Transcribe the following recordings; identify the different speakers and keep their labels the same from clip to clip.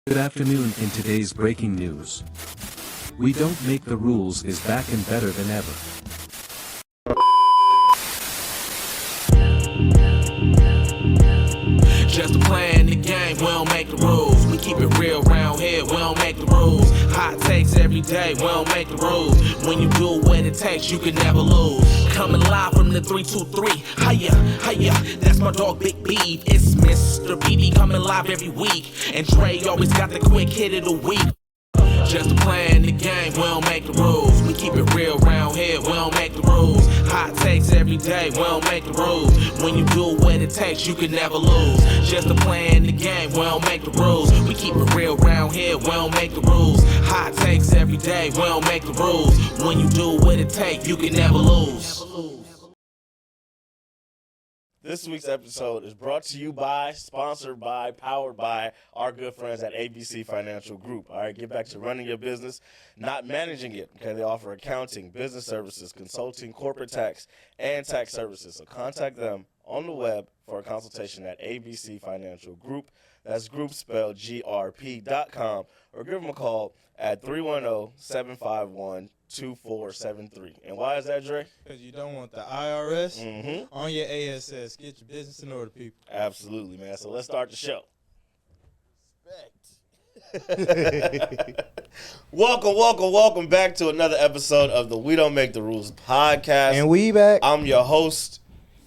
Speaker 1: Good afternoon. In today's breaking news, We Don't Make the Rules is back and better than ever.
Speaker 2: Just to play in the game, we don't make the rules. We keep it real round here, we don't make the rules. Hot takes every day, we don't make the rules. When you do what it takes, you can never lose. Coming live from the 323, hiya, hiya, that's my dog Big Beef. It's Mr. BB coming live every week. And Dre always got the quick hit of the week. Just to play in the game, we don't make the rules. We keep it real round here, we don't make the rules. Hot takes every day, we don't make the rules. When you do what it takes, you can never lose. Just to play in the game, we don't make the rules. We keep it real round here, we don't make the rules. Hot takes every day, we don't make the rules. When you do what it takes, you can never lose.
Speaker 3: This week's episode is brought to you by, sponsored by, powered by our good friends at ABC Financial Group. All right, get back to running your business, not managing it. Okay, they offer accounting, business services, consulting, corporate tax, and tax services. So contact them on the web for a consultation at ABC Financial Group. That's group spelled grp.com, or give them a call at 310-751-2473. And why is that, Dre?
Speaker 4: Because you don't want the IRS on your ASS. Get your business in order, people.
Speaker 3: Absolutely, man. So let's start the show. Welcome back to another episode of the We Don't Make the Rules podcast.
Speaker 4: And we back.
Speaker 3: I'm your host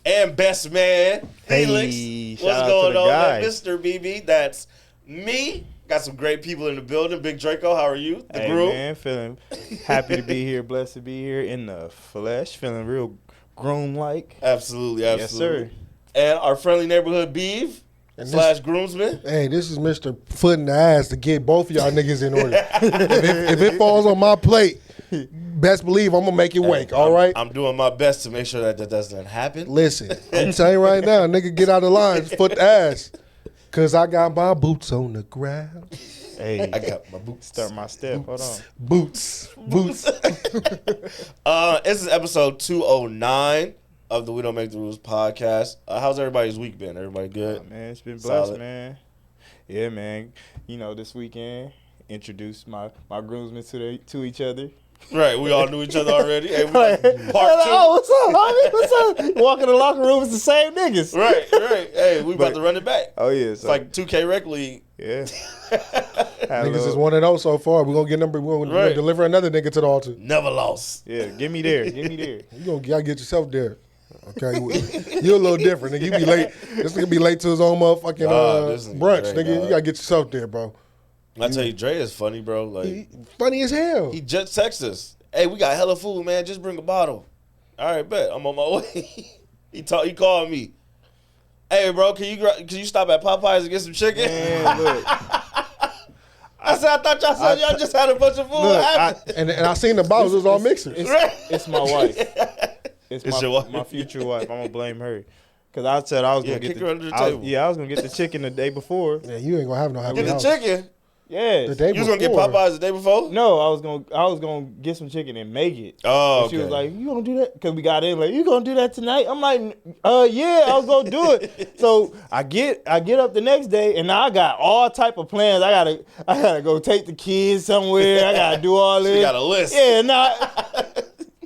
Speaker 3: and best man, Felix. What's going on, man? Mr. BB? That's me. Got some great people in the building. Big Draco, how are you? The groom.
Speaker 4: Man, feeling happy to be here, blessed to be here in the flesh, feeling real groom-like.
Speaker 3: Absolutely.
Speaker 4: Yes, sir.
Speaker 3: And our friendly neighborhood beef / groomsman.
Speaker 5: Hey, this is Mr. Foot in the Ass to get both of y'all niggas in order. if it falls on my plate, best believe I'm going to make it wake, all right?
Speaker 3: I'm doing my best to make sure that doesn't happen.
Speaker 5: Listen, I'm telling you right now, nigga, get out of line, foot the ass. Because I got my boots on the ground.
Speaker 4: Hey,
Speaker 3: I got my boots.
Speaker 4: Start my step. Hold on.
Speaker 5: Boots.
Speaker 3: This is episode 209 of the We Don't Make the Rules podcast. How's everybody's week been? Everybody good?
Speaker 4: Man, it's been
Speaker 3: Solid.
Speaker 4: blessed, man. Yeah, man. You know, this weekend, introduced my groomsmen to each other.
Speaker 3: Right, we all knew each other already. Hey, part
Speaker 4: Like,
Speaker 3: two.
Speaker 4: oh, what's up, homie? What's up? Walk in the locker room, it's the same niggas.
Speaker 3: Right. Hey, we about to run it back.
Speaker 4: Oh, yeah.
Speaker 3: It's like 2K Rec League.
Speaker 4: Yeah.
Speaker 5: Niggas is 1-0 so far. We're going to
Speaker 3: Right.
Speaker 5: deliver another nigga to the altar.
Speaker 3: Never lost.
Speaker 4: Yeah, get me there.
Speaker 5: You gotta get yourself there. Okay, you're a little different, nigga. You be late. This nigga be late to his own motherfucking
Speaker 3: this nigga
Speaker 5: brunch,
Speaker 3: Dre,
Speaker 5: nigga.
Speaker 3: dog.
Speaker 5: You gotta get yourself there, bro.
Speaker 3: I tell you, Dre is funny, bro. Like
Speaker 5: Funny as hell.
Speaker 3: he just texted us. Hey, we got hella food, man. Just bring a bottle. All right, bet. I'm on my way. He called me. Hey, bro, can you stop at Popeyes and get some chicken?
Speaker 4: Man, look.
Speaker 3: I thought y'all said y'all just had a bunch of food.
Speaker 4: Look,
Speaker 5: And I seen the bottles. It was all mixers.
Speaker 4: It's my wife.
Speaker 3: It's your wife.
Speaker 4: My future wife. I'm going to blame her. Because I said I was going to get
Speaker 3: kick her under the table.
Speaker 4: I was going to get the chicken the day before.
Speaker 5: Yeah, you ain't gonna have no happy
Speaker 3: Get the
Speaker 5: house.
Speaker 3: chicken.
Speaker 4: Yes.
Speaker 5: The day
Speaker 3: You was gonna get
Speaker 5: before.
Speaker 3: Popeyes the day before?
Speaker 4: No, I was gonna get some chicken and make it.
Speaker 3: Oh,
Speaker 4: And she was
Speaker 3: okay.
Speaker 4: like, "You gonna do that?" Because we got in like, "You gonna do that tonight?" I'm like, "Yeah, I was gonna do it." So I get up the next day, and now I got all type of plans. I gotta go take the kids somewhere. I gotta do all this.
Speaker 3: You got a list.
Speaker 4: Yeah, now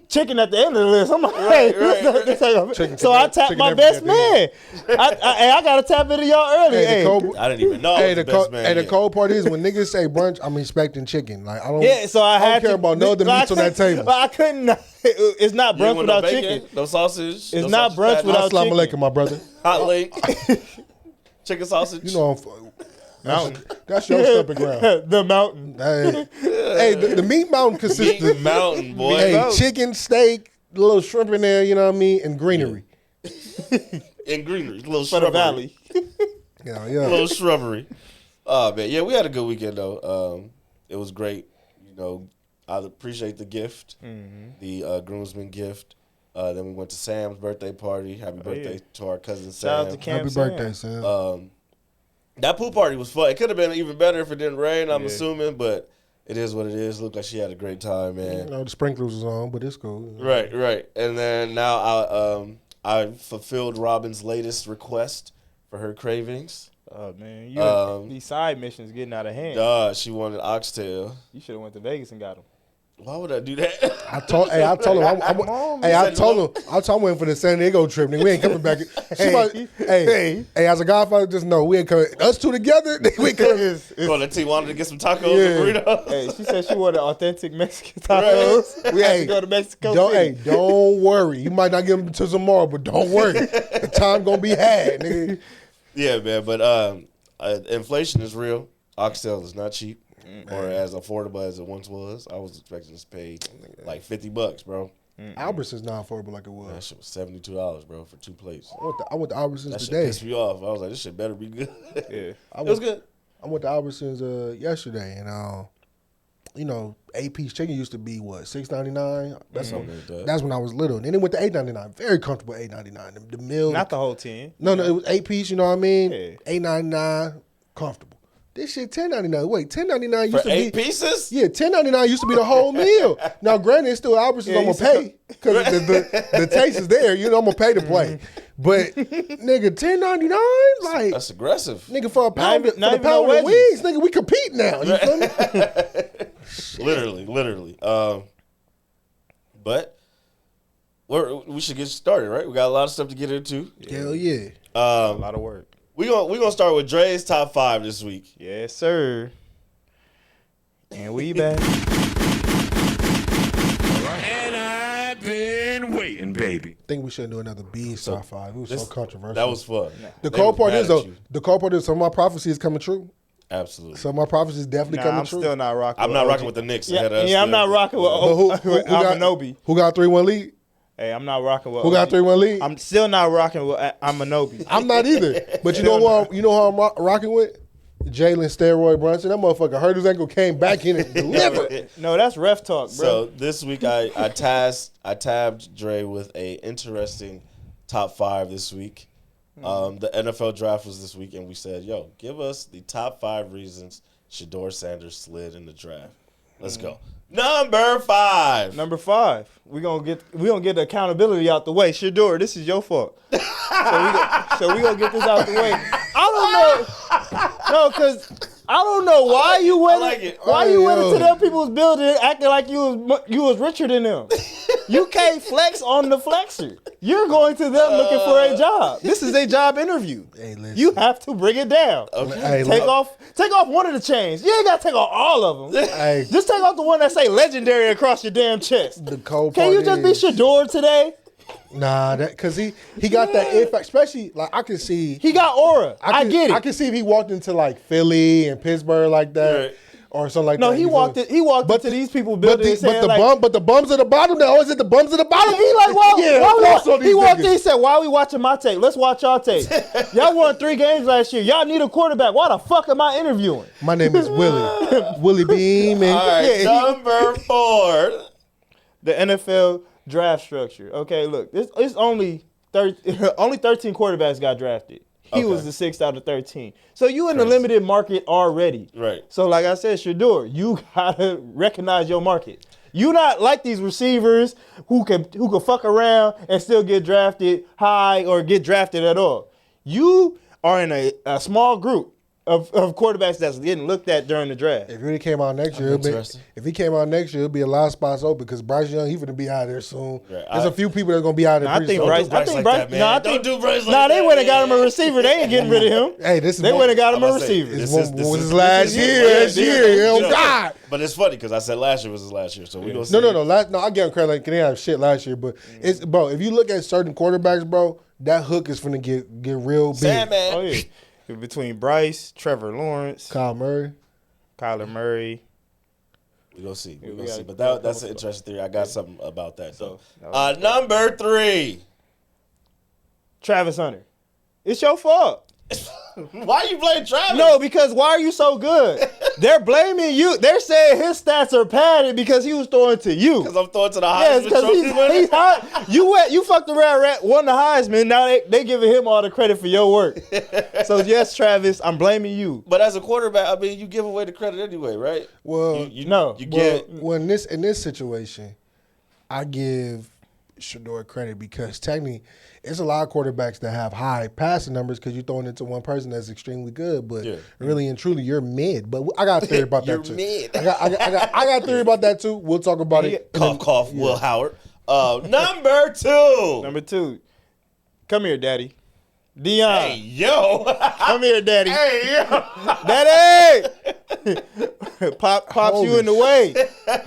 Speaker 4: chicken at the end of the list. I'm like, hey, this ain't-
Speaker 5: Chicken
Speaker 4: so I
Speaker 5: today-
Speaker 4: tapped
Speaker 5: chicken
Speaker 4: my
Speaker 5: every
Speaker 4: best
Speaker 5: day.
Speaker 4: man. I gotta tap into y'all early.
Speaker 5: Hey,
Speaker 4: Hey,
Speaker 5: the cold,
Speaker 3: I didn't even know.
Speaker 5: hey,
Speaker 3: the
Speaker 5: the
Speaker 3: best
Speaker 5: cold,
Speaker 3: man
Speaker 5: hey, the
Speaker 3: yet.
Speaker 5: cold part is when niggas say brunch, I'm expecting chicken. Like I don't.
Speaker 4: yeah, so I
Speaker 5: I
Speaker 4: had
Speaker 5: don't care
Speaker 4: to,
Speaker 5: about no other
Speaker 4: but
Speaker 5: meats on that table.
Speaker 4: But I couldn't. It's not
Speaker 3: You ain't
Speaker 4: brunch
Speaker 3: want no
Speaker 4: without
Speaker 3: bacon,
Speaker 4: chicken.
Speaker 3: no sausage.
Speaker 4: It's
Speaker 3: no
Speaker 4: not
Speaker 3: sausage
Speaker 4: brunch
Speaker 3: patty,
Speaker 4: without
Speaker 5: Assalamu
Speaker 4: chicken.
Speaker 5: alaikum, my brother.
Speaker 3: hot lake, chicken sausage.
Speaker 5: You know,
Speaker 4: Mountain.
Speaker 5: that's your stepping ground.
Speaker 4: The mountain.
Speaker 5: Hey, the meat mountain consists
Speaker 3: Meat
Speaker 5: of
Speaker 3: mountain, boy.
Speaker 5: hey, chicken, steak, a little shrimp in there. You know what I mean, and greenery.
Speaker 3: In greenery, little
Speaker 4: For the
Speaker 3: shrubbery.
Speaker 4: valley.
Speaker 5: Yeah,
Speaker 3: Little shrubbery. Oh man, yeah, we had a good weekend though. It was great. You know, I appreciate the gift, the groomsman gift. Then we went to Sam's birthday party. Happy birthday to our cousin Sam.
Speaker 4: Shout out to Camp
Speaker 5: Happy
Speaker 4: Sam.
Speaker 5: birthday, Sam.
Speaker 3: That pool party was fun. It could have been even better if it didn't rain, I'm
Speaker 4: Yeah.
Speaker 3: assuming, but it is what it is. Looked like she had a great time, man.
Speaker 5: You know, the sprinklers was on, but it's cool.
Speaker 3: Right. And then now I fulfilled Robin's latest request for her cravings.
Speaker 4: Oh man, these side missions getting out of hand.
Speaker 3: She wanted oxtail.
Speaker 4: You should have went to Vegas and got them.
Speaker 3: Why would I do that?
Speaker 5: I told him. I told him I'm waiting for the San Diego trip. Nigga, we ain't coming back. Hey, as a Godfather, just know we ain't coming. Us two together, we ain't coming.
Speaker 3: Oh, the team wanted to get some tacos and burritos.
Speaker 4: Hey, she said she wanted authentic Mexican tacos. We had to go to Mexico City.
Speaker 5: Don't worry. You might not get them until tomorrow, but don't worry. The time gonna be had, nigga.
Speaker 3: Yeah, man. But inflation is real. Oxtail is not cheap. Or as affordable as it once was. I was expecting to pay like $50, bro.
Speaker 5: Albertsons not affordable like it was.
Speaker 3: That shit was $72, bro, for 2 plates.
Speaker 5: I went to Albertsons
Speaker 3: That
Speaker 5: today.
Speaker 3: shit pissed me off. I was like, this shit better be good.
Speaker 4: Yeah,
Speaker 3: It was good.
Speaker 5: I went to Albertsons yesterday, and AP chicken used to be what, $6.99. That's when I was little. And then it went to $8.99. Very comfortable $8.99. The meal,
Speaker 4: not the whole 10.
Speaker 5: No, it was 8 piece. You know what I mean?
Speaker 4: Yeah.
Speaker 5: $8.99, comfortable. This shit $10.99. Wait, $10.99 used
Speaker 3: For
Speaker 5: to
Speaker 3: 8
Speaker 5: be
Speaker 3: pieces?
Speaker 5: Yeah, $10.99 used to be the whole meal. Now, granted, it's still Albertsons. I'm gonna pay because the taste is there. You know, I'm gonna pay to play. But nigga, $10.99, like
Speaker 3: That's aggressive.
Speaker 5: nigga for a pound of
Speaker 4: no
Speaker 5: wings, nigga, we compete now. You feel me?
Speaker 3: Literally. But we should get started, right? We got a lot of stuff to get into.
Speaker 5: Hell yeah.
Speaker 4: A lot of work.
Speaker 3: We gonna start with Dre's top 5 this week.
Speaker 4: Yes, sir. And we back.
Speaker 1: And I've been waiting, baby.
Speaker 5: I think we should do another B's top 5. It was so controversial.
Speaker 3: That was fun.
Speaker 5: The
Speaker 3: They
Speaker 5: cold
Speaker 3: was
Speaker 5: part
Speaker 3: mad
Speaker 5: is
Speaker 3: at
Speaker 5: though.
Speaker 3: you.
Speaker 5: The cold part is some of my prophecies coming true.
Speaker 3: Absolutely.
Speaker 5: Some of my prophecies definitely coming
Speaker 4: I'm
Speaker 5: true.
Speaker 4: still not rocking.
Speaker 3: I'm
Speaker 4: with
Speaker 3: not
Speaker 4: OG.
Speaker 3: rocking with the Knicks.
Speaker 4: Yeah,
Speaker 3: ahead of us
Speaker 4: I'm
Speaker 3: still.
Speaker 4: not rocking with
Speaker 5: But
Speaker 4: Amanobi.
Speaker 5: who got 3-1 lead?
Speaker 4: Hey, I'm not rocking with
Speaker 5: Who got 3-1 lead?
Speaker 4: I'm still not rocking with Amanobi.
Speaker 5: I'm not either. But you know who I'm rocking with? Jalen Steroid Brunson. That motherfucker hurt his ankle, came back in and delivered.
Speaker 4: No, that's ref talk, bro.
Speaker 3: So this week I tabbed Dre with a interesting top 5 this week. The NFL draft was this week, and we said, "Yo, give us the top 5 reasons Shedeur Sanders slid in the draft." Let's go. Number 5.
Speaker 4: Number 5, we gonna get the accountability out the way. Shedeur, this is your fault. so we gonna get this out the way. I don't know, no, cause I don't know why you went.
Speaker 3: like it.
Speaker 4: Why you went into them people's building acting like you was richer than them. You can't flex on the flexer. You're going to them looking for a job. This is a job interview.
Speaker 5: Hey, listen.
Speaker 4: You have to bring it down.
Speaker 3: Okay.
Speaker 5: Hey,
Speaker 4: Take
Speaker 5: look.
Speaker 4: off one of the chains. You ain't gotta take off all of them.
Speaker 5: Hey,
Speaker 4: Just take off the one that say legendary across your damn chest.
Speaker 5: the cold
Speaker 4: Can
Speaker 5: part
Speaker 4: you just be
Speaker 5: is,
Speaker 4: Shedeur today?
Speaker 5: Nah, because he got that if, especially like I can see.
Speaker 4: He got aura. I get it.
Speaker 5: I can see if he walked into like Philly and Pittsburgh like that,
Speaker 3: Right.
Speaker 5: or something like
Speaker 4: No,
Speaker 5: that.
Speaker 4: he
Speaker 5: you
Speaker 4: walked
Speaker 5: feel
Speaker 4: it.
Speaker 5: me?
Speaker 4: He walked
Speaker 5: But
Speaker 4: into these people
Speaker 5: But
Speaker 4: building
Speaker 5: the the bums at the bottom. Now is it the bums at the bottom?
Speaker 4: He like, why?
Speaker 5: Yeah,
Speaker 4: why
Speaker 5: floss on
Speaker 4: he
Speaker 5: these
Speaker 4: walked
Speaker 5: niggas.
Speaker 4: in. He said, "Why we watching my tape? Let's watch y'all tape. Y'all won 3 games last year. Y'all need a quarterback. Why the fuck am I interviewing?"
Speaker 5: My name is Willie Beam, and
Speaker 3: All right,
Speaker 4: Yeah,
Speaker 3: number 4.
Speaker 4: The NFL draft structure. Okay, look, it's only 13 quarterbacks got drafted. He
Speaker 3: Okay.
Speaker 4: was the 6th out of 13. So you in the limited market already.
Speaker 3: Right.
Speaker 4: So like I said, Shedeur, you gotta recognize your market. You not like these receivers who can fuck around and still get drafted high or get drafted at all. You are in a small group of quarterbacks that's getting looked at during the draft.
Speaker 5: if he really came out next year,
Speaker 3: interested.
Speaker 5: if he came out next year, it'll be a lot of spots open because Bryce Young, he finna be out of there soon.
Speaker 3: Right.
Speaker 5: There's a few people that's gonna be out of there.
Speaker 4: I
Speaker 5: pretty
Speaker 4: think
Speaker 5: soon.
Speaker 4: Bryce.
Speaker 3: Bryce
Speaker 4: I think
Speaker 3: like
Speaker 4: Bryce.
Speaker 3: that, man.
Speaker 4: No, I
Speaker 3: Don't
Speaker 4: think,
Speaker 3: do Bryce like
Speaker 4: nah, they
Speaker 3: that,
Speaker 4: went and got him a
Speaker 3: man.
Speaker 4: receiver. They ain't getting rid of him.
Speaker 5: Hey, this is
Speaker 4: They went and got him a
Speaker 3: I'm about to say,
Speaker 4: receiver.
Speaker 3: this
Speaker 5: This
Speaker 3: is-
Speaker 5: was
Speaker 3: this
Speaker 5: his
Speaker 3: is-
Speaker 5: last
Speaker 3: this is-
Speaker 5: year.
Speaker 3: yeah,
Speaker 5: This
Speaker 3: yeah,
Speaker 5: year,
Speaker 3: yeah.
Speaker 5: oh God.
Speaker 3: But it's funny because I said last year was his last year, so we gonna see.
Speaker 5: No. I give him credit. Like, they didn't have shit last year, but it's bro. If you look at certain quarterbacks, bro, that hook is finna get real big.
Speaker 3: Sandman.
Speaker 4: Oh yeah. Between Bryce, Trevor Lawrence,
Speaker 5: Kyle Murray.
Speaker 4: Kyler Murray.
Speaker 3: We gonna see. We
Speaker 4: we
Speaker 3: gonna
Speaker 4: got-
Speaker 3: see. But
Speaker 4: we got
Speaker 3: that's
Speaker 4: a
Speaker 3: an
Speaker 4: couple
Speaker 3: interesting theory. I got something about that though.
Speaker 4: that was-
Speaker 3: Number 3.
Speaker 4: Travis Hunter. It's your fault.
Speaker 3: Why you playing Travis?
Speaker 4: No, because why are you so good? They're blaming you. They're saying his stats are padded because he was throwing to you.
Speaker 3: because I'm throwing to the
Speaker 4: Yes,
Speaker 3: Heisman
Speaker 4: because
Speaker 3: Trophy winner.
Speaker 4: he's hot. You fucked around, won the Heisman. Now they giving him all the credit for your work. So yes, Travis, I'm blaming you.
Speaker 3: But as a quarterback, I mean, you give away the credit anyway, right?
Speaker 5: Well,
Speaker 3: You
Speaker 4: no.
Speaker 3: You
Speaker 5: well,
Speaker 3: get
Speaker 5: well, in this situation, I give Shador credit because technically it's a lot of quarterbacks that have high passing numbers because you're throwing it to one person that's extremely good, but really and truly you're mid. But I got a theory about that too.
Speaker 3: Mid.
Speaker 5: I got a theory about that too. We'll talk about it.
Speaker 3: Cough, Will Howard. Number 2.
Speaker 4: Number 2. Come here, Daddy. Dion.
Speaker 3: Hey, yo.
Speaker 4: Come here, Daddy.
Speaker 3: Hey, yo.
Speaker 4: Daddy! Pops
Speaker 5: Holy
Speaker 4: you in the way.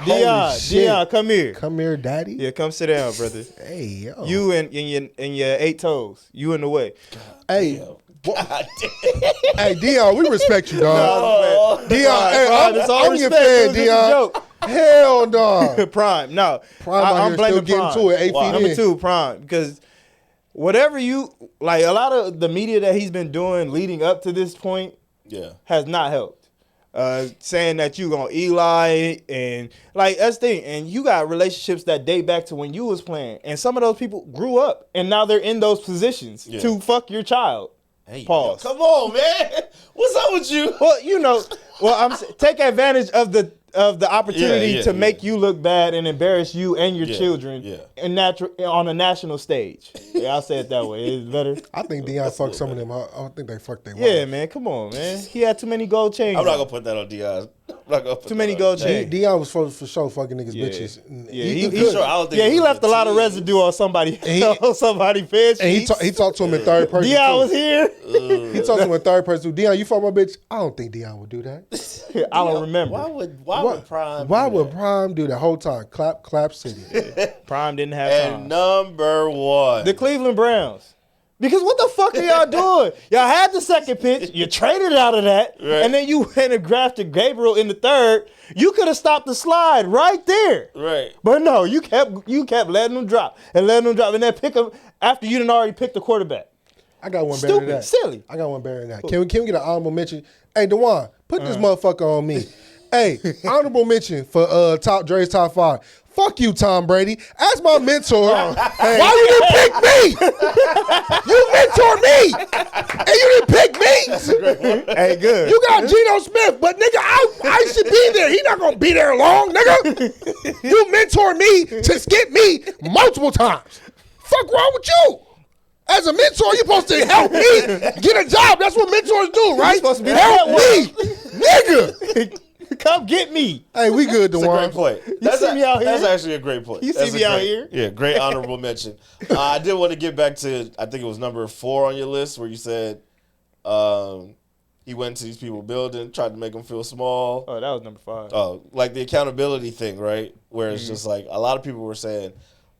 Speaker 4: Dion, come here.
Speaker 5: Come here, Daddy.
Speaker 4: Yeah, come sit down, brother.
Speaker 5: Hey, yo.
Speaker 4: You and your 8 toes. You in the way.
Speaker 5: Hey. Hey, Dion, we respect you, dog. Dion, hey, I'm your fan, Dion. Hell no.
Speaker 4: Prime. No.
Speaker 5: Prime out
Speaker 4: I'm
Speaker 5: here
Speaker 4: blaming
Speaker 5: still
Speaker 4: Prime.
Speaker 5: getting to it 8 feet
Speaker 4: Number
Speaker 5: in.
Speaker 4: 2, Prime. Because whatever you, like a lot of the media that he's been doing leading up to this point has not helped. Saying that you gonna Eli and like that's the thing, and you got relationships that date back to when you was playing, and some of those people grew up and now they're in those positions to fuck your child.
Speaker 3: Hey,
Speaker 4: Pause.
Speaker 3: Yo, come on, man. What's up with you?
Speaker 4: Well, take advantage of the opportunity to make you look bad and embarrass you and your children on a national stage. Yeah, I'll say it that way. It's better.
Speaker 5: I think Dion fucked some of them. I don't think they fucked their
Speaker 4: Yeah,
Speaker 5: wives.
Speaker 4: man. Come on, man. He had too many gold chains.
Speaker 3: I'm not going to put that on Dion.
Speaker 4: Too many gold chains.
Speaker 5: Dion was for sure fucking niggas bitches.
Speaker 4: He left a lot of residue on somebody on somebody bed sheets.
Speaker 5: And he talked to him in third person.
Speaker 4: Dion was here.
Speaker 5: He talked to him in third person. Dion, you fuck my bitch? I don't think Dion would do that.
Speaker 4: I don't remember.
Speaker 3: Why would Prime?
Speaker 5: Why would Prime do that whole time? Clap City.
Speaker 4: Prime didn't have time.
Speaker 3: And number 1,
Speaker 4: the Cleveland Browns. Because what the fuck are y'all doing? Y'all had the second pitch. You traded out of that. Right. And then you went and drafted Gabriel in the third. You could have stopped the slide right there.
Speaker 3: Right.
Speaker 4: But no, you kept letting them drop. And then pick them after you done already picked the quarterback.
Speaker 5: I got one better than that.
Speaker 4: Silly.
Speaker 5: I got one better than that. Can we get an honorable mention? Hey, DeJuan, put this motherfucker on me. Hey, honorable mention for Dre's top 5. Fuck you, Tom Brady. As my mentor, why you didn't pick me? You mentored me, and you didn't pick me.
Speaker 4: Hey, good.
Speaker 5: You got Geno Smith, but nigga, I should be there. He not gonna be there long, nigga. You mentored me to skip me multiple times. Fuck wrong with you? As a mentor, you're supposed to help me get a job. That's what mentors do, right?
Speaker 4: You're supposed to be
Speaker 5: help me, nigga.
Speaker 4: Come get me.
Speaker 5: Hey, we good, DeJuan.
Speaker 3: That's a great point.
Speaker 4: See me out here?
Speaker 3: That's actually a great point.
Speaker 4: You see me out here?
Speaker 3: Yeah, great honorable mention. I did want to get back to, I think it was number 4 on your list where you said he went to these people's building, tried to make them feel small.
Speaker 4: Oh, that was number 5.
Speaker 3: Oh, like the accountability thing, right? Where it's just like a lot of people were saying,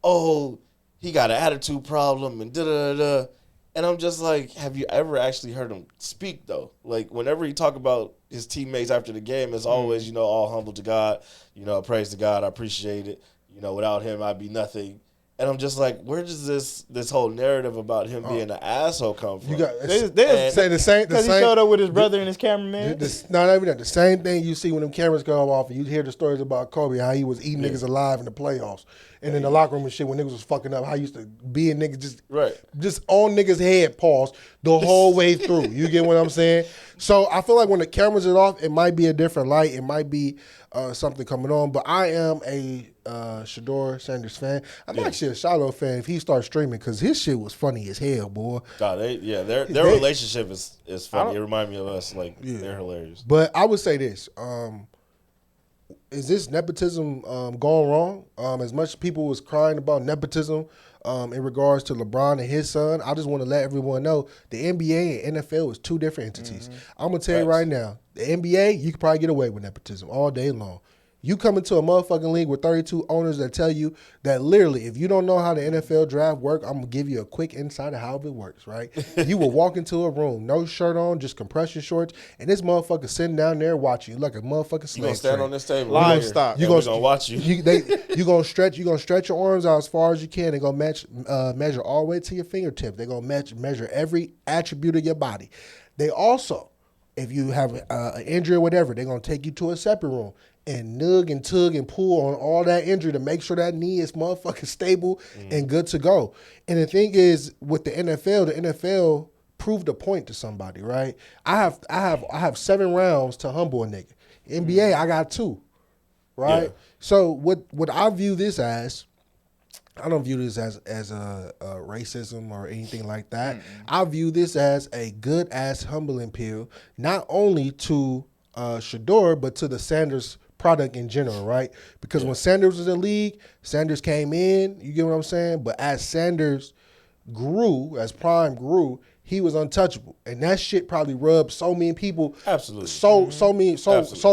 Speaker 3: oh, he got an attitude problem and da-da-da-da. And I'm just like, have you ever actually heard him speak, though? Like, whenever he talk about his teammates after the game, it's always, all humble to God, praise to God, I appreciate it. Without him, I'd be nothing. And I'm just like, where does this whole narrative about him being an asshole come from?
Speaker 5: You got
Speaker 4: say the same because he showed up with his brother and his cameraman.
Speaker 5: Not even that. The same thing you see when them cameras go off, and you hear the stories about Kobe, how he was eating niggas alive in the playoffs, and in the locker room and shit when niggas was fucking up, how he used to be a nigga just on niggas' head, pause the whole way through. You get what I'm saying? So I feel like when the cameras are off, it might be a different light. It might be something coming on. But I am a Shador Sanders fan. I'm actually a Shiloh fan if he starts streaming because his shit was funny as hell, boy.
Speaker 3: Their relationship is funny. It reminds me of us. Like, they're hilarious.
Speaker 5: But I would say this. Is this nepotism going wrong? As much people was crying about nepotism in regards to LeBron and his son, I just want to let everyone know the NBA and NFL is 2 different entities. I'm going to tell you right now, the NBA, you could probably get away with nepotism all day long. You come into a motherfucking league with 32 owners that tell you that literally, if you don't know how the NFL draft work, I'm going to give you a quick insight of how it works, right? You will walk into a room, no shirt on, just compression shorts, and this motherfucker sitting down there watching you like a motherfucking slave.
Speaker 3: You going to stand on this table?
Speaker 4: Livestock.
Speaker 3: You're going to watch you.
Speaker 5: You're going to stretch your arms out as far as you can. They're going to measure all the way to your fingertips. They're going to measure every attribute of your body. They also, if you have an injury or whatever, they're going to take you to a separate room and nug and tug and pull on all that injury to make sure that knee is motherfucking stable and good to go. And the thing is, with the NFL proved a point to somebody, right? I have 7 rounds to humble a nigga. NBA, I got 2, right? Yeah. So what I view this as, I don't view this as a racism or anything like that. I view this as a good ass humbling pill, not only to Shador but to the Sanders product in general, right? Because when Sanders was in the league, Sanders came in. You get what I'm saying? But as Sanders grew, as Prime grew, he was untouchable, and that shit probably rubbed so many people
Speaker 3: Absolutely.
Speaker 5: so
Speaker 3: To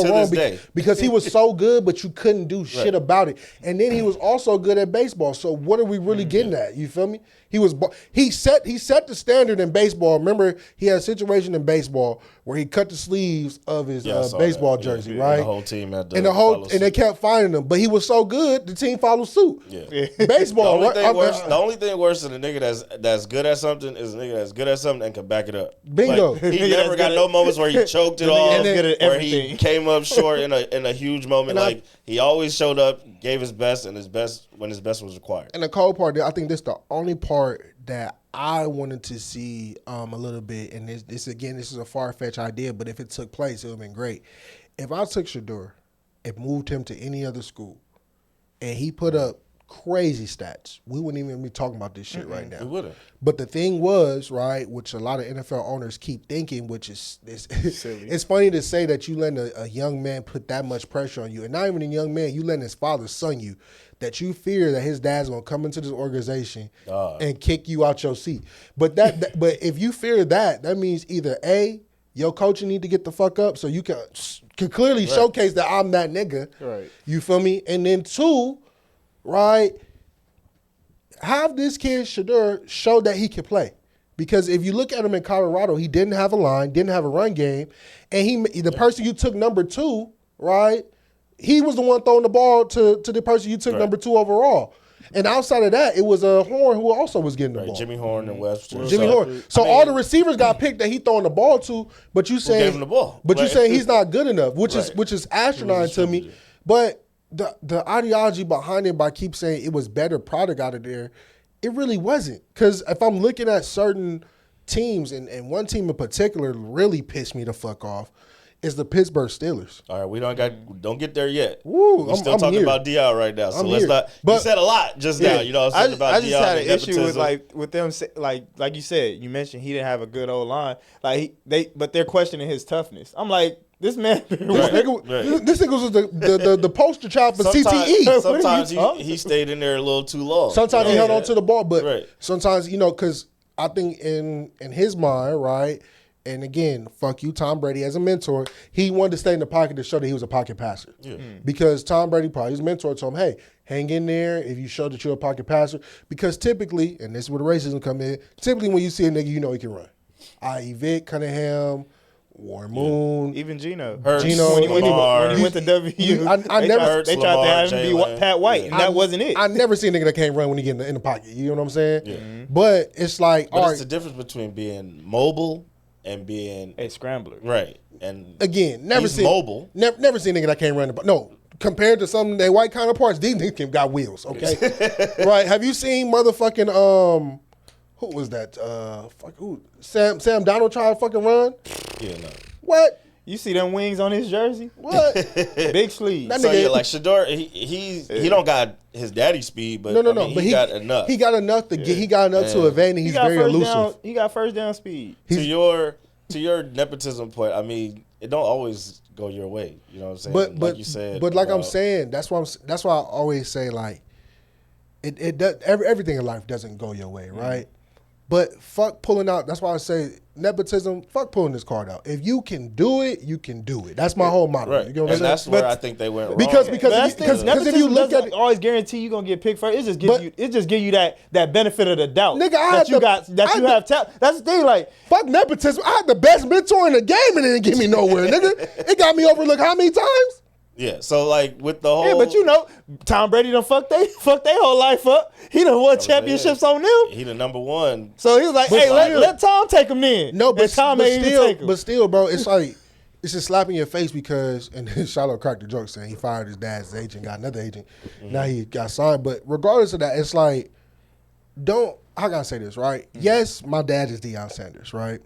Speaker 5: wrong
Speaker 3: this day.
Speaker 5: because he was so good, but you couldn't do shit about it. And then he was also good at baseball. So what are we really getting at? You feel me? He set the standard in baseball. Remember, he had a situation in baseball where he cut the sleeves of his
Speaker 3: I saw
Speaker 5: baseball
Speaker 3: that.
Speaker 5: jersey,
Speaker 3: And
Speaker 5: right?
Speaker 3: the whole team had to
Speaker 5: and
Speaker 3: follow
Speaker 5: they
Speaker 3: suit.
Speaker 5: kept finding him, but he was so good, the team followed suit.
Speaker 3: Yeah.
Speaker 5: Baseball.
Speaker 3: The only thing worse than a nigga that's good at something is a nigga that's good at something and can back it up.
Speaker 5: Bingo.
Speaker 3: Like, he never got no moments where he choked it
Speaker 4: nigga
Speaker 3: off,
Speaker 4: that's good at
Speaker 3: where he
Speaker 4: everything.
Speaker 3: came up short in a huge moment.
Speaker 5: And
Speaker 3: Like he always showed up, gave his best, and his best when his best was required.
Speaker 5: And the cold part, I think this the only part that I wanted to see a little bit, and this is a far-fetched idea, but if it took place, it would have been great. If I took Shador and moved him to any other school, and he put up crazy stats, we wouldn't even be talking about this shit right now.
Speaker 3: We wouldn't.
Speaker 5: But the thing was, right, which a lot of NFL owners keep thinking, which is
Speaker 4: Silly.
Speaker 5: it's funny to say that you letting a young man put that much pressure on you, and not even a young man, you letting his father son you, that you fear that his dad's gonna come into this organization and kick you out your seat. But but if you fear that, that means either A, your coaching need to get the fuck up so you can clearly showcase that I'm that nigga.
Speaker 4: Right.
Speaker 5: You feel me? And then two, right, have this kid Shador show that he can play. Because if you look at him in Colorado, he didn't have a line, didn't have a run game, and the person you took number 2, right, he was the one throwing the ball to the person you took number 2 overall. And outside of that, it was a Horn who also was getting the ball.
Speaker 3: Jimmy Horn and West.
Speaker 5: Jimmy Horn. So all the receivers got picked that he throwing the ball to, but you saying
Speaker 3: gave him the ball?
Speaker 5: But you
Speaker 3: Like-
Speaker 5: saying he's not good enough, which
Speaker 3: Right.
Speaker 5: is asinine to me. But the ideology behind it by keep saying it was better product out of there, it really wasn't. Because if I'm looking at certain teams, and one team in particular really pissed me the fuck off, is the Pittsburgh Steelers.
Speaker 3: All right, we don't get there yet.
Speaker 5: Woo,
Speaker 3: We're still
Speaker 5: I'm
Speaker 3: talking
Speaker 5: here.
Speaker 3: about Dion right now, so
Speaker 5: I'm
Speaker 3: let's
Speaker 5: here.
Speaker 3: not.
Speaker 5: But-
Speaker 3: you said a lot just now. You know,
Speaker 4: I
Speaker 3: about
Speaker 4: just
Speaker 3: Dion
Speaker 4: had
Speaker 3: and
Speaker 4: an issue with
Speaker 3: nepotism.
Speaker 4: with them like you said, you mentioned he didn't have a good old line. But they're questioning his toughness. I'm like, this man.
Speaker 5: This nigga was the poster child for
Speaker 3: Sometimes,
Speaker 5: CTE.
Speaker 3: sometimes
Speaker 4: talking
Speaker 3: he stayed in there a little too long.
Speaker 5: Sometimes he held on to the ball, but
Speaker 3: Right.
Speaker 5: sometimes, because I think in his mind, right, and again, fuck you, Tom Brady as a mentor, he wanted to stay in the pocket to show that he was a pocket passer.
Speaker 3: Yeah.
Speaker 5: Because Tom Brady, probably his mentor, told him, hey, hang in there if you show that you're a pocket passer. Because typically, and this is where the racism come in, typically when you see a nigga, you know he can run. I.e. Vic Cunningham, Warren Moon.
Speaker 4: Even Gino.
Speaker 3: Hurts,
Speaker 5: Gino,
Speaker 4: when he
Speaker 3: Lamar.
Speaker 4: went to W,
Speaker 5: I never-
Speaker 3: Hurts,
Speaker 4: they tried
Speaker 3: Lamar,
Speaker 4: to have him be
Speaker 3: Jalen.
Speaker 4: Pat White, and
Speaker 3: Yeah.
Speaker 4: that wasn't it.
Speaker 5: I never see a nigga that can't run when he get in the pocket. You know what I'm saying?
Speaker 3: Yeah.
Speaker 5: But it's like,
Speaker 3: But
Speaker 5: all
Speaker 3: it's the
Speaker 5: right,
Speaker 3: difference between being mobile and being
Speaker 4: A scrambler.
Speaker 3: right. And
Speaker 5: again, never
Speaker 3: he's
Speaker 5: seen
Speaker 3: mobile.
Speaker 5: Never seen a nigga that can't run the ball. No, compared to some of their white counterparts, these niggas got wheels. Okay, right? Have you seen motherfucking who was that? Who? Sam Donald try to fucking run?
Speaker 3: Yeah, no.
Speaker 5: What?
Speaker 4: You see them wings on his jersey?
Speaker 5: What?
Speaker 4: Big sleeves.
Speaker 5: That
Speaker 3: So
Speaker 5: nigga-
Speaker 3: yeah, like Shador, he don't got his daddy speed, but
Speaker 5: No,
Speaker 3: I mean,
Speaker 5: but
Speaker 3: he got enough.
Speaker 5: He got enough to get. He got enough to
Speaker 3: Yeah.
Speaker 5: evade, and
Speaker 4: He
Speaker 5: he's
Speaker 4: got
Speaker 5: very
Speaker 4: first
Speaker 5: elusive.
Speaker 4: down. He got first down speed.
Speaker 3: to your nepotism point, I mean, it don't always go your way. You know what I'm saying?
Speaker 5: But
Speaker 3: like you said,
Speaker 5: but like I'm
Speaker 3: about-
Speaker 5: saying, that's why I always say like, it does, everything in life doesn't go your way, right? But fuck pulling out. That's why I say nepotism. Fuck pulling this card out. If you can do it, you can do it. That's my whole motto.
Speaker 3: right,
Speaker 5: You know what I'm
Speaker 3: and
Speaker 5: saying?
Speaker 3: that's where I think they went wrong.
Speaker 5: Because
Speaker 4: But that's the thing,
Speaker 5: because if you look at it,
Speaker 4: always guarantee you gonna get picked first. It just gives
Speaker 5: But-
Speaker 4: you that benefit of the doubt.
Speaker 5: Nigga, I
Speaker 4: that
Speaker 5: had
Speaker 4: you
Speaker 5: the-
Speaker 4: got that
Speaker 5: I
Speaker 4: you
Speaker 5: had
Speaker 4: have talent. That's the thing. Like
Speaker 5: fuck nepotism. I had the best mentor in the game, and it didn't get me nowhere, nigga. It got me overlooked how many times?
Speaker 3: yeah, so like with the whole,
Speaker 4: yeah, but Tom Brady done fucked they whole life up. He done won championships on them.
Speaker 3: he the number one.
Speaker 4: So he was like,
Speaker 5: But
Speaker 4: hey,
Speaker 5: still-
Speaker 4: let Tom take him then.
Speaker 5: No, but,
Speaker 4: And Tom
Speaker 5: but
Speaker 4: ain't even
Speaker 5: still,
Speaker 4: take him.
Speaker 5: but still, bro, it's like it's just slapping your face because, and Shiloh cracked the joke saying he fired his dad's agent, got another agent, now he got signed. But regardless of that, it's like, how can I say this, right? Yes, my dad is Deion Sanders, right?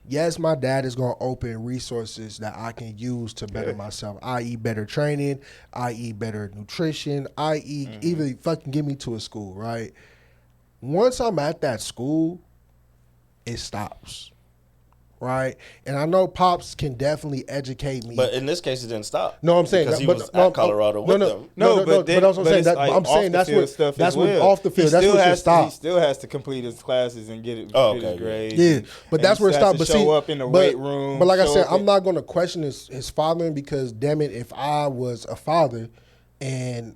Speaker 5: Yes, my dad is going to open resources that I can use to better myself, i.e. better training, i.e. better nutrition, i.e. even fucking get me to a school, right? Once I'm at that school, it stops, right? And I know Pops can definitely educate me.
Speaker 3: But in this case, it didn't stop.
Speaker 5: No, I'm saying
Speaker 3: because he
Speaker 5: but,
Speaker 3: was at Colorado with them.
Speaker 5: But that's what I'm saying. I'm saying that's what off the field. That's what should stop.
Speaker 4: He still has to complete his classes and get his grades.
Speaker 5: Yeah, but that's where it stopped. But
Speaker 4: show up in the weight room.
Speaker 5: But like I said, I'm not going to question his fathering because, damn it, if I was a father, and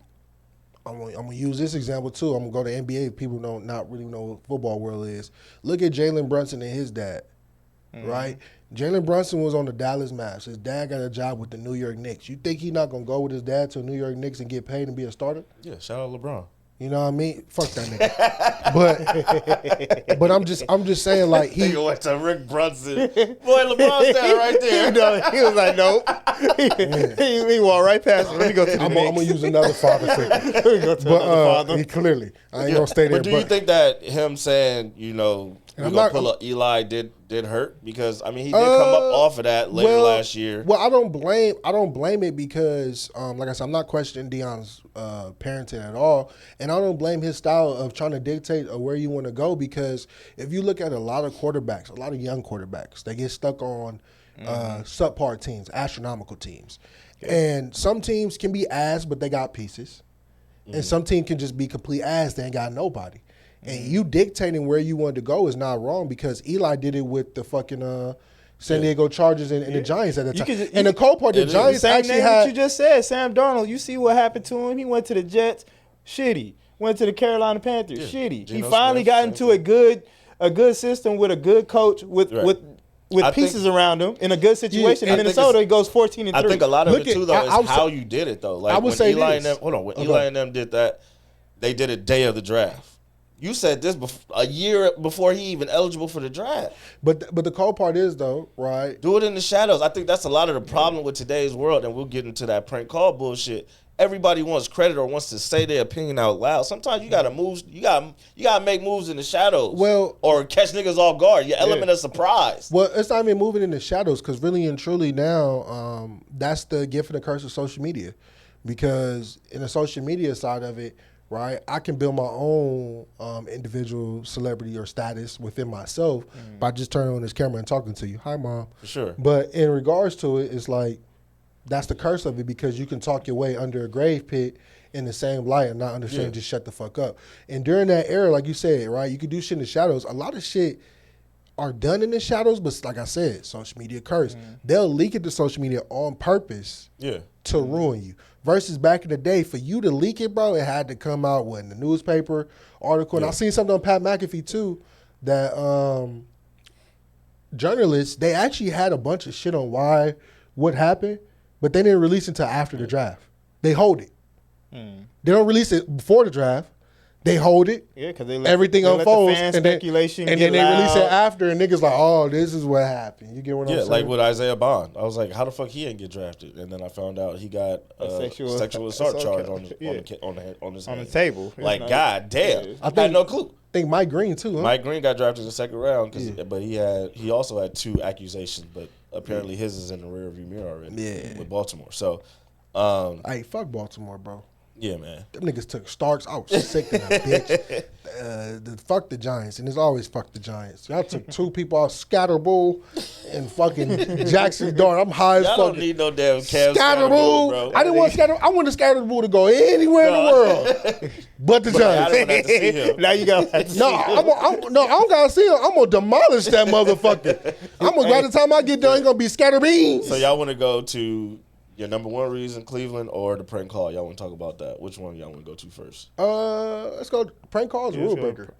Speaker 5: I'm gonna use this example too. I'm gonna go to NBA. If people don't not really know what football world is. Look at Jalen Brunson and his dad. Right? Jalen Brunson was on the Dallas Mavs. His dad got a job with the New York Knicks. You think he's not going to go with his dad to the New York Knicks and get paid and be a starter?
Speaker 3: Yeah, shout out LeBron.
Speaker 5: You know what I mean? Fuck that nigga. but I'm just saying, like, he
Speaker 3: went to Rick Brunson. Boy, LeBron's dad right there.
Speaker 4: He was like, nope. he walked right past him. Let me go to the
Speaker 5: I'm going to use another father figure.
Speaker 4: Let me go to another father.
Speaker 5: Clearly. I ain't going to stay there.
Speaker 3: But do you think that him saying, we're going to pull up Eli did hurt? Because, I mean, he did come up off of that later last year.
Speaker 5: Well, I don't blame it because, like I said, I'm not questioning Deion's parenting at all. And I don't blame his style of trying to dictate where you want to go because if you look at a lot of quarterbacks, a lot of young quarterbacks, they get stuck on subpar teams, astronomical teams. And some teams can be ass, but they got pieces. And some team can just be complete ass, they ain't got nobody. And you dictating where you want to go is not wrong because Eli did it with the fucking San Diego Chargers and the Giants at the time. And the cold part, the Giants actually had.
Speaker 4: What you just said, Sam Darnold. You see what happened to him? He went to the Jets, shitty. Went to the Carolina Panthers, shitty. He finally got into a good system with a good coach with pieces around him in a good situation. In Minnesota, he goes 14-3.
Speaker 3: I think a lot of it too, though, is how you did it, though. Like when Eli and them, when Eli and them did that, they did it day of the draft. You said this a year before he even eligible for the draft.
Speaker 5: But the cold part is, though, right?
Speaker 3: Do it in the shadows. I think that's a lot of the problem with today's world, and we'll get into that prank call bullshit. Everybody wants credit or wants to say their opinion out loud. Sometimes you gotta move. You gotta make moves in the shadows.
Speaker 5: Well,
Speaker 3: or catch niggas off guard. Your element of surprise.
Speaker 5: Well, it's not even moving in the shadows because really and truly now, that's the gift and the curse of social media. Because in the social media side of it, right, I can build my own individual celebrity or status within myself by just turning on this camera and talking to you. Hi, Mom.
Speaker 3: For sure.
Speaker 5: But in regards to it, it's like that's the curse of it because you can talk your way under a grave pit in the same light and not understand just shut the fuck up. And during that era, like you said, right, you could do shit in the shadows. A lot of shit are done in the shadows, but like I said, social media curse. They'll leak it to social media on purpose to ruin you. Versus back in the day, for you to leak it, bro, it had to come out in the newspaper, article. And I seen something on Pat McAfee, too, that journalists, they actually had a bunch of shit on what happened, but they didn't release it until after the draft. They hold it. They don't release it before the draft. They hold it.
Speaker 4: Yeah, because
Speaker 5: everything unfolds,
Speaker 4: and
Speaker 5: then they release it after, and niggas like, oh, this is what happened. You get what I'm saying?
Speaker 3: Yeah, like with Isaiah Bond. I was like, how the fuck he ain't get drafted? And then I found out he got a sexual assault charge on the
Speaker 4: table.
Speaker 3: Like, god damn, I had no clue.
Speaker 5: I think Mike Green too. Huh?
Speaker 3: Mike Green got drafted in the second round, but he also had 2 accusations, but apparently his is in the rearview mirror already. With Baltimore. So,
Speaker 5: hey, fuck Baltimore, bro.
Speaker 3: Yeah, man.
Speaker 5: Them niggas took Starks. I was sick of that bitch. Fuck the Giants, and it's always fuck the Giants. Y'all took 2 people out, Scatterbull and fucking Jackson Dart. I'm high as fuck.
Speaker 3: Y'all don't need no damn Cavs
Speaker 5: Scatterbull, bro. I didn't want Scatterbull. I wanted Scatterbull to go anywhere in the world, but the Giants.
Speaker 3: I didn't have to see him.
Speaker 4: Now you got to see him.
Speaker 5: I don't gotta see him. I'm gonna demolish that motherfucker. By the time I get done, it's gonna be Scatterbeans.
Speaker 3: So y'all want to go to your number 1 reason, Cleveland, or the prank call? Y'all want to talk about that? Which one y'all want to go to first?
Speaker 5: Let's go. Prank call is rule breaker.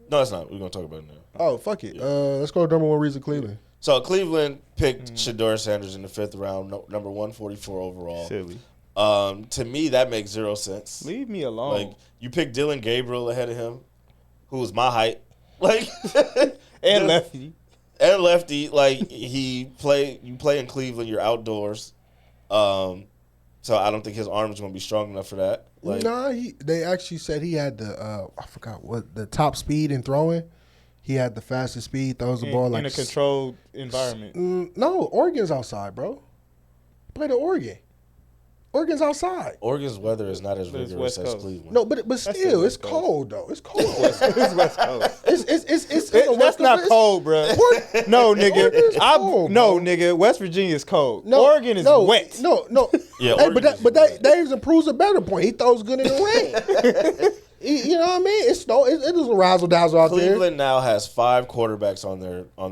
Speaker 3: No, it's not. We're gonna talk about it now.
Speaker 5: Oh, fuck it. Let's go to number 1 reason, Cleveland.
Speaker 3: So Cleveland picked Shedeur Sanders in the 5th round, number 144 overall.
Speaker 4: Silly.
Speaker 3: To me, that makes 0 sense.
Speaker 4: Leave me alone.
Speaker 3: Like, you picked Dylan Gabriel ahead of him, who was my height, like,
Speaker 4: and lefty.
Speaker 3: And lefty, like you play in Cleveland, you're outdoors. So I don't think his arm is going to be strong enough for that. Like,
Speaker 5: they actually said he had the I forgot what the top speed in throwing. He had the fastest speed, throws the ball like
Speaker 4: in a controlled environment.
Speaker 5: No, Oregon's outside, bro. Play the Oregon. Oregon's outside.
Speaker 3: Oregon's weather is not as
Speaker 4: But it's
Speaker 3: rigorous
Speaker 4: West
Speaker 3: as
Speaker 4: Coast.
Speaker 3: Cleveland.
Speaker 5: No, but
Speaker 4: still
Speaker 5: still, it's
Speaker 4: West Coast.
Speaker 5: cold though. It's cold.
Speaker 4: It's West Coast.
Speaker 5: It's
Speaker 4: That's not cold, bro. No, nigga.
Speaker 5: Oregon's cold,
Speaker 4: No,
Speaker 5: bro.
Speaker 4: nigga. West Virginia is cold.
Speaker 5: No,
Speaker 4: Oregon is
Speaker 5: no,
Speaker 4: wet.
Speaker 5: No.
Speaker 3: Yeah,
Speaker 5: Hey,
Speaker 3: Oregon is
Speaker 5: but
Speaker 3: wet.
Speaker 5: that even proves a better point. He throws good in the rain. You know what I mean? It's no, it is a razzle dazzle out there.
Speaker 3: Cleveland now has 5 quarterbacks on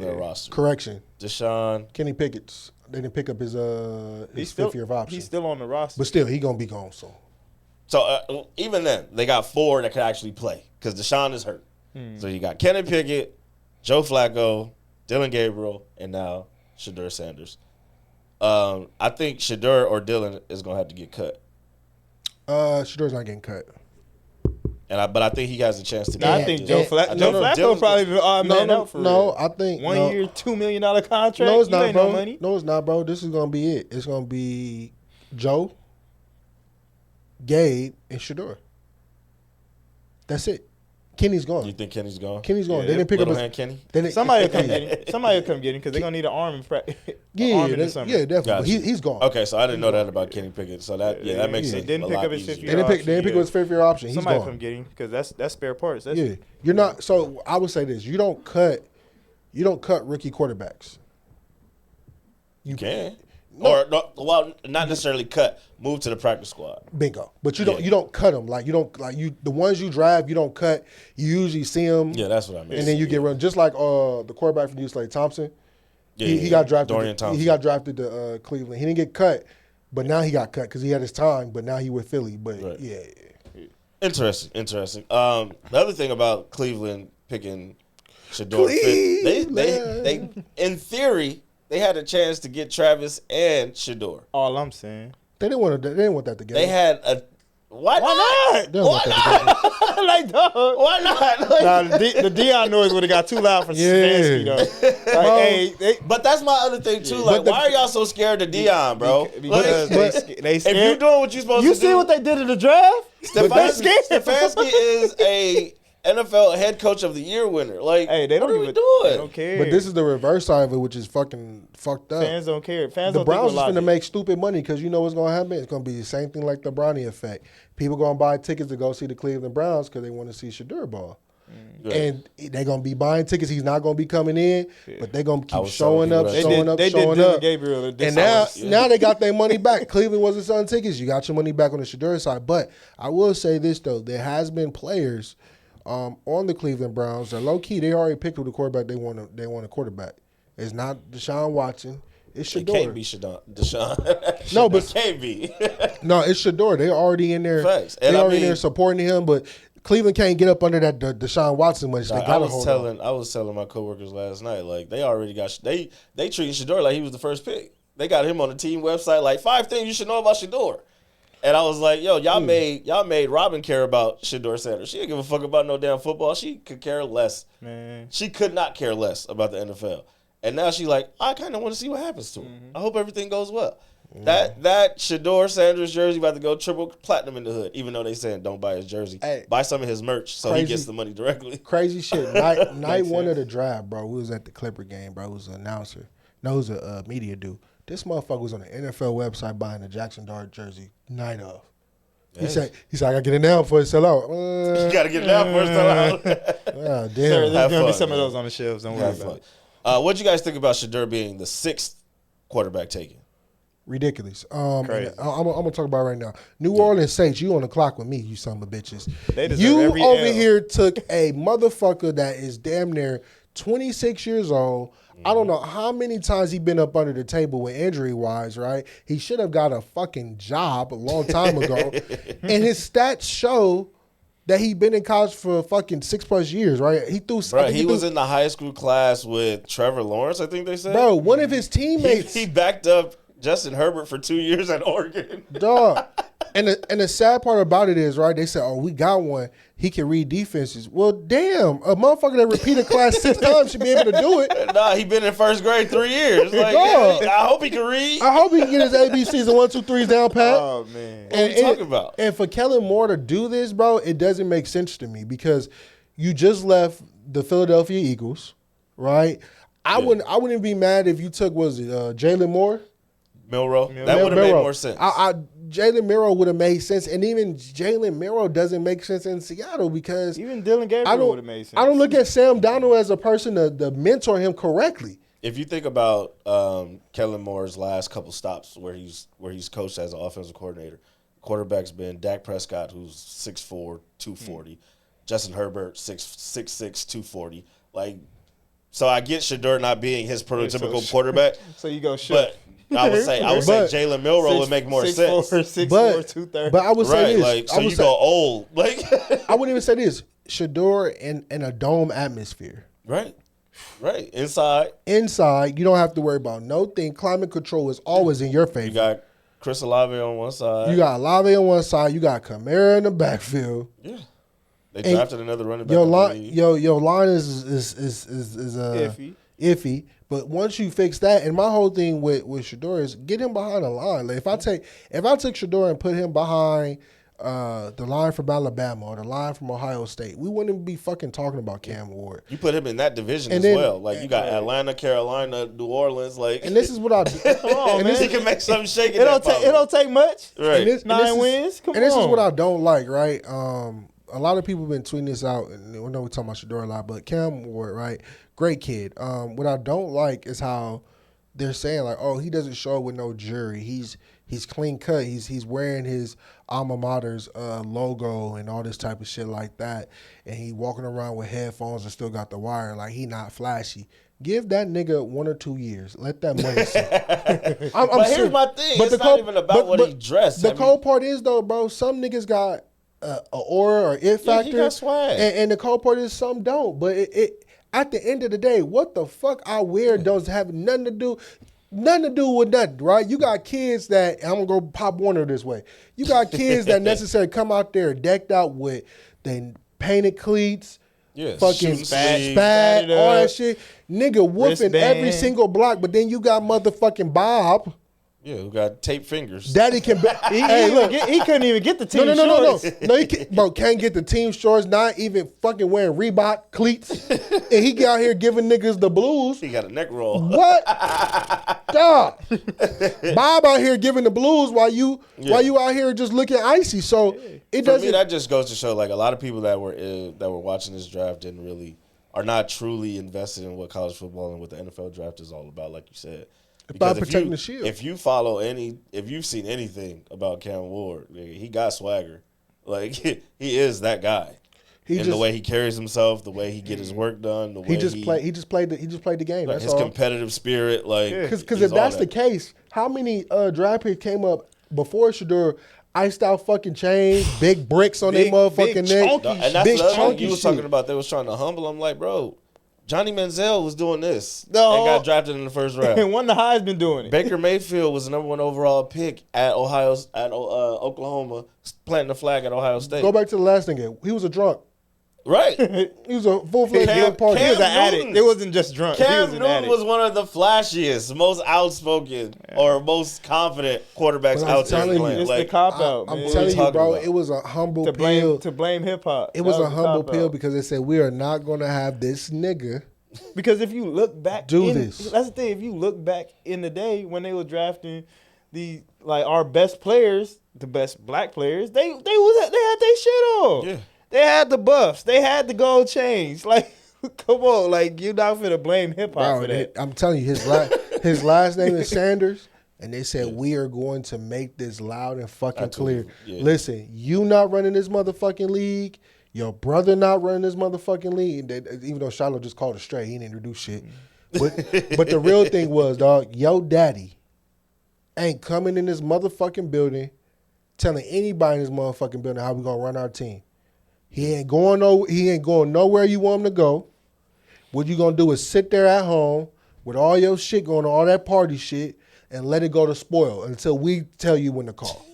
Speaker 3: their roster.
Speaker 5: Correction.
Speaker 3: Deshaun.
Speaker 5: Kenny Pickett's. They didn't pick up his
Speaker 4: He's still,
Speaker 5: fifth year of option.
Speaker 4: he's still on the roster.
Speaker 5: But still, he gonna be gone soon.
Speaker 3: So even then, they got 4 that could actually play because Deshaun is hurt. So you got Kenny Pickett, Joe Flacco, Dylan Gabriel, and now Shedeur Sanders. I think Shedeur or Dylan is gonna have to get cut,
Speaker 5: Shedor's not getting cut.
Speaker 3: but I think he has a chance to.
Speaker 4: Nah, I
Speaker 3: get
Speaker 4: think
Speaker 3: cut.
Speaker 4: Joe
Speaker 3: I
Speaker 4: Flacco
Speaker 3: Dylan's-
Speaker 4: probably the odd man out for real.
Speaker 5: I think
Speaker 4: 1
Speaker 5: no.
Speaker 4: year, $2 million contract.
Speaker 5: No, it's
Speaker 4: You
Speaker 5: not,
Speaker 4: ain't
Speaker 5: bro.
Speaker 4: no money.
Speaker 5: No, it's not, bro. This is gonna be it. It's gonna be Joe, Gabe, and Shedeur. That's it. Kenny's gone.
Speaker 3: You think Kenny's gone?
Speaker 5: Kenny's gone.
Speaker 4: Yeah,
Speaker 5: they didn't pick up
Speaker 3: Little
Speaker 5: his.
Speaker 3: hand Kenny.
Speaker 5: They didn't,
Speaker 4: Somebody will come get him. Somebody will come get him because they're gonna need an arm in
Speaker 5: Yeah,
Speaker 4: the summer.
Speaker 5: yeah, definitely.
Speaker 3: Gotcha.
Speaker 5: He's gone.
Speaker 3: Okay, so I didn't know that about Kenny Pickett. So that that makes
Speaker 5: Yeah.
Speaker 3: it
Speaker 4: Didn't
Speaker 3: a
Speaker 4: pick
Speaker 3: lot
Speaker 4: up his
Speaker 3: easier.
Speaker 4: fifth
Speaker 5: They
Speaker 4: year.
Speaker 5: didn't pick
Speaker 4: Yeah.
Speaker 5: his fifth year option. He's
Speaker 4: Somebody
Speaker 5: gone.
Speaker 4: come get him because that's spare parts. That's
Speaker 5: Yeah, you're not. So I would say this: you don't cut rookie quarterbacks.
Speaker 3: You can. Or well, not necessarily cut. Move to the practice squad.
Speaker 5: Bingo. But you don't cut them like the ones you draft. You don't cut. You usually see them.
Speaker 3: Yeah, that's what I mean.
Speaker 5: And then you get run just like the quarterback from UCLA, Thompson.
Speaker 3: Yeah,
Speaker 5: He got drafted.
Speaker 3: Dorian Thompson.
Speaker 5: He got drafted to Cleveland. He didn't get cut, but now he got cut because he had his time. But now he with Philly. But
Speaker 3: Right.
Speaker 5: yeah,
Speaker 3: Interesting. The other thing about Cleveland picking Shedeur, they in theory they had a chance to get Travis and Shedeur.
Speaker 4: all I'm saying.
Speaker 5: they didn't want that together.
Speaker 3: They had a why not?
Speaker 5: They didn't want that together.
Speaker 4: Like, dog.
Speaker 3: Why not? Like,
Speaker 4: Nah, the Dion noise would have got too loud for Stefanski, though. Like, hey,
Speaker 3: but that's my other thing too. Like, why are y'all so scared of Dion, bro?
Speaker 4: because they
Speaker 3: If
Speaker 4: scared.
Speaker 3: you're doing what you're supposed
Speaker 4: You
Speaker 3: to
Speaker 4: see
Speaker 3: do,
Speaker 4: what they did in the draft?
Speaker 3: Stefanski is a NFL head coach of the year winner. Like,
Speaker 4: Hey, they don't
Speaker 3: what are we
Speaker 4: even
Speaker 3: doing?
Speaker 4: They don't care.
Speaker 5: But this is the reverse side of it, which is fucking fucked up.
Speaker 4: fans don't care. Fans
Speaker 5: The
Speaker 4: don't
Speaker 5: Browns is
Speaker 4: think
Speaker 5: going
Speaker 4: we're
Speaker 5: to make stupid money because you know what's going to happen? It's going to be the same thing like the Bronny effect. People going to buy tickets to go see the Cleveland Browns because they want to see Shedeur ball.
Speaker 3: Right.
Speaker 5: And they're going to be buying tickets. He's not going to be coming in, but they're going to
Speaker 3: I
Speaker 5: keep
Speaker 3: was
Speaker 5: showing
Speaker 3: telling
Speaker 5: up,
Speaker 3: people that.
Speaker 4: They
Speaker 5: showing
Speaker 4: did
Speaker 5: up.
Speaker 4: Gabriel.
Speaker 5: And now they got their money back. Cleveland wasn't selling tickets. You got your money back on the Shedeur side. But I will say this, though. There has been players on the Cleveland Browns that low-key, they already picked who the quarterback they want a quarterback. It's not Deshaun Watson. It's
Speaker 3: It
Speaker 5: Shedeur.
Speaker 3: can't be Deshaun.
Speaker 5: No, but-
Speaker 3: it can't be.
Speaker 5: No, it's Shedeur. They're already in there.
Speaker 3: Facts.
Speaker 5: They're
Speaker 3: And I
Speaker 5: already in
Speaker 3: mean-
Speaker 5: there supporting him, but Cleveland can't get up under that Deshaun Watson much. They
Speaker 3: I
Speaker 5: gotta
Speaker 3: was
Speaker 5: hold on.
Speaker 3: I was telling my coworkers last night, like they already got they treating Shedeur like he was the first pick. They got him on the team website, like 5 things you should know about Shedeur. And I was like, yo, y'all made Robin care about Shedeur Sanders. She didn't give a fuck about no damn football. She could care less.
Speaker 4: Man.
Speaker 3: She could not care less about the NFL. And now she's like, I kind of want to see what happens to him.
Speaker 4: Mm-hmm.
Speaker 3: I hope everything goes well. That Shedeur Sanders jersey about to go triple platinum in the hood, even though they saying don't buy his jersey.
Speaker 5: Hey,
Speaker 3: buy some of his merch so
Speaker 5: crazy-
Speaker 3: he gets the money directly.
Speaker 5: Crazy shit. Night one of the draft, bro. We was at the Clipper game, bro. It was an announcer. No, it was a media dude. This motherfucker was on the NFL website buying the Jackson Dart jersey night of. He said, I gotta get it now before it sell out.
Speaker 3: You got to get it out first.
Speaker 5: Ah, damn.
Speaker 4: Sir, there's
Speaker 3: Have
Speaker 4: going to be
Speaker 3: fun,
Speaker 4: some
Speaker 3: man.
Speaker 4: of those on the shelves. Don't worry
Speaker 3: Have
Speaker 4: about
Speaker 3: fun.
Speaker 4: it.
Speaker 3: What'd you guys think about Shedeur being the 6th quarterback taken?
Speaker 5: Ridiculous.
Speaker 4: Crazy.
Speaker 5: And I'm gonna talk about it right now. New Orleans Saints, you on the clock with me, you son of a bitches.
Speaker 4: They deserve
Speaker 5: You
Speaker 4: every
Speaker 5: over
Speaker 4: L.
Speaker 5: here took a motherfucker that is damn near 26 years old. I don't know how many times he been up under the table with injury wise, right? He should have got a fucking job a long time ago. And his stats show that he been in college for fucking 6+ years, right? He threw.
Speaker 3: Bro, he was in the high school class with Trevor Lawrence, I think they said.
Speaker 5: Bro, one of his teammates.
Speaker 3: he backed up Justin Herbert for 2 years at Oregon.
Speaker 5: Dog. And the sad part about it is, right, they said, oh, we got one. He can read defenses. Well, damn, a motherfucker that repeated class 6 times should be able to do it.
Speaker 3: Nah, he been in first grade 3 years. Like,
Speaker 5: Dog.
Speaker 3: I hope he can read.
Speaker 5: I hope he can get his ABCs and 1, 2, 3s down pat.
Speaker 4: Oh, man.
Speaker 3: What are you talking about?
Speaker 5: And for Kellen Moore to do this, bro, it doesn't make sense to me because You just left the Philadelphia Eagles, right? I wouldn't be mad if you took Jalen Moore.
Speaker 3: Milrow. That would have made more sense.
Speaker 5: Jalen Milrow would have made sense, and even Jalen Milrow doesn't make sense in Seattle because
Speaker 4: even Dylan Gabriel would have made sense.
Speaker 5: I don't look at Sam Darnold as a person to mentor him correctly.
Speaker 3: If you think about Kellen Moore's last couple stops where he's coached as an offensive coordinator, quarterback's been Dak Prescott, who's 6'4", 240, Justin Herbert, 6'6", 240. Like, so I get Shedeur not being his prototypical quarterback.
Speaker 4: So you go
Speaker 3: but I would say Jalen Milrow would make more sense.
Speaker 4: 6'4", 230.
Speaker 5: But I would say this.
Speaker 3: Like, so you go old. Like
Speaker 5: I wouldn't even say this. Shedeur in a dome atmosphere.
Speaker 3: Right. Inside,
Speaker 5: you don't have to worry about no thing. Climate control is always in your favor.
Speaker 3: You got Chris Olave on one side.
Speaker 5: You got Olave on one side. You got Kamara in the backfield.
Speaker 3: Yeah. They drafted another running back.
Speaker 5: Your line is iffy. But once you fix that, and my whole thing with Shedeur is get him behind the line. Like if I took Shedeur and put him behind the line from Alabama or the line from Ohio State, we wouldn't be fucking talking about Cam Ward.
Speaker 3: You put him in that division as well. Like you got Atlanta, Carolina, New Orleans. Like,
Speaker 5: and this is what I do.
Speaker 4: Come on, man.
Speaker 3: He can make something shake.
Speaker 4: It don't take much.
Speaker 3: Right.
Speaker 4: 9 wins. Come on.
Speaker 5: And this is what I don't like. Right. A lot of people have been tweeting this out, and we know we're talking about Shedeur a lot, but Cam Ward, right? Great kid. What I don't like is how they're saying like, oh, he doesn't show up with no jury. He's clean cut. He's wearing his alma mater's logo and all this type of shit like that, and he walking around with headphones and still got the wire. Like he not flashy. Give that nigga 1 or 2 years. Let that money sit.
Speaker 3: But here's my thing. It's not even about what he dressed.
Speaker 5: The cold part is though, bro. Some niggas got a aura or it factor.
Speaker 3: He got swag.
Speaker 5: And the cold part is some don't. But it at the end of the day, what the fuck I wear does have nothing to do with nothing, right? You got kids that, I'm going to go Pop Warner this way. You got kids that necessarily come out there decked out with they painted cleats, fucking spad, all that shit. Nigga whooping every single block, but then you got motherfucking Bob.
Speaker 3: Yeah, who got taped fingers.
Speaker 5: Daddy can. Hey, look,
Speaker 4: he couldn't even get the team shorts.
Speaker 5: No, he can't get the team shorts. Not even fucking wearing Reebok cleats, and he got out here giving niggas the blues.
Speaker 3: He got a neck roll.
Speaker 5: What? Dog. Bob out here giving the blues while you out here just looking icy. So it doesn't.
Speaker 3: For me, that just goes to show like a lot of people that were watching this draft are not truly invested in what college football and what the NFL draft is all about. Like you said.
Speaker 5: About protecting the shield.
Speaker 3: If you've seen anything about Cam Ward, he got swagger. Like he is that guy. The way he carries himself, the way he get his work done, the way he just played
Speaker 5: the game.
Speaker 3: Like
Speaker 5: that's
Speaker 3: his
Speaker 5: all.
Speaker 3: competitive spirit, like
Speaker 5: because if that's the case, how many draft picks came up before Shedeur? Iced out fucking chains, big bricks on their motherfucking neck,
Speaker 3: and that's the other thing you was talking about. They was trying to humble him, like, bro. Johnny Manziel was doing this and got drafted in the first round.
Speaker 4: And one of the highs been doing it.
Speaker 3: Baker Mayfield was the number 1 overall pick at Oklahoma, planting the flag at Ohio State.
Speaker 5: Go back to the last thing. He was a drunk.
Speaker 3: Right.
Speaker 5: He was a full-fledged drunk party.
Speaker 4: He was an addict. It wasn't just drunk.
Speaker 3: Cam Newton was one of the flashiest, most outspoken, or most confident quarterbacks out there.
Speaker 4: It's the cop-out.
Speaker 5: I'm telling you, bro, it was a humble pill.
Speaker 4: To blame hip-hop.
Speaker 5: It was a humble pill because they said, we are not going to have this nigga.
Speaker 4: Because if you look back,
Speaker 5: this.
Speaker 4: That's the thing. If you look back in the day when they were drafting our best players, the best black players, they had their shit on.
Speaker 3: Yeah.
Speaker 4: They had the buffs. They had the gold chains. Like, come on, like you're not finna blame hip hop for that.
Speaker 5: I'm telling you, his last name is Sanders, and they said we are going to make this loud and fucking clear. Yeah. Listen, you not running this motherfucking league. Your brother not running this motherfucking league. Even though Shiloh just called it straight, he didn't introduce shit. But the real thing was, dog, your daddy ain't coming in this motherfucking building telling anybody in this motherfucking building how we gonna run our team. He ain't going nowhere you want him to go. What you gonna do is sit there at home with all your shit going on, all that party shit, and let it go to spoil until we tell you when to call.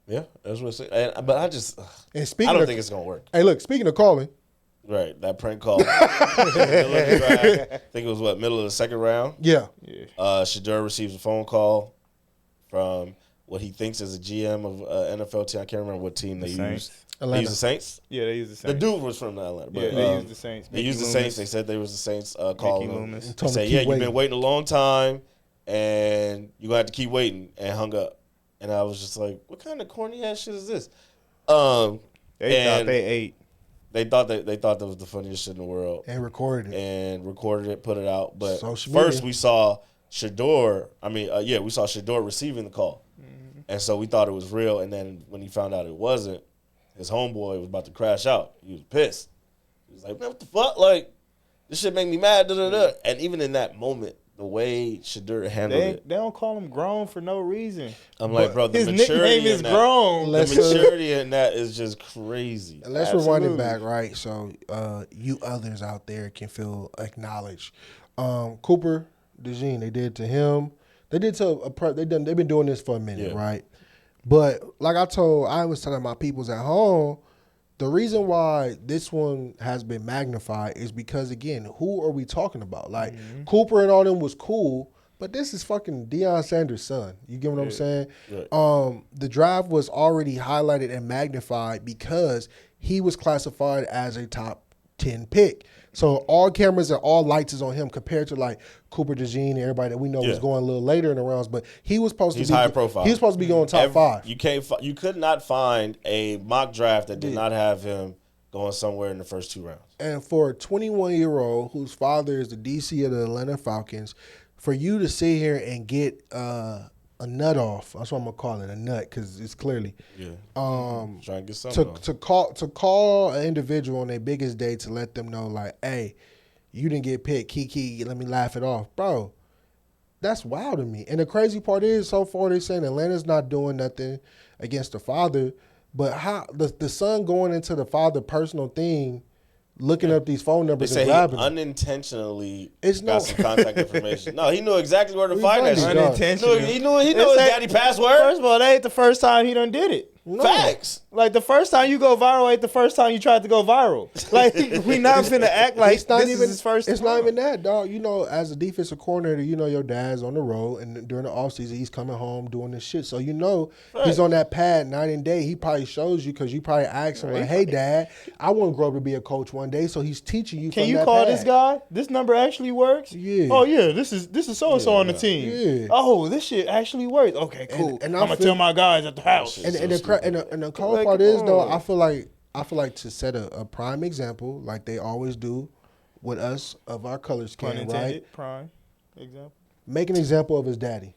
Speaker 3: Yeah, that's what I say. But I don't think it's gonna work.
Speaker 5: Hey, look, speaking of calling.
Speaker 3: Right, that prank call. I think it was middle of the second round?
Speaker 5: Yeah.
Speaker 3: Shedeur receives a phone call from what he thinks is a GM of NFL team. I can't remember what team they used.
Speaker 4: Saints.
Speaker 3: They used the Saints.
Speaker 4: Yeah, they use the
Speaker 3: The
Speaker 4: Saints.
Speaker 3: dude was from Atlanta. But,
Speaker 4: Yeah, they used the Saints.
Speaker 3: They used the
Speaker 4: Mickey
Speaker 3: Saints.
Speaker 4: Loomis.
Speaker 3: They said they was the Saints calling
Speaker 4: Mickey
Speaker 3: him.
Speaker 4: Loomis.
Speaker 3: They
Speaker 5: Told him
Speaker 3: said,
Speaker 5: to
Speaker 3: yeah,
Speaker 5: keep
Speaker 3: you've been
Speaker 5: waiting.
Speaker 3: waiting a long time, and you're going to have to keep waiting, and hung up. And I was just like, what kind of corny ass shit is this?
Speaker 4: They thought
Speaker 3: and
Speaker 4: they ate.
Speaker 3: They thought that was the funniest shit in the world.
Speaker 5: And recorded it.
Speaker 3: Put it out. But
Speaker 5: Social
Speaker 3: first
Speaker 5: media.
Speaker 3: we saw Shador. We saw Shador receiving the call. And so we thought it was real. And then when he found out it wasn't, his homeboy was about to crash out. He was pissed. He was like, man, what the fuck? Like, this shit make me mad. Da, da, da. And even in that moment, the way Shador handled it,
Speaker 4: They don't call him grown for no reason.
Speaker 3: I'm like, bro, the
Speaker 4: His
Speaker 3: maturity
Speaker 4: nickname is
Speaker 3: in that,
Speaker 4: grown.
Speaker 3: the
Speaker 5: Let's,
Speaker 3: maturity in that is just crazy.
Speaker 5: And let's rewind it
Speaker 4: Absolutely.
Speaker 5: back, right? So you others out there can feel acknowledged. Cooper DeJean, they did to him. They did to they've been doing this for a minute,
Speaker 3: Yeah.
Speaker 5: right? But like I was telling my peoples at home, the reason why this one has been magnified is because, again, who are we talking about? Like, Cooper and all them was cool, but this is fucking Deion Sanders' son. You get what I'm saying?
Speaker 3: Right.
Speaker 5: The drive was already highlighted and magnified because he was classified as a top 10 pick. So all cameras and all lights is on him compared to like Cooper DeJean and everybody that we know was
Speaker 3: Yeah.
Speaker 5: going a little later in the rounds. But he was supposed
Speaker 3: He's
Speaker 5: to be
Speaker 3: high profile.
Speaker 5: He was supposed to be going top 5.
Speaker 3: You could not find a mock draft that did not have him going somewhere in the first 2 rounds.
Speaker 5: And for a 21-year-old whose father is the DC of the Atlanta Falcons, for you to sit here and get a nut off, that's what I'm gonna call it, a nut, because it's clearly
Speaker 3: Trying to get something on.
Speaker 5: to call an individual on their biggest day to let them know, like, hey, you didn't get picked, Kiki, let me laugh it off, bro. That's wild to me. And the crazy part is, so far they're saying Atlanta's not doing nothing against the father, but how the son going into the father personal thing, looking up these phone
Speaker 3: They
Speaker 5: numbers
Speaker 3: say
Speaker 5: and
Speaker 3: he
Speaker 5: grabbing them.
Speaker 3: unintentionally
Speaker 5: It's
Speaker 3: got
Speaker 5: no-
Speaker 3: some contact information. No, he knew exactly where to
Speaker 5: We
Speaker 3: find that
Speaker 5: funny,
Speaker 3: shit.
Speaker 5: dog.
Speaker 4: Unintentional.
Speaker 3: He knew his daddy password.
Speaker 4: First of all, that ain't the first time he done did it.
Speaker 5: No.
Speaker 3: Facts.
Speaker 4: Like, the first time you go viral ain't the first time you tried to go viral. Like, we not finna act like
Speaker 5: It's not
Speaker 4: this
Speaker 5: even
Speaker 4: is his first
Speaker 5: It's
Speaker 4: time.
Speaker 5: not even that, dog. You know, as a defensive coordinator, you know your dad's on the road, and during the offseason, he's coming home doing this shit. So you know he's on that pad night and day. He probably shows you because you probably asked him, like, "Hey, Dad, I want to grow up to be a coach one day." So he's teaching you.
Speaker 4: Can
Speaker 5: from
Speaker 4: you
Speaker 5: that
Speaker 4: call
Speaker 5: pad.
Speaker 4: this guy? This number actually works?
Speaker 5: Yeah.
Speaker 4: Oh yeah, this is so and so on the team.
Speaker 5: Yeah.
Speaker 4: Oh, this shit actually works. Okay, cool.
Speaker 5: and I
Speaker 4: I'm gonna
Speaker 5: feel-
Speaker 4: tell my guys at the house.
Speaker 5: And the cold
Speaker 4: Like,
Speaker 5: part is, though,
Speaker 4: oh.
Speaker 5: I feel like to set a prime example, like they always do with us of our color
Speaker 4: Pun
Speaker 5: scheme,
Speaker 4: intended.
Speaker 5: right?
Speaker 4: Prime example.
Speaker 5: Make an example of his daddy.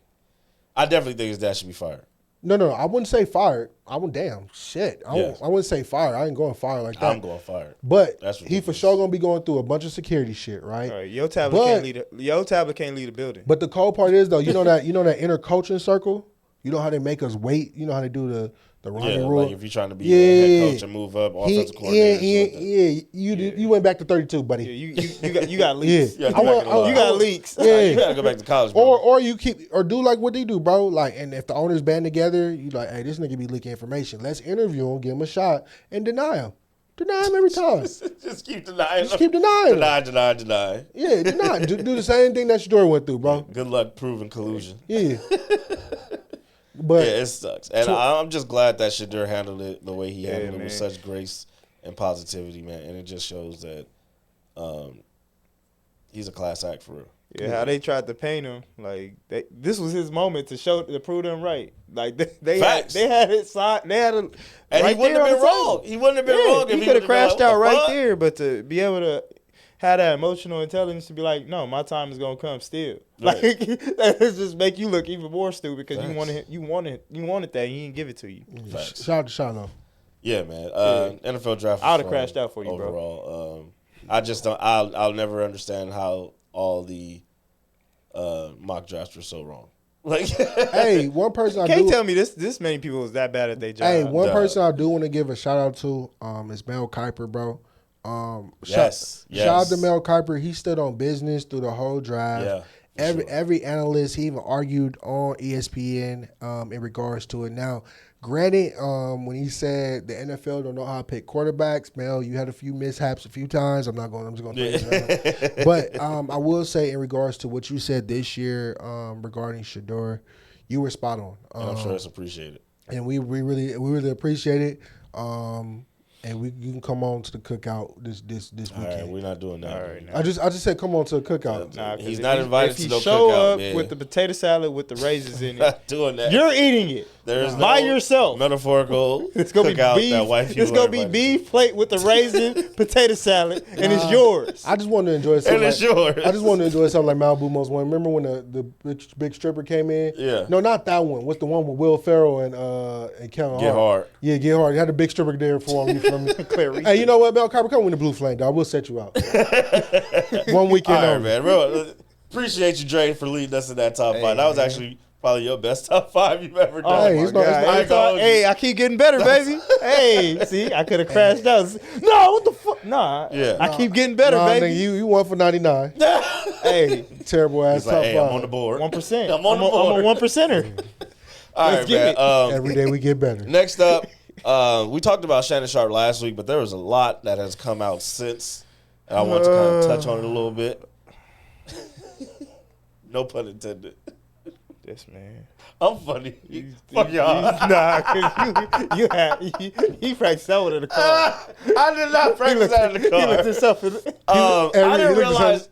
Speaker 3: I definitely think his dad should be fired.
Speaker 5: No, I wouldn't say fired. I wouldn't. Damn, shit.
Speaker 3: Yes.
Speaker 5: I wouldn't say fired. I ain't going fired like that.
Speaker 3: I'm going fired.
Speaker 5: But
Speaker 3: That's
Speaker 5: he for
Speaker 3: ridiculous.
Speaker 5: sure gonna be going through a bunch of security shit, right?
Speaker 4: All right, your tablet
Speaker 5: But-
Speaker 4: can't lead a building.
Speaker 5: But the cold part is, though, you know that inner coaching circle. You know how they make us wait. You know how they do the Ronnie
Speaker 3: Yeah,
Speaker 5: rule.
Speaker 3: like if you're trying to be a head coach and move up, offensive coordinator. shit like that.
Speaker 5: You went back to 32, buddy.
Speaker 4: Yeah, you got leaks.
Speaker 5: Yeah.
Speaker 3: You gotta go back and
Speaker 4: You got leaks.
Speaker 5: Yeah.
Speaker 3: You gotta go back to college, bro.
Speaker 5: Or you do like what they do, bro. Like, and if the owners band together, you like, hey, this nigga be leaking information. Let's interview him, give him a shot, and deny him. Deny him every time.
Speaker 3: Just keep denying.
Speaker 5: Just keep denying him.
Speaker 3: Deny.
Speaker 5: Yeah, deny. do the same thing that Shador went through, bro.
Speaker 3: Good luck proving collusion.
Speaker 5: Yeah. But
Speaker 3: Yeah, it sucks. And I'm just glad that Shador handled it the way he handled it
Speaker 4: man.
Speaker 3: with such grace and positivity, man. And it just shows that he's a class act for real.
Speaker 4: Yeah, how they tried to paint him like this was his moment to prove them right. Like they
Speaker 3: Facts.
Speaker 4: had it signed. They had it,
Speaker 3: And
Speaker 4: right
Speaker 3: he wouldn't
Speaker 4: there
Speaker 3: have
Speaker 4: on
Speaker 3: been
Speaker 4: the
Speaker 3: wrong.
Speaker 4: table.
Speaker 3: He wouldn't have been
Speaker 4: Yeah,
Speaker 3: wrong if
Speaker 4: he
Speaker 3: he
Speaker 4: could have
Speaker 3: would've been like,
Speaker 4: crashed
Speaker 3: what
Speaker 4: out
Speaker 3: the
Speaker 4: right
Speaker 3: fuck?
Speaker 4: there. But to be able to have that emotional intelligence to be like, no, my time is gonna come still.
Speaker 3: Right.
Speaker 4: Like that just make you look even more stupid because
Speaker 3: Facts.
Speaker 4: you wanted that. And he didn't give it to you.
Speaker 3: Facts.
Speaker 5: shout out to Shiloh.
Speaker 3: Yeah, man. NFL draft.
Speaker 4: I would've
Speaker 3: was
Speaker 4: crashed
Speaker 3: fun
Speaker 4: out for you, bro.
Speaker 3: overall. I just don't. I'll never understand how all the mock drafts were so wrong. Like,
Speaker 5: Hey, one person I
Speaker 4: Can't
Speaker 5: do.
Speaker 4: tell me this many people was that bad at their job.
Speaker 5: Hey, one
Speaker 3: Duh.
Speaker 5: person I do want to give a shout out to is Mel Kiper, bro.
Speaker 3: Yes,
Speaker 5: Shout out to
Speaker 3: yes.
Speaker 5: Mel Kiper. He stood on business through the whole drive.
Speaker 3: Yeah, for sure.
Speaker 5: Every analyst, he even argued on ESPN in regards to it. Now, granted, when he said the NFL don't know how to pick quarterbacks, Mel, you had a few mishaps a few times. I'm just going to praise you. But I will say in regards to what you said this year regarding Shador, you were spot on.
Speaker 3: And I'm sure it's appreciated.
Speaker 5: And we really appreciate it. And you can come on to the cookout this
Speaker 3: All
Speaker 5: weekend.
Speaker 3: right, we're not doing that.
Speaker 4: All right, now.
Speaker 5: I just said come on to the cookout.
Speaker 4: Nah, 'cause
Speaker 3: He's
Speaker 4: if
Speaker 3: not
Speaker 4: you-
Speaker 3: invited
Speaker 4: if
Speaker 3: to
Speaker 4: you
Speaker 3: no
Speaker 4: show
Speaker 3: cookout,
Speaker 4: up
Speaker 3: man.
Speaker 4: with the potato salad with the raisins in it,
Speaker 3: Not doing that.
Speaker 4: you're eating it
Speaker 3: There's
Speaker 4: by
Speaker 3: no
Speaker 4: yourself.
Speaker 3: metaphorical
Speaker 4: It's gonna be
Speaker 3: cookout
Speaker 4: beef.
Speaker 3: that white people
Speaker 4: It's gonna
Speaker 3: are
Speaker 4: be
Speaker 3: invited
Speaker 4: beef plate with the raisin potato salad, and it's yours.
Speaker 5: I just want to enjoy
Speaker 3: to.
Speaker 5: something.
Speaker 3: And it's
Speaker 5: like,
Speaker 3: yours.
Speaker 5: I just want to enjoy something like Malibu Most Wanted. Remember when the big stripper came in?
Speaker 3: Yeah.
Speaker 5: No, not that one. What's the one with Will Ferrell and Kevin
Speaker 3: Get hard.
Speaker 5: Yeah, Get Hard. You had a big stripper there for him. You feel me?
Speaker 4: Clarice.
Speaker 5: Hey, you know what, Bell Carver? Come win the Blue Flame, dog. We'll set you out. One weekend
Speaker 3: All right,
Speaker 5: only.
Speaker 3: man. Real, appreciate you, Dre, for leading us in that top five. That was actually probably your best top five you've ever done.
Speaker 5: Hey, it's not- it's not-
Speaker 3: I ain't gonna hold you.
Speaker 4: Hey, I keep getting better, baby. Hey, see, I could have crashed out. No, what the fuck? Nah,
Speaker 3: Yeah.
Speaker 4: I keep getting better,
Speaker 5: Nah,
Speaker 4: baby.
Speaker 5: nigga, you won for 99.
Speaker 4: Hey,
Speaker 5: Terrible ass
Speaker 3: He's like,
Speaker 5: top
Speaker 3: hey,
Speaker 5: five.
Speaker 3: I'm on the board.
Speaker 4: 1%.
Speaker 3: I'm on the board.
Speaker 4: I'm a 1%er.
Speaker 3: All right,
Speaker 4: Let's get
Speaker 3: man.
Speaker 4: it.
Speaker 5: Every day we get better.
Speaker 3: Next up, we talked about Shannon Sharp last week, but there was a lot that has come out since, and I want to kind of touch on it a little bit. No pun intended.
Speaker 4: This man.
Speaker 3: I'm funny. Fuck y'all.
Speaker 4: Nah, cause you practiced that one in the car.
Speaker 3: I did not practice that in the
Speaker 4: He looked
Speaker 3: car.
Speaker 4: himself in the,
Speaker 3: I
Speaker 5: Every-
Speaker 3: didn't
Speaker 5: he looked
Speaker 3: realize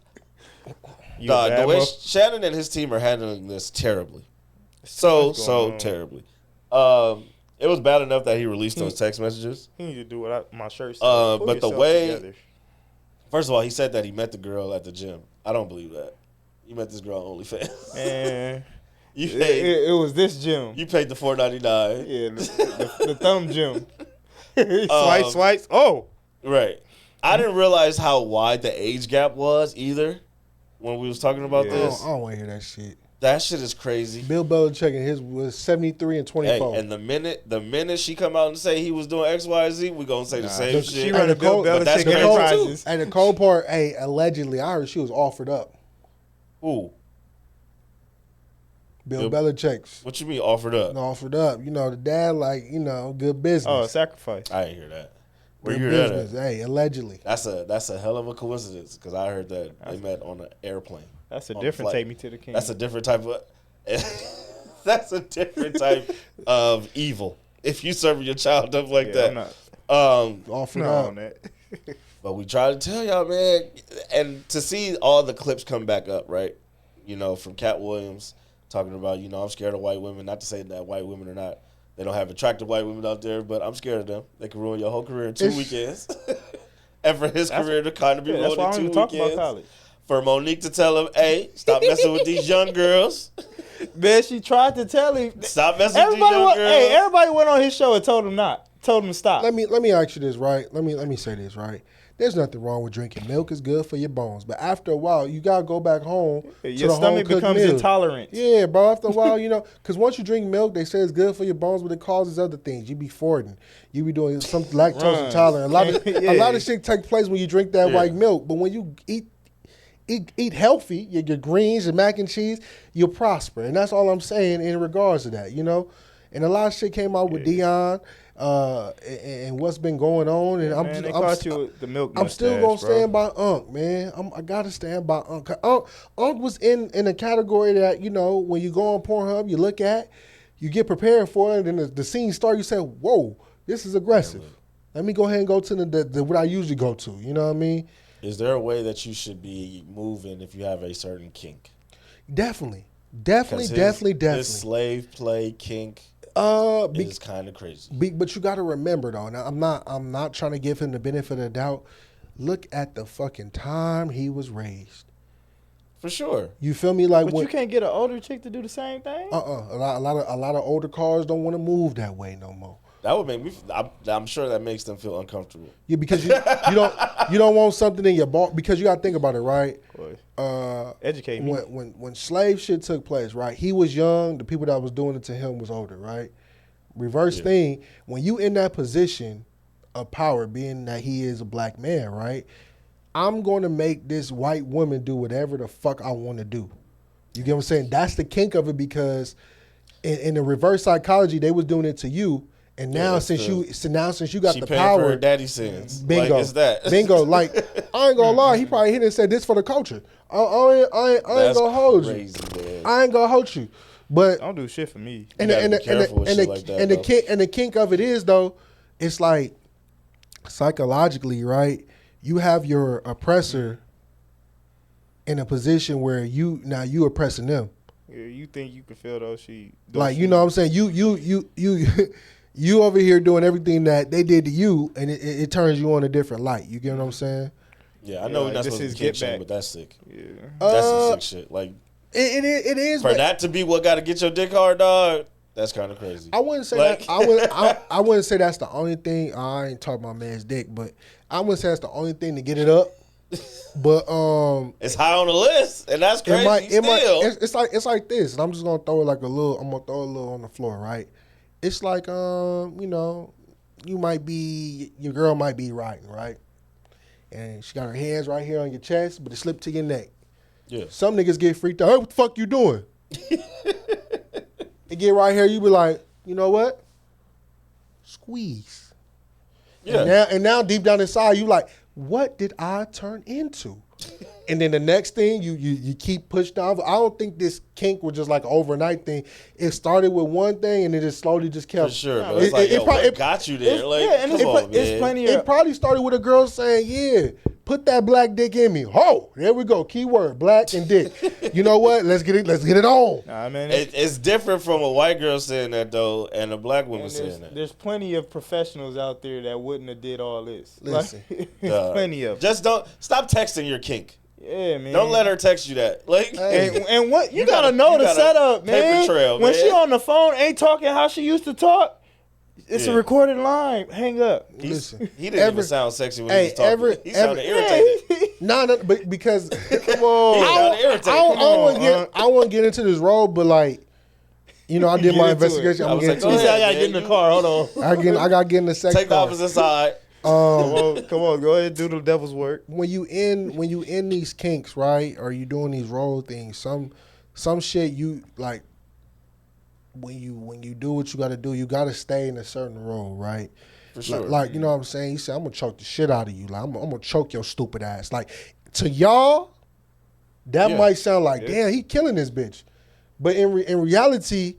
Speaker 4: You
Speaker 3: the
Speaker 4: bad
Speaker 3: way
Speaker 4: motherfucker.
Speaker 3: Shannon and his team are handling this terribly. So
Speaker 4: What's going on?
Speaker 3: terribly. It was bad enough that he released those text messages.
Speaker 4: He need to do what my shirt says.
Speaker 3: But
Speaker 4: Pull
Speaker 3: the
Speaker 4: yourself
Speaker 3: way-
Speaker 4: together.
Speaker 3: First of all, he said that he met the girl at the gym. I don't believe that. You met this girl on OnlyFans.
Speaker 4: Man,
Speaker 3: You paid.
Speaker 4: it was this gym.
Speaker 3: You paid the $4.99.
Speaker 4: Yeah, the thumb gym. Swipes. Oh,
Speaker 3: Right. I didn't realize how wide the age gap was either when we was talking about
Speaker 4: Yeah.
Speaker 3: this.
Speaker 5: I don't want to hear that shit.
Speaker 3: That shit is crazy.
Speaker 5: Bill Belichick and his was 73 and 24.
Speaker 3: Hey, and the minute she come out and say he was doing X, Y, Z, we gonna say the same
Speaker 4: she
Speaker 3: shit.
Speaker 4: run a
Speaker 5: And the
Speaker 4: Bill
Speaker 5: cold- but
Speaker 3: that's
Speaker 4: Belichick
Speaker 3: crazy
Speaker 4: Enterprises.
Speaker 5: And the cold part, hey, allegedly, I heard she was offered up.
Speaker 3: Ooh,
Speaker 5: Bill
Speaker 3: Bill-
Speaker 5: Belichick's
Speaker 3: what you mean offered up?
Speaker 5: offered up. You know, the dad, like, you know, good business.
Speaker 4: Oh, sacrifice.
Speaker 3: I didn't hear that. Where
Speaker 5: good
Speaker 3: you hear that?
Speaker 5: business. Hey, allegedly.
Speaker 3: That's a hell of a coincidence because I heard that they met on an airplane.
Speaker 4: That's a
Speaker 3: on the
Speaker 4: different
Speaker 3: flight.
Speaker 4: take me to the king.
Speaker 3: That's a different type of. That's a different type of evil. If you serve your child up like
Speaker 4: yeah, I'm
Speaker 3: that,
Speaker 4: not.
Speaker 5: Offered
Speaker 4: No,
Speaker 5: up.
Speaker 4: on that.
Speaker 3: but we try to tell y'all, man, and to see all the clips come back up, right? You know, from Cat Williams talking about, you know, I'm scared of white women. Not to say that white women are not, they don't have attractive white women out there, but I'm scared of them. They can ruin your whole career in 2
Speaker 5: It's-
Speaker 3: weekends. And for his career to kind of be
Speaker 4: Yeah, that's
Speaker 3: ruined
Speaker 4: why I
Speaker 3: in
Speaker 4: don't
Speaker 3: 2
Speaker 4: even talk
Speaker 3: weekends.
Speaker 4: about college.
Speaker 3: For Monique to tell him, hey, stop messing with these young girls.
Speaker 4: Man, she tried to tell him.
Speaker 3: Stop messing with these
Speaker 4: Everybody
Speaker 3: young
Speaker 4: went,
Speaker 3: girls.
Speaker 4: hey, everybody went on his show and told him not. Told him to stop.
Speaker 5: Let me ask you this, right? Let me say this, right? There's nothing wrong with drinking milk. It's good for your bones. But after a while, you gotta go back home to
Speaker 4: Your
Speaker 5: the
Speaker 4: stomach
Speaker 5: home-cooked
Speaker 4: becomes
Speaker 5: meal.
Speaker 4: intolerant.
Speaker 5: Yeah, bro. After a while, you know, because once you drink milk, they say it's good for your bones, but it causes other things. You be fording. You be doing some lactose
Speaker 4: Runs.
Speaker 5: intolerant. A lot of shit takes place when you drink that
Speaker 3: Yeah.
Speaker 5: white milk. But when you eat healthy, your greens, your mac and cheese, you'll prosper. And that's all I'm saying in regards to that, you know? And a lot of shit came out with Dion and what's been going on. And
Speaker 4: Man, they caught you with the milk
Speaker 5: I'm still
Speaker 4: mustache,
Speaker 5: gonna
Speaker 4: bro.
Speaker 5: stand by Unc, man. I gotta stand by Unc. 'Cause Unc was in a category that, you know, when you go on Pornhub, you look at, you get prepared for it, and then the scene starts, you say, whoa, this is aggressive. Let me go ahead and go to the what I usually go to. You know what I mean?
Speaker 3: Is there a way that you should be moving if you have a certain kink?
Speaker 5: Definitely.
Speaker 3: 'Cause his slave play kink is kind of crazy.
Speaker 5: But you got to remember though, now I'm not trying to give him the benefit of the doubt. Look at the fucking time he was raised.
Speaker 3: For sure.
Speaker 5: You feel me? Like
Speaker 4: But
Speaker 5: when,
Speaker 4: you can't get an older chick to do the same thing.
Speaker 5: A lot of older cars don't want to move that way no more.
Speaker 3: That would make me. I'm sure that makes them feel uncomfortable.
Speaker 5: Yeah, because you don't want something in your ball, because you got to think about it, right?
Speaker 4: Educate me.
Speaker 5: When slave shit took place, right? He was young. The people that was doing it to him was older, right? Reverse thing. When you in that position of power, being that he is a black man, right? I'm going to make this white woman do whatever the fuck I want to do. You get what I'm saying? That's the kink of it, because in the reverse psychology, they was doing it to you. And now since you got
Speaker 3: She
Speaker 5: the
Speaker 3: paying
Speaker 5: power,
Speaker 3: for her daddy sins.
Speaker 5: bingo,
Speaker 3: Like, it's that.
Speaker 5: bingo. Like, I ain't gonna lie, he probably hit and said this for the culture. I ain't
Speaker 3: That's
Speaker 5: gonna hold you.
Speaker 3: crazy, man.
Speaker 5: I ain't gonna hold you. But
Speaker 4: Don't do shit for me.
Speaker 5: and
Speaker 3: gotta
Speaker 5: and
Speaker 3: be
Speaker 5: the, and
Speaker 3: careful
Speaker 5: the,
Speaker 3: with
Speaker 5: and
Speaker 3: shit
Speaker 5: the,
Speaker 3: like that,
Speaker 5: and the
Speaker 3: though.
Speaker 5: kink and the kink of it is though, it's like psychologically, right? You have your oppressor in a position where you oppressing them.
Speaker 4: Yeah, you think you can feel those shit?
Speaker 5: Like, you know what I'm saying? You over here doing everything that they did to you, and it turns you on a different light. You get what I'm saying?
Speaker 3: Yeah, I know we're
Speaker 4: like,
Speaker 3: not
Speaker 4: this
Speaker 3: supposed to
Speaker 4: is
Speaker 3: be kink
Speaker 4: get
Speaker 3: shaming,
Speaker 4: back.
Speaker 3: but that's sick.
Speaker 4: Yeah.
Speaker 3: That's some sick shit. Like,
Speaker 5: It is.
Speaker 3: for
Speaker 5: But
Speaker 3: that to be what got to get your dick hard, dog, that's kind of crazy.
Speaker 5: I wouldn't say
Speaker 3: Like-
Speaker 5: that. I wouldn't say that's the only thing. I ain't talking about man's dick, but I wouldn't say that's the only thing to get it up. But
Speaker 3: It's high on the list, and that's crazy.
Speaker 5: it's like this, and I'm just gonna throw it like a little. I'm gonna throw it a little on the floor, right? It's like you know, your girl might be riding, right? And she got her hands right here on your chest, but it slipped to your neck.
Speaker 3: Yeah.
Speaker 5: Some niggas get freaked out. Hey, what the fuck you doing? They get right here, you be like, you know what? Squeeze.
Speaker 3: Yeah.
Speaker 5: And now deep down inside, you like, what did I turn into? And then the next thing, you keep pushed down. I don't think this kink was just like an overnight thing. It started with one thing, and it just slowly just kept.
Speaker 3: For sure, but it's like, what got you there? Like,
Speaker 4: and
Speaker 3: come on, man.
Speaker 4: it's plenty
Speaker 5: It
Speaker 4: of.
Speaker 5: probably started with a girl saying, yeah, put that black dick in me. Oh, there we go. Keyword, black and dick. You know what? Let's get it on.
Speaker 4: Nah, man.
Speaker 3: It's different from a white girl saying that, though, and a black woman
Speaker 4: And
Speaker 3: saying that.
Speaker 4: there's plenty of professionals out there that wouldn't have did all this.
Speaker 5: Listen.
Speaker 4: Like, there's plenty of.
Speaker 3: Just don't stop texting your kink.
Speaker 4: Yeah, man.
Speaker 3: Don't let her text you that. Like,
Speaker 4: And what you,
Speaker 3: You
Speaker 4: gotta
Speaker 3: gotta-
Speaker 4: know
Speaker 3: you
Speaker 4: the
Speaker 3: gotta
Speaker 4: setup,
Speaker 3: paper
Speaker 4: man.
Speaker 3: trail,
Speaker 4: When
Speaker 3: man.
Speaker 4: she on the phone, ain't talking how she used to talk. It's a
Speaker 3: Yeah.
Speaker 4: recorded line. Hang up.
Speaker 5: Listen.
Speaker 3: he didn't even sound sexy when he was talking. He sounded
Speaker 5: every-
Speaker 3: irritated.
Speaker 5: No, but because
Speaker 4: Come on.
Speaker 3: He sounded irritated.
Speaker 5: I want to get into this role, but like, you know, I did
Speaker 4: Get
Speaker 5: my
Speaker 4: into it.
Speaker 5: investigation.
Speaker 3: I
Speaker 5: I'm
Speaker 3: was
Speaker 5: getting
Speaker 3: like,
Speaker 4: He
Speaker 5: into
Speaker 4: said,
Speaker 5: it.
Speaker 4: I gotta
Speaker 3: man,
Speaker 4: get in the
Speaker 3: you-
Speaker 4: car. Hold on.
Speaker 5: I got to get in the sex
Speaker 3: Take the
Speaker 5: car.
Speaker 3: opposite side.
Speaker 4: Come on. Go ahead, do the devil's work.
Speaker 5: When you in these kinks, right, or you doing these role things, some shit you like. When you do what you got to do, you got to stay in a certain role, right?
Speaker 3: For sure.
Speaker 5: Like, you know what I'm saying? You say, I'm gonna choke the shit out of you. Like I'm gonna choke your stupid ass. Like, to y'all, that
Speaker 3: Yeah.
Speaker 5: might sound like, damn, he killing this bitch. But in reality,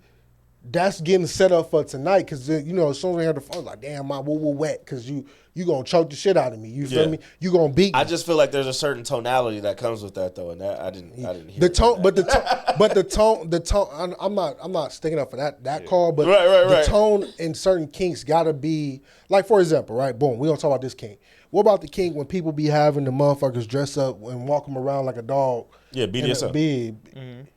Speaker 5: that's getting set up for tonight. Because, you know, as soon as we have the phone, like, damn, my woo-woo wet. Because you gonna choke the shit out of me. You feel
Speaker 3: Yeah.
Speaker 5: me? You gonna beat me.
Speaker 3: I just feel like there's a certain tonality that comes with that, though, and that I didn't hear
Speaker 5: the tone,
Speaker 3: that.
Speaker 5: but the tone. I'm not sticking up for that call, but
Speaker 3: Right.
Speaker 5: the tone in certain kinks gotta be like, for example, right? Boom, we gonna talk about this kink. What about the kink when people be having the motherfuckers dress up and walk them around like a dog?
Speaker 3: Yeah, BDSM.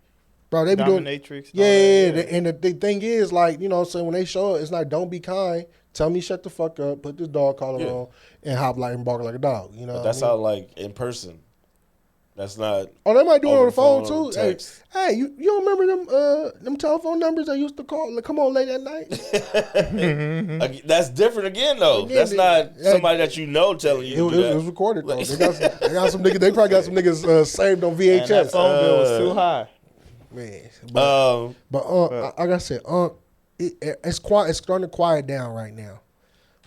Speaker 5: Bro, they be doing.
Speaker 4: Dominatrix and all
Speaker 5: Yeah,
Speaker 4: that,
Speaker 5: and the thing is, like, you know what I'm saying, when they show it, it's like, don't be kind. Tell me shut the fuck up, put this dog collar
Speaker 3: Yeah.
Speaker 5: on, and hop like and bark like a dog. You know
Speaker 3: But
Speaker 5: what
Speaker 3: that's
Speaker 5: I mean?
Speaker 3: how, like, in person. That's not.
Speaker 5: Oh, they might do it on
Speaker 3: over
Speaker 5: the phone
Speaker 3: the phone or
Speaker 5: too. Hey,
Speaker 3: text.
Speaker 5: you don't remember them telephone numbers I used to call? Like, come on late at night.
Speaker 3: That's different again, though.
Speaker 5: Again,
Speaker 3: That's not
Speaker 5: yeah.
Speaker 3: somebody that you know telling you to do
Speaker 5: It
Speaker 3: that.
Speaker 5: was recorded though. They got some niggas. They probably got some niggas saved on
Speaker 4: And that
Speaker 5: VHS.
Speaker 4: phone bill was too high.
Speaker 5: Man,
Speaker 3: Um,
Speaker 5: like I said, it's quiet. It's starting to quiet down right now.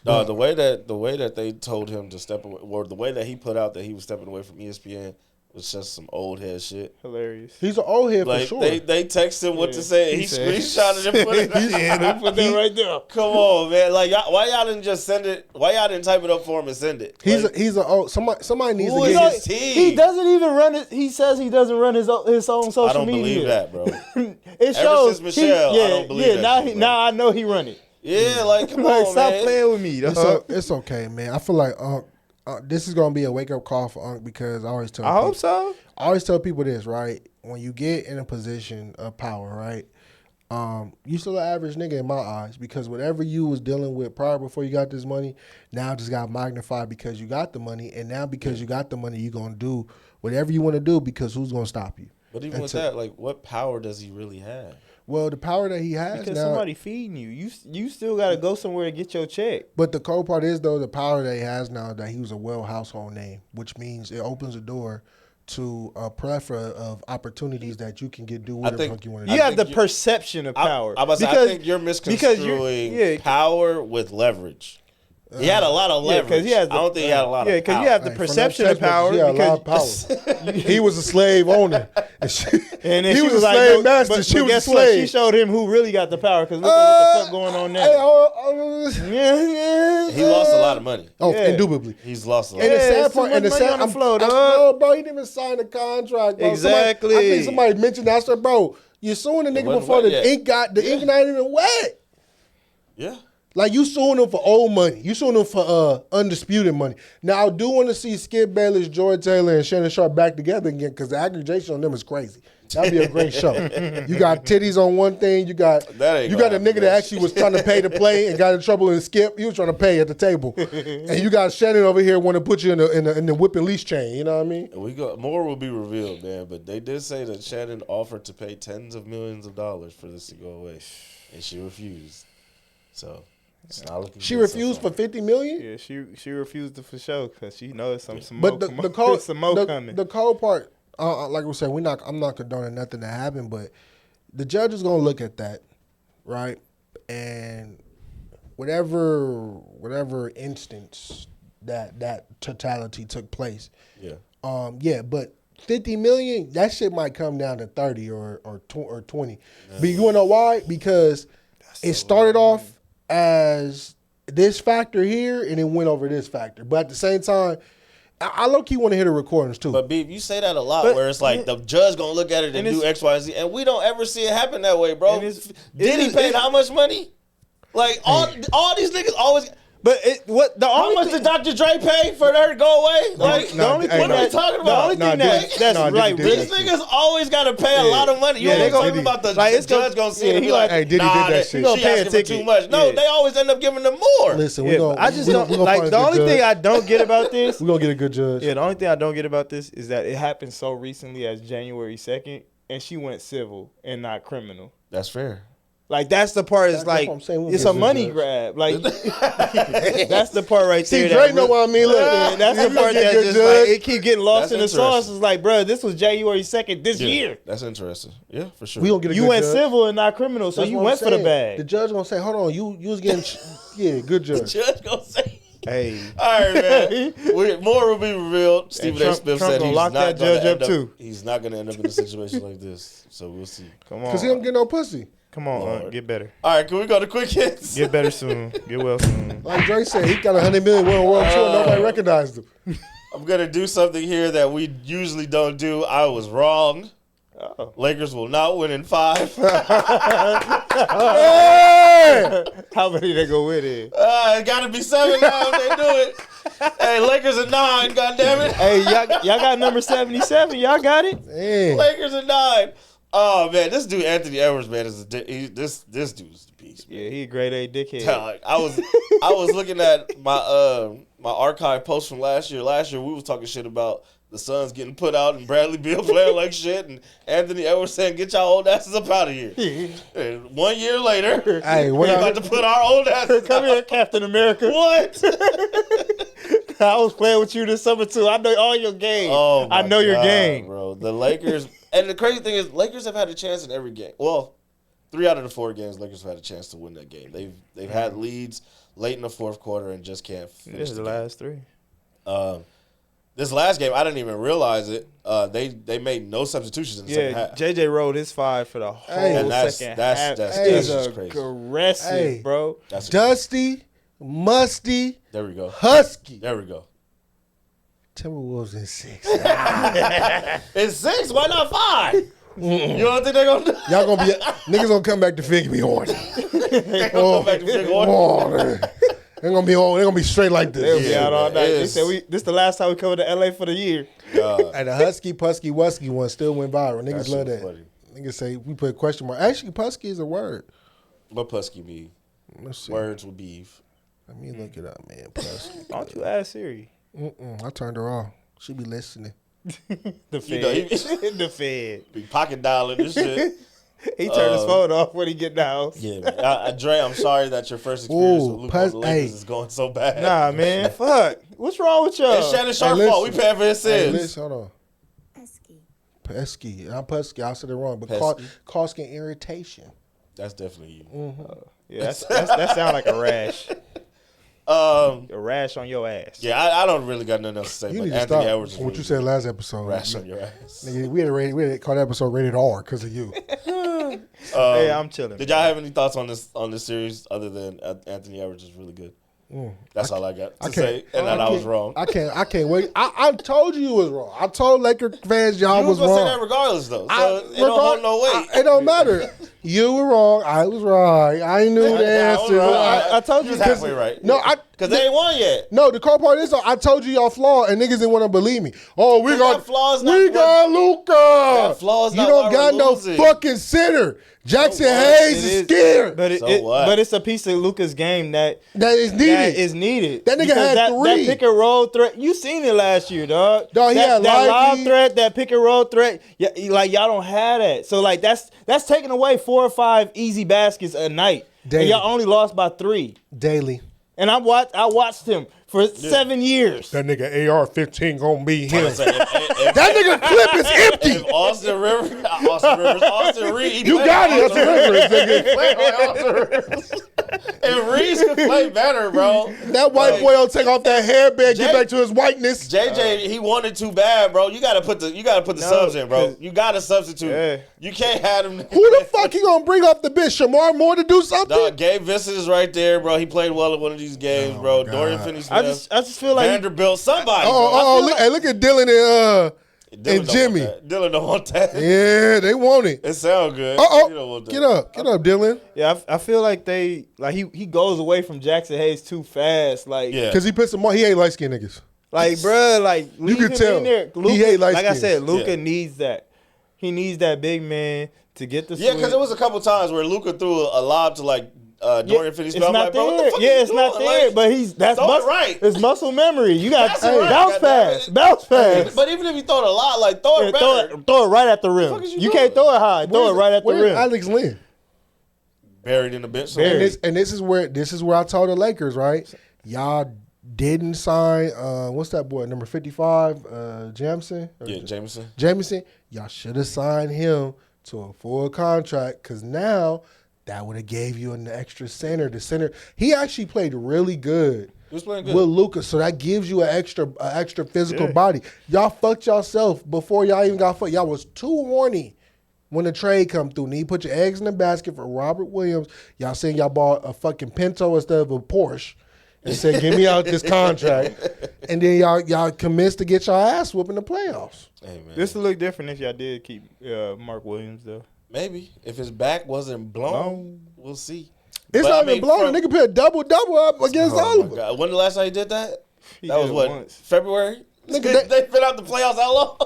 Speaker 3: No, the way that they told him to step away, or the way that he put out that he was stepping away from ESPN was just some old head shit.
Speaker 4: Hilarious.
Speaker 5: He's an old head
Speaker 3: Like
Speaker 5: for sure.
Speaker 3: they texted him what to say. And he
Speaker 4: said-
Speaker 3: screenshotted and put it.
Speaker 4: Yeah, put that right there.
Speaker 3: Come on, man! Like, why y'all didn't just send it? Why y'all didn't type it up for him and send it? Like,
Speaker 5: he's an old somebody needs
Speaker 3: Who
Speaker 5: to
Speaker 3: is
Speaker 5: get
Speaker 3: his team?
Speaker 4: He doesn't even run it. He says he doesn't run his own social
Speaker 3: I don't
Speaker 4: media.
Speaker 3: believe that, bro.
Speaker 4: It shows.
Speaker 3: since Michelle, I
Speaker 4: yeah,
Speaker 3: don't believe
Speaker 4: yeah.
Speaker 3: that
Speaker 4: Now,
Speaker 3: shit, bro.
Speaker 4: now I know he run it.
Speaker 3: Yeah, like, come
Speaker 4: Like,
Speaker 3: on,
Speaker 4: stop
Speaker 3: man.
Speaker 4: playing with me. dog.
Speaker 5: it's okay, man. I feel like this is gonna be a wake up call for Unc because I always tell.
Speaker 4: I
Speaker 5: people,
Speaker 4: hope so.
Speaker 5: I always tell people this, right? When you get in a position of power, right? You still an average nigga in my eyes because whatever you was dealing with prior before you got this money, now just got magnified because you got the money, and now because you got the money, you gonna do whatever you want to do because who's gonna stop you?
Speaker 3: But even with that, like, what power does he really have?
Speaker 5: Well, the power that he has
Speaker 4: Because
Speaker 5: now,
Speaker 4: somebody feeding you. You still got to go somewhere to get your check.
Speaker 5: but the cold part is though the power that he has now that he was a well household name, which means it opens the door to a plethora of opportunities that you can do whatever the
Speaker 3: think-
Speaker 5: fuck you want to
Speaker 4: You
Speaker 5: do.
Speaker 4: have the
Speaker 3: think
Speaker 4: perception of power.
Speaker 3: I think you're misconstruing
Speaker 4: yeah.
Speaker 3: power with leverage. He had a lot of
Speaker 4: Yeah, 'cause
Speaker 3: leverage.
Speaker 4: he has the-
Speaker 3: I don't think he had a lot
Speaker 4: yeah,
Speaker 3: of
Speaker 4: because
Speaker 3: power.
Speaker 4: you have the
Speaker 5: Hey, from
Speaker 4: perception
Speaker 5: that
Speaker 4: of power.
Speaker 5: text message, he had a lot of
Speaker 4: Because
Speaker 5: power. He was a slave owner. And she,
Speaker 4: And then
Speaker 5: he
Speaker 4: she
Speaker 5: was a
Speaker 4: like,
Speaker 5: slave
Speaker 4: no,
Speaker 5: master.
Speaker 4: But,
Speaker 5: She
Speaker 4: but
Speaker 5: was a
Speaker 4: guess what? She
Speaker 5: slave.
Speaker 4: showed him who really got the power. Because look at what the fuck going on
Speaker 5: Hey,
Speaker 4: there.
Speaker 3: He lost a lot of money.
Speaker 5: Oh,
Speaker 4: Yeah.
Speaker 5: indubitably.
Speaker 3: He's lost a lot.
Speaker 5: And the
Speaker 4: Yeah,
Speaker 5: sad
Speaker 4: it's too
Speaker 5: part, and the
Speaker 4: much money
Speaker 5: sad,
Speaker 4: on the floor, dog.
Speaker 5: no, bro, he didn't even sign the contract, bro.
Speaker 4: Exactly.
Speaker 5: I think somebody mentioned that. I said, bro, you're suing the nigga
Speaker 3: wasn't
Speaker 5: before
Speaker 3: wet
Speaker 5: the
Speaker 3: yet.
Speaker 5: ink not even wet.
Speaker 3: Yeah.
Speaker 5: Like, you suing him for old money. You suing him for undisputed money. Now, I do want to see Skip Bayless, Joy Taylor, and Shannon Sharp back together again because the aggregation on them is crazy. That'd be a great show. You got titties on one thing. You got
Speaker 3: That ain't
Speaker 5: you got a
Speaker 3: gonna
Speaker 5: nigga that actually was trying to pay to play and got in trouble and Skip. He was trying to pay at the table. And you got Shannon over here want to put you in the whip and leash chain. You know what I mean?
Speaker 3: More will be revealed, man. But they did say that Shannon offered to pay tens of millions of dollars for this to go away, and she refused. So it's not looking.
Speaker 5: She
Speaker 3: good
Speaker 5: refused
Speaker 3: so
Speaker 5: for
Speaker 3: far.
Speaker 5: $50 million.
Speaker 4: Yeah, she refused it for sure because she knows some
Speaker 5: But
Speaker 4: more,
Speaker 5: the cold,
Speaker 4: some more coming.
Speaker 5: the cold part, like we said, I'm not condoning nothing that happened, but the judge is gonna look at that, right? And whatever instance that totality took place,
Speaker 3: Yeah.
Speaker 5: but 50 million, that shit might come down to 30 or 20. But you wanna know why? Because it started off as this factor here, and it went over this factor. But at the same time, I low key want to hear the recordings too.
Speaker 3: But Beef, you say that a lot,
Speaker 4: But-
Speaker 3: where it's like the judge gonna look at it and
Speaker 4: And
Speaker 3: do
Speaker 4: it's-
Speaker 3: X, Y, Z, and we don't ever see it happen that way, bro.
Speaker 4: And it's-
Speaker 3: Did he
Speaker 4: it's-
Speaker 3: pay
Speaker 4: it's-
Speaker 3: how much money? Like all these niggas always.
Speaker 4: But the
Speaker 3: How
Speaker 4: only
Speaker 3: much
Speaker 4: thing,
Speaker 3: did Dr. Dre pay for her to go away? Like
Speaker 4: the only
Speaker 5: hey,
Speaker 4: thing
Speaker 5: no.
Speaker 4: that
Speaker 3: talking
Speaker 4: the
Speaker 3: about?
Speaker 4: only
Speaker 5: Nah,
Speaker 4: thing
Speaker 5: Diddy-
Speaker 4: that's
Speaker 5: nah, Diddy
Speaker 4: right,
Speaker 5: did
Speaker 4: really,
Speaker 3: These niggas always gotta pay a lot of money. You
Speaker 4: Yeah,
Speaker 3: ain't
Speaker 4: they
Speaker 3: talking
Speaker 5: gonna-
Speaker 3: about the
Speaker 4: like, it's
Speaker 3: judge
Speaker 4: gonna-
Speaker 3: gonna see
Speaker 4: yeah,
Speaker 3: it and
Speaker 4: he
Speaker 3: be like,
Speaker 5: Hey, Diddy
Speaker 3: nah,
Speaker 5: did that shit.
Speaker 3: she
Speaker 5: He
Speaker 4: gonna pay a
Speaker 3: asking for
Speaker 4: ticket.
Speaker 3: too much. No,
Speaker 4: Yeah.
Speaker 3: they always end up giving them more.
Speaker 5: Listen, we
Speaker 4: Yeah,
Speaker 5: gonna,
Speaker 4: but I just
Speaker 5: we
Speaker 4: don't
Speaker 5: gonna
Speaker 4: like
Speaker 5: find
Speaker 4: the
Speaker 5: a good
Speaker 4: only thing
Speaker 5: judge.
Speaker 4: I don't get about this.
Speaker 5: We gonna get a good judge.
Speaker 4: Yeah, the only thing I don't get about this is that it happened so recently as January 2nd, and she went civil and not criminal.
Speaker 3: That's fair.
Speaker 4: Like that's the part. It's
Speaker 5: That's
Speaker 4: like
Speaker 5: what I'm saying. We'll
Speaker 4: it's
Speaker 5: get
Speaker 4: a
Speaker 5: to the
Speaker 4: money
Speaker 5: judge.
Speaker 4: grab. Like that's the part right
Speaker 5: See,
Speaker 4: there.
Speaker 5: Dre know what I mean. Look,
Speaker 4: Yeah, that's
Speaker 5: you
Speaker 4: the
Speaker 5: gonna
Speaker 4: part
Speaker 5: get
Speaker 4: that
Speaker 5: good
Speaker 4: just
Speaker 5: judge.
Speaker 4: like it keep getting lost
Speaker 3: That's
Speaker 4: in the sauce.
Speaker 3: interesting.
Speaker 4: It's like, bro, this was January 2nd this year.
Speaker 3: That's interesting. Yeah, for sure.
Speaker 5: We gonna get a
Speaker 4: You
Speaker 5: good
Speaker 4: went
Speaker 5: judge.
Speaker 4: civil and not criminal, so
Speaker 5: That's
Speaker 4: you
Speaker 5: what I'm
Speaker 4: went for the
Speaker 5: saying.
Speaker 4: bag.
Speaker 5: The judge gonna say, "Hold on, you was getting, yeah, good judge."
Speaker 3: judge gonna say.
Speaker 4: Hey,
Speaker 3: All right, man. More will be revealed. Stephen A.
Speaker 4: Trump-
Speaker 3: Smith
Speaker 4: Trump
Speaker 3: said
Speaker 4: gonna
Speaker 3: he's
Speaker 4: lock
Speaker 3: not
Speaker 4: that
Speaker 3: gonna
Speaker 4: judge
Speaker 3: end
Speaker 4: up, too.
Speaker 3: He's not going to end up in a situation like this. So we'll see.
Speaker 4: come
Speaker 5: Cause he don't
Speaker 4: on,
Speaker 5: get no pussy.
Speaker 4: come on,
Speaker 3: Lord.
Speaker 4: get better,
Speaker 3: All right, can we go to quick hits?
Speaker 4: get better soon, get well soon.
Speaker 5: Like Dre said, he got 100 million world tour. Nobody recognized him.
Speaker 3: I'm going to do something here that we usually don't do. I was wrong.
Speaker 4: Oh.
Speaker 3: Lakers will not win in 5.
Speaker 5: Hey!
Speaker 4: How many they go with it?
Speaker 3: It got to be 7 now if they do it. Hey, Lakers at 9, goddammit.
Speaker 4: Hey, y'all got number 77. Y'all got it.
Speaker 5: Man.
Speaker 3: Lakers at 9. Oh, man, this dude, Anthony Edwards, man, is this dude's the beast, man.
Speaker 4: Yeah, he a grade A dickhead.
Speaker 3: Like, I was looking at my my archive post from last year. Last year we was talking shit about the Suns getting put out and Bradley Beal playing like shit and Anthony Edwards saying, "Get y'all old asses up out of here." And 1 year later,
Speaker 5: Hey,
Speaker 3: we
Speaker 5: what
Speaker 3: about to put our old asses
Speaker 4: Come
Speaker 3: out.
Speaker 4: here, Captain America.
Speaker 3: What?
Speaker 4: I was playing with you this summer too. I know all your games.
Speaker 3: Oh, my
Speaker 4: I know your
Speaker 3: God,
Speaker 4: game.
Speaker 3: bro. The Lakers, and the crazy thing is, Lakers have had a chance in every game. Well, 3 out of the 4 games, Lakers have had a chance to win that game. They've had leads late in the fourth quarter and just can't finish.
Speaker 4: This is the
Speaker 3: game.
Speaker 4: last 3.
Speaker 3: This last game, I didn't even realize it. They made no substitutions in the second
Speaker 4: Yeah,
Speaker 3: half.
Speaker 4: JJ rolled his 5 for the whole
Speaker 5: And
Speaker 4: second half.
Speaker 3: that's
Speaker 4: It's
Speaker 3: just crazy.
Speaker 4: aggressive,
Speaker 5: Hey.
Speaker 4: bro.
Speaker 3: That's
Speaker 5: Dusty, musty,
Speaker 3: There we go.
Speaker 5: husky.
Speaker 3: There we go.
Speaker 5: Timberwolves in 6.
Speaker 3: It's 6. Why not 5? You don't think they're gonna do?
Speaker 5: Y'all gonna be niggas gonna come back to figure me on.
Speaker 3: They gonna go back to Big One?
Speaker 5: They're gonna be on. They're gonna be straight like
Speaker 4: They'll
Speaker 5: this.
Speaker 4: be out all
Speaker 3: man,
Speaker 4: night. They
Speaker 3: it's-
Speaker 4: said this the last time we covered the LA for the year.
Speaker 5: And the husky, pusky, wusky one still went viral. Niggas
Speaker 3: That
Speaker 5: love
Speaker 3: shit
Speaker 5: that.
Speaker 3: funny.
Speaker 5: Niggas say we put a question mark. Actually, pusky is a word.
Speaker 3: What Pusky mean?
Speaker 5: Let's see.
Speaker 3: Words with beef.
Speaker 5: Let me look it up, man. Pusky.
Speaker 4: Why don't you ask Siri?
Speaker 5: I turned her off. She be listening.
Speaker 4: The Fed.
Speaker 3: You know, he-
Speaker 4: The Fed.
Speaker 3: Be pocket dialing this shit.
Speaker 4: He turned his phone off when he get in the house.
Speaker 3: Yeah, man. Dre, I'm sorry that your first experience
Speaker 5: Ooh,
Speaker 3: with Luke on the Lakers
Speaker 5: hey.
Speaker 3: is going so bad.
Speaker 4: Nah, man. Fuck. What's wrong with y'all?
Speaker 3: It's Shannon Sharp
Speaker 5: Hey,
Speaker 3: fault. We
Speaker 5: listen.
Speaker 3: paying for his
Speaker 5: Hey,
Speaker 3: sins.
Speaker 5: listen, hold on.
Speaker 6: Pesky.
Speaker 5: Pesky. I'm pusky. I said it wrong. But
Speaker 3: Pesky.
Speaker 5: cause skin irritation.
Speaker 3: That's definitely you.
Speaker 4: Yeah, that sound like a rash. A rash on your ass.
Speaker 3: Yeah, I don't really got nothing else to say.
Speaker 5: You
Speaker 3: But
Speaker 5: need to
Speaker 3: Anthony
Speaker 5: stop
Speaker 3: Edwards is
Speaker 5: what
Speaker 3: really
Speaker 5: you said last episode.
Speaker 3: rash on your ass.
Speaker 5: Nigga, we had to call that episode rated R because of you.
Speaker 4: Hey, I'm chilling.
Speaker 3: Did y'all have any thoughts on this series other than Anthony Edwards is really good? That's all I got to say, and that I was wrong.
Speaker 5: I can't wait. I told you was wrong. I told Laker fans y'all
Speaker 3: You
Speaker 5: was
Speaker 3: gonna
Speaker 5: wrong.
Speaker 3: say that regardless though, so it don't hold no weight.
Speaker 5: It don't matter. You were wrong. I was right. I knew the answer.
Speaker 4: I told you
Speaker 3: was halfway right.
Speaker 5: No,
Speaker 3: because they ain't won yet.
Speaker 5: No, the core part is I told you y'all flawed and niggas didn't want to believe me. Oh, we got
Speaker 3: flaws.
Speaker 5: We got Luka.
Speaker 3: That flaws.
Speaker 5: You don't got no fucking center. Jackson Hayes is scared.
Speaker 4: But but it's a piece of Luka's game that
Speaker 5: is needed.
Speaker 4: That is needed.
Speaker 5: That nigga had three.
Speaker 4: That pick and roll threat. You seen it last year, dog.
Speaker 5: Dog, he had
Speaker 4: that live
Speaker 5: Lively.
Speaker 4: threat, that pick and roll threat. Yeah, like y'all don't have that. So like that's taking away 4 or 5 easy baskets a night.
Speaker 5: Daily.
Speaker 4: And y'all only lost by 3.
Speaker 5: Daily.
Speaker 4: And I watched him for 7 years.
Speaker 5: That nigga AR-15 gonna be him.
Speaker 3: That
Speaker 5: That nigga clip is empty.
Speaker 3: If Austin Reed.
Speaker 5: You got it. That's Rivers.
Speaker 3: If Reeves could play better, bro.
Speaker 5: That white boy will take off that hairband, get back to his whiteness.
Speaker 3: JJ, he wanted too bad, bro. You gotta put the subs in, bro. You gotta substitute.
Speaker 4: Yeah.
Speaker 3: You can't have him.
Speaker 5: Who the fuck he gonna bring off the bench? Shamar Moore to do something?
Speaker 3: Dog, Gabe Vincent is right there, bro. He played well in one of these games, bro.
Speaker 5: God.
Speaker 3: Dorian Finney-Smith,
Speaker 4: I just feel like
Speaker 3: Vanderbilt, somebody.
Speaker 5: Look at Dylan and
Speaker 3: Dylan don't
Speaker 5: Jimmy.
Speaker 3: want that. Dylan don't want that.
Speaker 5: Yeah, they want it.
Speaker 3: It sound good. You don't want that.
Speaker 5: Get up, Dylan.
Speaker 4: yeah, I feel like he goes away from Jackson Hayes too fast. Like
Speaker 3: Yeah.
Speaker 5: Because he put some more. He ain't light skinned niggas.
Speaker 4: Like, bruh, like leave
Speaker 5: could
Speaker 4: him
Speaker 5: tell.
Speaker 4: in there.
Speaker 5: He
Speaker 4: Luka,
Speaker 5: hate light
Speaker 4: like I
Speaker 5: skins.
Speaker 4: said, Luka
Speaker 3: Yeah.
Speaker 4: needs that. He needs that big man to get the
Speaker 3: Yeah, because
Speaker 4: swing.
Speaker 3: there was a couple times where Luka threw a lob to like Dorian Finney-Smith.
Speaker 4: It's
Speaker 3: I'm
Speaker 4: not
Speaker 3: like, bro, what the
Speaker 4: there.
Speaker 3: fuck
Speaker 4: Yeah,
Speaker 3: you
Speaker 4: it's not
Speaker 3: doing?
Speaker 4: there.
Speaker 3: Like,
Speaker 4: But that's
Speaker 3: throw it right.
Speaker 4: It's muscle memory. You got
Speaker 3: That's right.
Speaker 4: bounce
Speaker 3: Goddamn
Speaker 4: pass,
Speaker 3: it.
Speaker 4: bounce pass.
Speaker 3: But even if you throw it a lot, like throw it better.
Speaker 4: Throw it right at the rim.
Speaker 3: fuck is you
Speaker 4: You
Speaker 3: doing?
Speaker 4: can't throw it high. Throw it right at the
Speaker 5: Where's
Speaker 4: rim.
Speaker 5: Alex Lynn?
Speaker 3: Buried in the bench.
Speaker 4: Buried.
Speaker 5: And this is where I told the Lakers, right? Y'all didn't sign what's that boy, number 55, Jamison?
Speaker 3: Yeah, Jameson.
Speaker 5: Jamison. Y'all should have signed him to a full contract because now that would have gave you an extra center. The center, he actually played really good.
Speaker 3: He was playing good.
Speaker 5: With Luka, so that gives you an extra physical body. Y'all fucked yourself before y'all even got fucked. Y'all was too horny when the trade come through. And you put your eggs in the basket for Robert Williams. Y'all saying y'all bought a fucking Pinto instead of a Porsche and said, "Give me out this contract." And then y'all commenced to get y'all ass whooped in the playoffs.
Speaker 3: Hey, man.
Speaker 4: This would look different if y'all did keep Mark Williams though.
Speaker 3: Maybe if his back wasn't blown, we'll see.
Speaker 5: It's
Speaker 3: But,
Speaker 5: not
Speaker 3: I
Speaker 5: even
Speaker 3: mean,
Speaker 5: blown. The nigga put a double up against
Speaker 3: Oh,
Speaker 5: Oliver.
Speaker 3: my God. When the last time he did that?
Speaker 4: He
Speaker 3: That was
Speaker 4: did it
Speaker 3: what?
Speaker 4: once.
Speaker 3: February?
Speaker 5: Nigga,
Speaker 3: They been out the playoffs how long?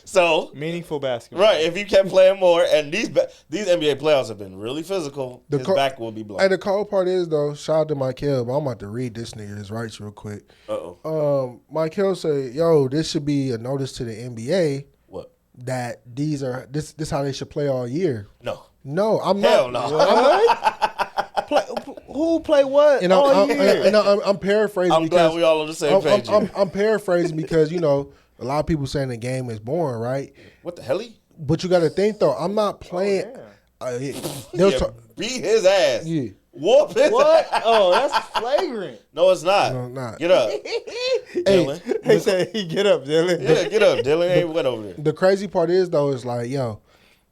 Speaker 3: So,
Speaker 4: Meaningful basketball.
Speaker 3: right, if you kept playing more, and these NBA playoffs have been really physical, his back will be blown.
Speaker 5: Hey, the cold part is though, shout out to Michael, but I'm about to read this nigga his rights real quick. Michael said, "Yo, this should be a notice to the NBA
Speaker 3: What?
Speaker 5: that this how they should play all year."
Speaker 3: No.
Speaker 5: No, I'm
Speaker 3: Hell
Speaker 5: not.
Speaker 3: no.
Speaker 4: Who play what?
Speaker 5: And I'm paraphrasing.
Speaker 3: I'm
Speaker 5: because
Speaker 3: glad we all on the same page. here.
Speaker 5: I'm paraphrasing because a lot of people saying the game is boring, right?
Speaker 3: What the hell?
Speaker 5: But you got to think though, I'm not playing.
Speaker 3: Beat his ass.
Speaker 5: Yeah.
Speaker 3: Whoop his
Speaker 4: What?
Speaker 3: ass.
Speaker 4: Oh, that's flagrant.
Speaker 3: No, it's not.
Speaker 5: No, not.
Speaker 3: Get up. Dylan.
Speaker 4: He said he get up, Dylan.
Speaker 3: Yeah, get up. Dylan ain't went over there.
Speaker 5: The crazy part is though, is like,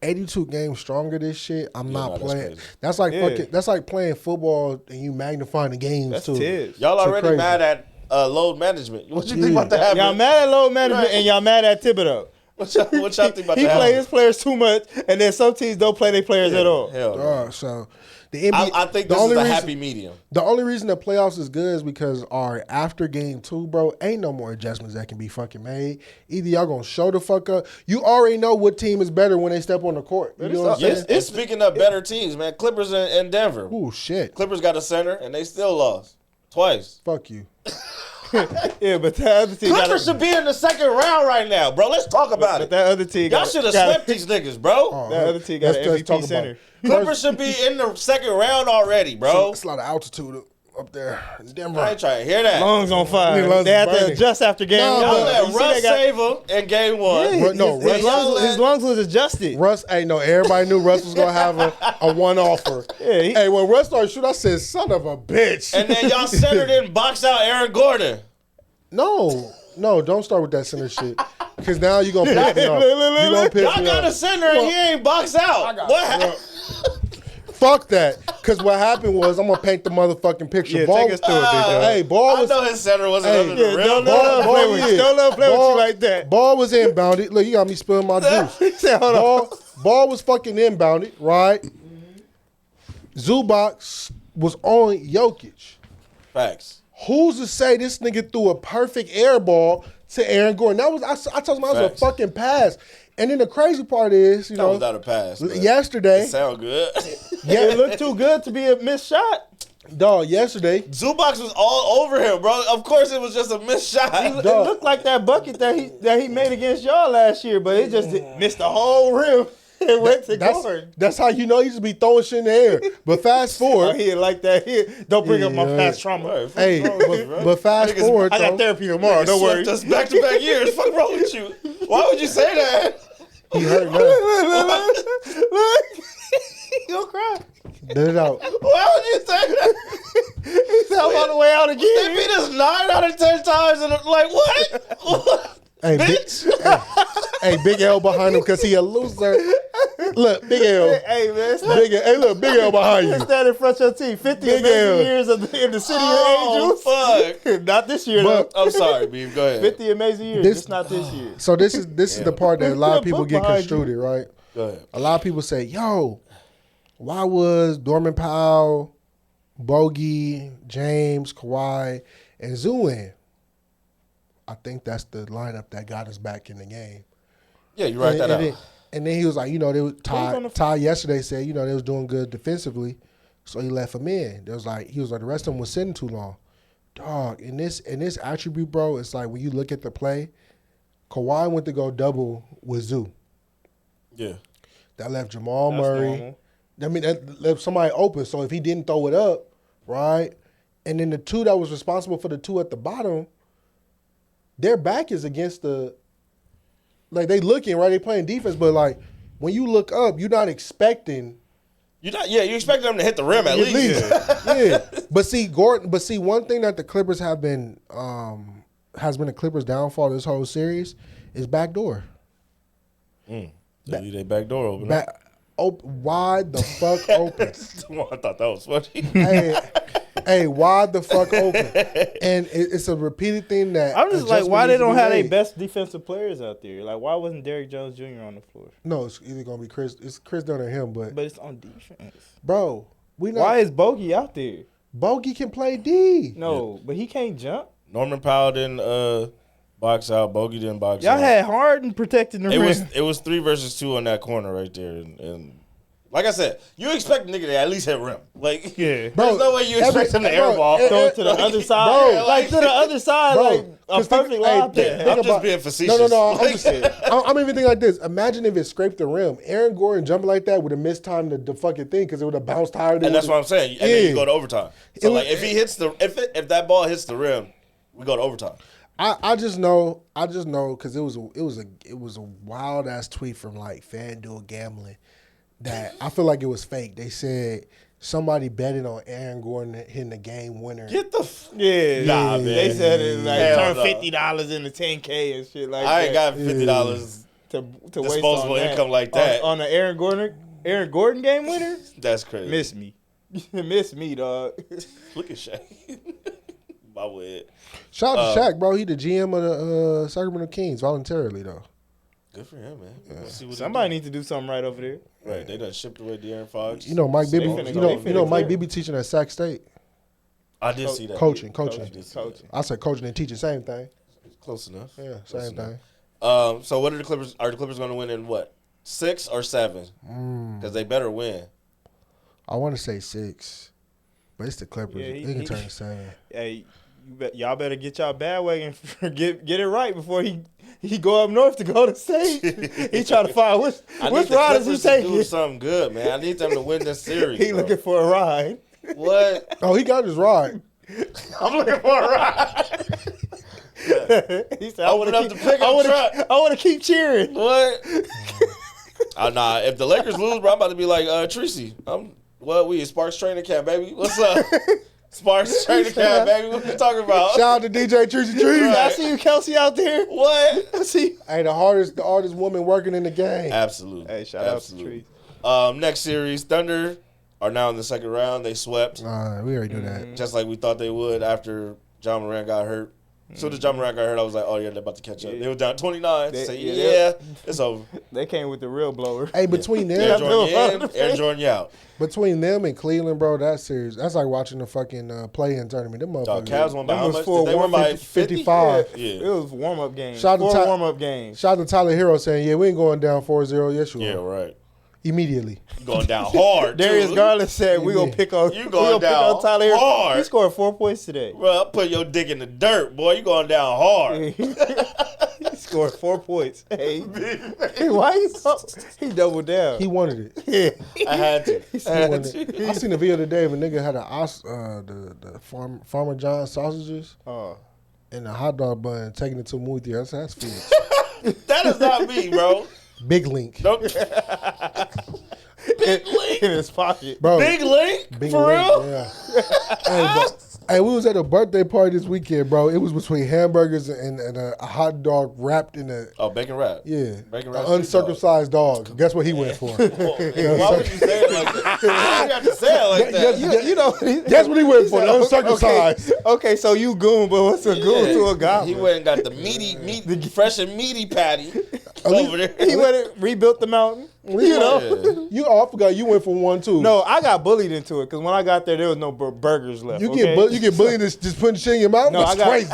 Speaker 5: 82 games stronger this shit. I'm not
Speaker 3: that's
Speaker 5: playing.
Speaker 3: crazy.
Speaker 5: That's like
Speaker 4: Yeah.
Speaker 5: fucking. That's like playing football and you magnifying the games
Speaker 4: That's
Speaker 5: too.
Speaker 4: tips.
Speaker 3: Y'all
Speaker 5: So
Speaker 3: already
Speaker 5: crazy.
Speaker 3: mad at load management. What you think about that happening?
Speaker 4: Y'all mad at load management and y'all mad at Thibodeau.
Speaker 3: What y'all think about
Speaker 4: He
Speaker 3: that
Speaker 4: play
Speaker 3: happening?
Speaker 4: his players too much, and then some teams don't play their players at all.
Speaker 3: Hell no.
Speaker 5: So the NBA.
Speaker 3: I think
Speaker 5: the
Speaker 3: this is
Speaker 5: only
Speaker 3: the
Speaker 5: reason,
Speaker 3: happy medium.
Speaker 5: The only reason the playoffs is good is because after game 2, bro, ain't no more adjustments that can be fucking made. Either y'all gonna show the fuck up. You already know what team is better when they step on the court. You know what I'm saying?
Speaker 3: Yes, and speaking of better teams, man, Clippers and Denver.
Speaker 5: Oh shit.
Speaker 3: Clippers got a center, and they still lost. Twice.
Speaker 5: Fuck you.
Speaker 4: Yeah, but that other team
Speaker 3: Clippers should be in the second round right now, bro. Let's talk about
Speaker 4: But
Speaker 3: it.
Speaker 4: that other team
Speaker 3: Y'all should have swept these niggas, bro.
Speaker 4: That other team got an
Speaker 5: Let's talk
Speaker 4: MVP
Speaker 5: about
Speaker 4: center.
Speaker 5: it.
Speaker 3: Clippers should be in the second round already, bro.
Speaker 5: It's a lot of altitude. up there in Denver.
Speaker 3: I ain't trying to hear that.
Speaker 4: Lungs on fire.
Speaker 5: Your lungs
Speaker 4: They had
Speaker 5: is
Speaker 4: to
Speaker 5: burning.
Speaker 4: adjust after game
Speaker 5: No,
Speaker 4: one.
Speaker 3: Y'all
Speaker 5: but-
Speaker 3: let
Speaker 4: You see
Speaker 3: Russ
Speaker 4: they got-
Speaker 3: save him in game one.
Speaker 4: Yeah,
Speaker 5: No, Russ-
Speaker 4: his lungs was adjusted.
Speaker 5: Russ, hey, no, everybody knew Russ was gonna have a one-offer.
Speaker 4: Yeah,
Speaker 5: Hey, when Russ started shooting, I said, "Son of a bitch!"
Speaker 3: And then y'all center didn't box out Aaron Gordon.
Speaker 5: No, don't start with that center shit. Because now you're gonna piss me off. You're gonna piss
Speaker 3: Y'all
Speaker 5: me
Speaker 3: got a
Speaker 5: off.
Speaker 3: center and he ain't box out. What happened?
Speaker 5: Fuck that. Because what happened was, I'm gonna paint the motherfucking picture.
Speaker 4: Yeah, take us through it, big dog.
Speaker 5: Hey, ball
Speaker 3: I
Speaker 5: was.
Speaker 3: know his center wasn't
Speaker 5: Hey,
Speaker 3: under the
Speaker 4: Yeah,
Speaker 3: rim.
Speaker 4: don't let him play with you. Don't let him play with you like that.
Speaker 5: Ball was inbounded. Look, you got me spilling my juice.
Speaker 4: He said, hold on.
Speaker 5: Ball was fucking inbounded, right? Zubac was on Jokic.
Speaker 3: Facts.
Speaker 5: Who's to say this nigga threw a perfect air ball to Aaron Gordon? That was I told him that was a
Speaker 3: Facts.
Speaker 5: fucking pass. And then the crazy part is, you
Speaker 3: That
Speaker 5: know,
Speaker 3: was not a pass. but
Speaker 5: yesterday,
Speaker 3: It sound good.
Speaker 4: It looked too good to be a missed shot.
Speaker 5: dog, yesterday,
Speaker 3: Zubac was all over him, bro. Of course it was just a missed shot.
Speaker 4: It looked like that bucket that he made against y'all last year, but it just missed the whole rim. It went to Gordon.
Speaker 5: that's how you know he used to be throwing shit in the air. But fast
Speaker 4: Oh,
Speaker 5: forward,
Speaker 4: he like that. Don't bring up my
Speaker 5: Yeah.
Speaker 4: past trauma.
Speaker 3: Right, fuck
Speaker 5: hey,
Speaker 3: wrong with you, bro?
Speaker 5: but fast
Speaker 3: Niggas-
Speaker 5: forward,
Speaker 4: I got
Speaker 5: though,
Speaker 4: therapy tomorrow. Don't worry.
Speaker 3: Swept us back-to-back years. Fuck wrong with you? Why would you say that?
Speaker 5: he hurt now.
Speaker 4: Look. He gonna cry.
Speaker 5: Let it out.
Speaker 3: Why would you say that?
Speaker 4: He said I'm on the way out
Speaker 3: They
Speaker 4: again.
Speaker 3: beat us 9 out of 10 times, and like what?
Speaker 5: Hey, hey, Big L behind him because he a loser. Look, Big L.
Speaker 4: Hey man,
Speaker 5: Look, Big L behind you.
Speaker 4: stand in front of your team. 50
Speaker 5: Big
Speaker 4: amazing
Speaker 5: L.
Speaker 4: years in the city
Speaker 3: Oh,
Speaker 4: of
Speaker 3: fuck.
Speaker 4: angels. Not this year
Speaker 5: But-
Speaker 4: though.
Speaker 3: I'm sorry, Beam. Go ahead.
Speaker 4: 50 amazing years.
Speaker 5: This-
Speaker 4: Just not this year.
Speaker 5: So this is the part that a lot of people get
Speaker 4: Behind you.
Speaker 5: construed, right?
Speaker 3: Go ahead.
Speaker 5: A lot of people say, "Yo, why was Dorman Powell, Bogey, James, Kawhi, and Zoo in?" I think that's the lineup that got us back in the game.
Speaker 3: Yeah, you write that out.
Speaker 5: And then he was like, you know, they was
Speaker 4: on the-
Speaker 5: Ty yesterday said, you know, they was doing good defensively, so he left him in. There was like he was like the rest of them was sitting too long. Dog, in this attribute, bro, it's like when you look at the play, Kawhi went to go double with Zoo.
Speaker 3: Yeah.
Speaker 5: That left Jamal
Speaker 4: That's
Speaker 5: Murray.
Speaker 4: normal.
Speaker 5: I mean, that left somebody open. So if he didn't throw it up, right, and then the two that was responsible for the two at the bottom, their back is against the. Like they looking right, they playing defense, but like when you look up, you're not expecting.
Speaker 3: You expect them to hit the rim at least.
Speaker 5: Yeah. But see, Gordon. But see, one thing that the Clippers has been a Clippers downfall this whole series is backdoor.
Speaker 3: They leave their back door open.
Speaker 5: Wide the fuck open.
Speaker 3: I thought that was funny.
Speaker 5: Hey, wide the fuck open. And it's a repeated thing that
Speaker 4: I'm just like,
Speaker 5: adjustment
Speaker 4: why they
Speaker 5: needs to
Speaker 4: don't
Speaker 5: be
Speaker 4: have their
Speaker 5: made.
Speaker 4: best defensive players out there? Like, why wasn't Derrick Jones Jr. on the floor?
Speaker 5: No, it's either gonna be Chris. It's Chris Dunn or him. But
Speaker 4: But it's on defense.
Speaker 5: bro, we not.
Speaker 4: Why is Bogey out there?
Speaker 5: Bogey can play D?
Speaker 4: No, but he can't jump.
Speaker 3: Norman Powell didn't box out. Bogey didn't box
Speaker 4: Y'all
Speaker 3: out.
Speaker 4: had Harden protecting the rim.
Speaker 3: It was 3 versus 2 on that corner right there, and like I said, you expect a nigga to at least hit rim. Like,
Speaker 4: Yeah.
Speaker 3: there's no way you expect him to
Speaker 5: bro,
Speaker 3: airball.
Speaker 4: Throw it to the other side.
Speaker 5: bro,
Speaker 4: like to the other side,
Speaker 5: Bro,
Speaker 4: like a
Speaker 5: 'cause
Speaker 4: perfect
Speaker 5: think-
Speaker 4: lob
Speaker 5: hey,
Speaker 4: pass.
Speaker 5: think
Speaker 3: I'm just
Speaker 5: about-
Speaker 3: being facetious.
Speaker 5: No.
Speaker 3: Like,
Speaker 5: I'm even thinking like this. Imagine if it scraped the rim. Aaron Gordon jumping like that would have missed time the fucking thing because it would have bounced higher.
Speaker 3: and that's what I'm saying. And then
Speaker 5: Yeah.
Speaker 3: you go to overtime. So
Speaker 5: It was-
Speaker 3: like, if he hits if that ball hits the rim, we go to overtime.
Speaker 5: I just know because it was a wild ass tweet from like FanDuel Gambling that I feel like it was fake. They said somebody betted on Aaron Gordon hitting the game winner.
Speaker 3: Get the.
Speaker 4: Yeah,
Speaker 3: Nah, man.
Speaker 4: They said it like
Speaker 3: Hell
Speaker 4: turn
Speaker 3: no.
Speaker 4: $50 into $10K and shit like
Speaker 3: I ain't
Speaker 4: that.
Speaker 3: got $50.
Speaker 4: to waste
Speaker 3: disposable
Speaker 4: on that.
Speaker 3: income like that.
Speaker 4: on the Aaron Gordon game winner.
Speaker 3: That's crazy.
Speaker 4: Miss me, miss me, dog.
Speaker 3: Look at Shaq. My word.
Speaker 5: Shout out to Shaq, bro. He the GM of the Sacramento Kings voluntarily though.
Speaker 3: Good for him, man. Let's see what he
Speaker 4: Somebody
Speaker 3: do.
Speaker 4: needs to do something right over there.
Speaker 3: Right, they done shipped away De'Aaron Fox.
Speaker 5: You know Mike Bibby.
Speaker 4: finna-
Speaker 5: You know,
Speaker 4: they
Speaker 5: you know
Speaker 4: finna
Speaker 5: Mike
Speaker 4: clear.
Speaker 5: Bibby teaching at Sac State.
Speaker 3: I did see that.
Speaker 5: Coaching.
Speaker 3: I did see that.
Speaker 5: I said coaching and teaching, same thing.
Speaker 3: Close enough.
Speaker 5: Yeah,
Speaker 3: Close
Speaker 5: same
Speaker 3: enough.
Speaker 5: thing.
Speaker 3: So what are the Clippers? Are the Clippers going to win in what? 6 or 7? Because they better win.
Speaker 5: I want to say 6, but it's the Clippers.
Speaker 4: Yeah,
Speaker 5: they can turn to 7.
Speaker 4: Hey, y'all better get y'all bandwagon, get it right before he go up north to go to state. He trying to find which
Speaker 3: I need the
Speaker 4: ride is he
Speaker 3: Clippers to do
Speaker 4: taking.
Speaker 3: something good, man. I need them to win this series.
Speaker 4: He
Speaker 3: bro.
Speaker 4: looking for a ride.
Speaker 3: What?
Speaker 5: Oh, he got his ride.
Speaker 3: I'm looking for a ride.
Speaker 4: He said, I
Speaker 3: Open
Speaker 4: want
Speaker 3: up the pickup truck.
Speaker 4: to keep cheering.
Speaker 3: What? Nah. If the Lakers lose, bro, I'm about to be like, Tracy, we at Sparks Training Camp, baby. What's up? Sparks Training Camp, baby. What you talking about?
Speaker 5: Shout out to DJ Treasy Trees.
Speaker 3: Right.
Speaker 4: I see you, Kelsey, out there.
Speaker 3: What?
Speaker 4: I see you.
Speaker 5: Hey, the hardest woman working in the game.
Speaker 3: Absolutely.
Speaker 4: Hey, shout out to Trees.
Speaker 3: Next series, Thunder are now in the second round. They swept,
Speaker 5: We already knew that.
Speaker 3: just like we thought they would after John Moran got hurt. As soon as John Moran got hurt, I was like, oh, yeah, they're about to catch up. They were down 29. It's over.
Speaker 4: They came with the real blower.
Speaker 5: Hey, between them,
Speaker 3: Air Jordan in, Air Jordan out.
Speaker 5: between them and Cleveland, bro, that series, that's like watching the fucking play-in tournament. Them
Speaker 3: Dog,
Speaker 5: motherfuckers.
Speaker 3: Cavs won by
Speaker 4: Them
Speaker 3: how
Speaker 4: was
Speaker 3: much?
Speaker 4: for
Speaker 3: Did they win by
Speaker 5: 55.
Speaker 3: Yeah.
Speaker 4: It was warm-up games.
Speaker 5: Shout out to
Speaker 4: 4
Speaker 5: Ty-
Speaker 4: warm-up games.
Speaker 5: Shout out to Tyler Hero saying, yeah, we ain't going down 4-0. Yes, you
Speaker 3: Yeah,
Speaker 5: are.
Speaker 3: right.
Speaker 5: Immediately.
Speaker 3: Going down hard,
Speaker 4: Darius
Speaker 3: too.
Speaker 4: Garland said, we going to pick on
Speaker 3: You going down
Speaker 4: Tyler Hero.
Speaker 3: hard.
Speaker 4: He scored 4 points today.
Speaker 3: Bro, I'll put your dick in the dirt, boy. You going down hard.
Speaker 4: He scored 4 points. Hey, why he doubled down.
Speaker 5: He wanted it.
Speaker 3: I had to.
Speaker 5: He wanted it. I seen a video today of a nigga had the Farmer John sausages
Speaker 4: Oh.
Speaker 5: and a hot dog bun, taking it to a movie theater. I said, that's foolish.
Speaker 3: That is not me, bro.
Speaker 5: Big link.
Speaker 3: Don't. Big link.
Speaker 4: In his pocket.
Speaker 5: Bro.
Speaker 3: Big link?
Speaker 5: Big
Speaker 3: For
Speaker 5: link,
Speaker 3: real?
Speaker 5: yeah. Hey, we was at a birthday party this weekend, bro. It was between hamburgers and a hot dog wrapped in a
Speaker 3: Bacon wrap.
Speaker 5: yeah,
Speaker 3: Bacon
Speaker 5: an
Speaker 3: wrap
Speaker 5: uncircumcised dog. Guess what he went for?
Speaker 3: Why would you say it like that? Why you have to say it like that?
Speaker 4: You know,
Speaker 5: Guess what he went for?
Speaker 4: said,
Speaker 5: The uncircumcised.
Speaker 4: Okay, so you goon, but what's a goon to a
Speaker 3: He
Speaker 4: goblin?
Speaker 3: went and got the fresh and meaty patty over there.
Speaker 4: He went and rebuilt the mountain. You know?
Speaker 3: Yeah.
Speaker 5: I forgot you went for one too.
Speaker 4: No, I got bullied into it because when I got there was no burgers left.
Speaker 5: you
Speaker 4: okay?
Speaker 5: get bullied just putting shit in your mouth.
Speaker 4: No,
Speaker 5: That's
Speaker 4: I got-
Speaker 5: crazy.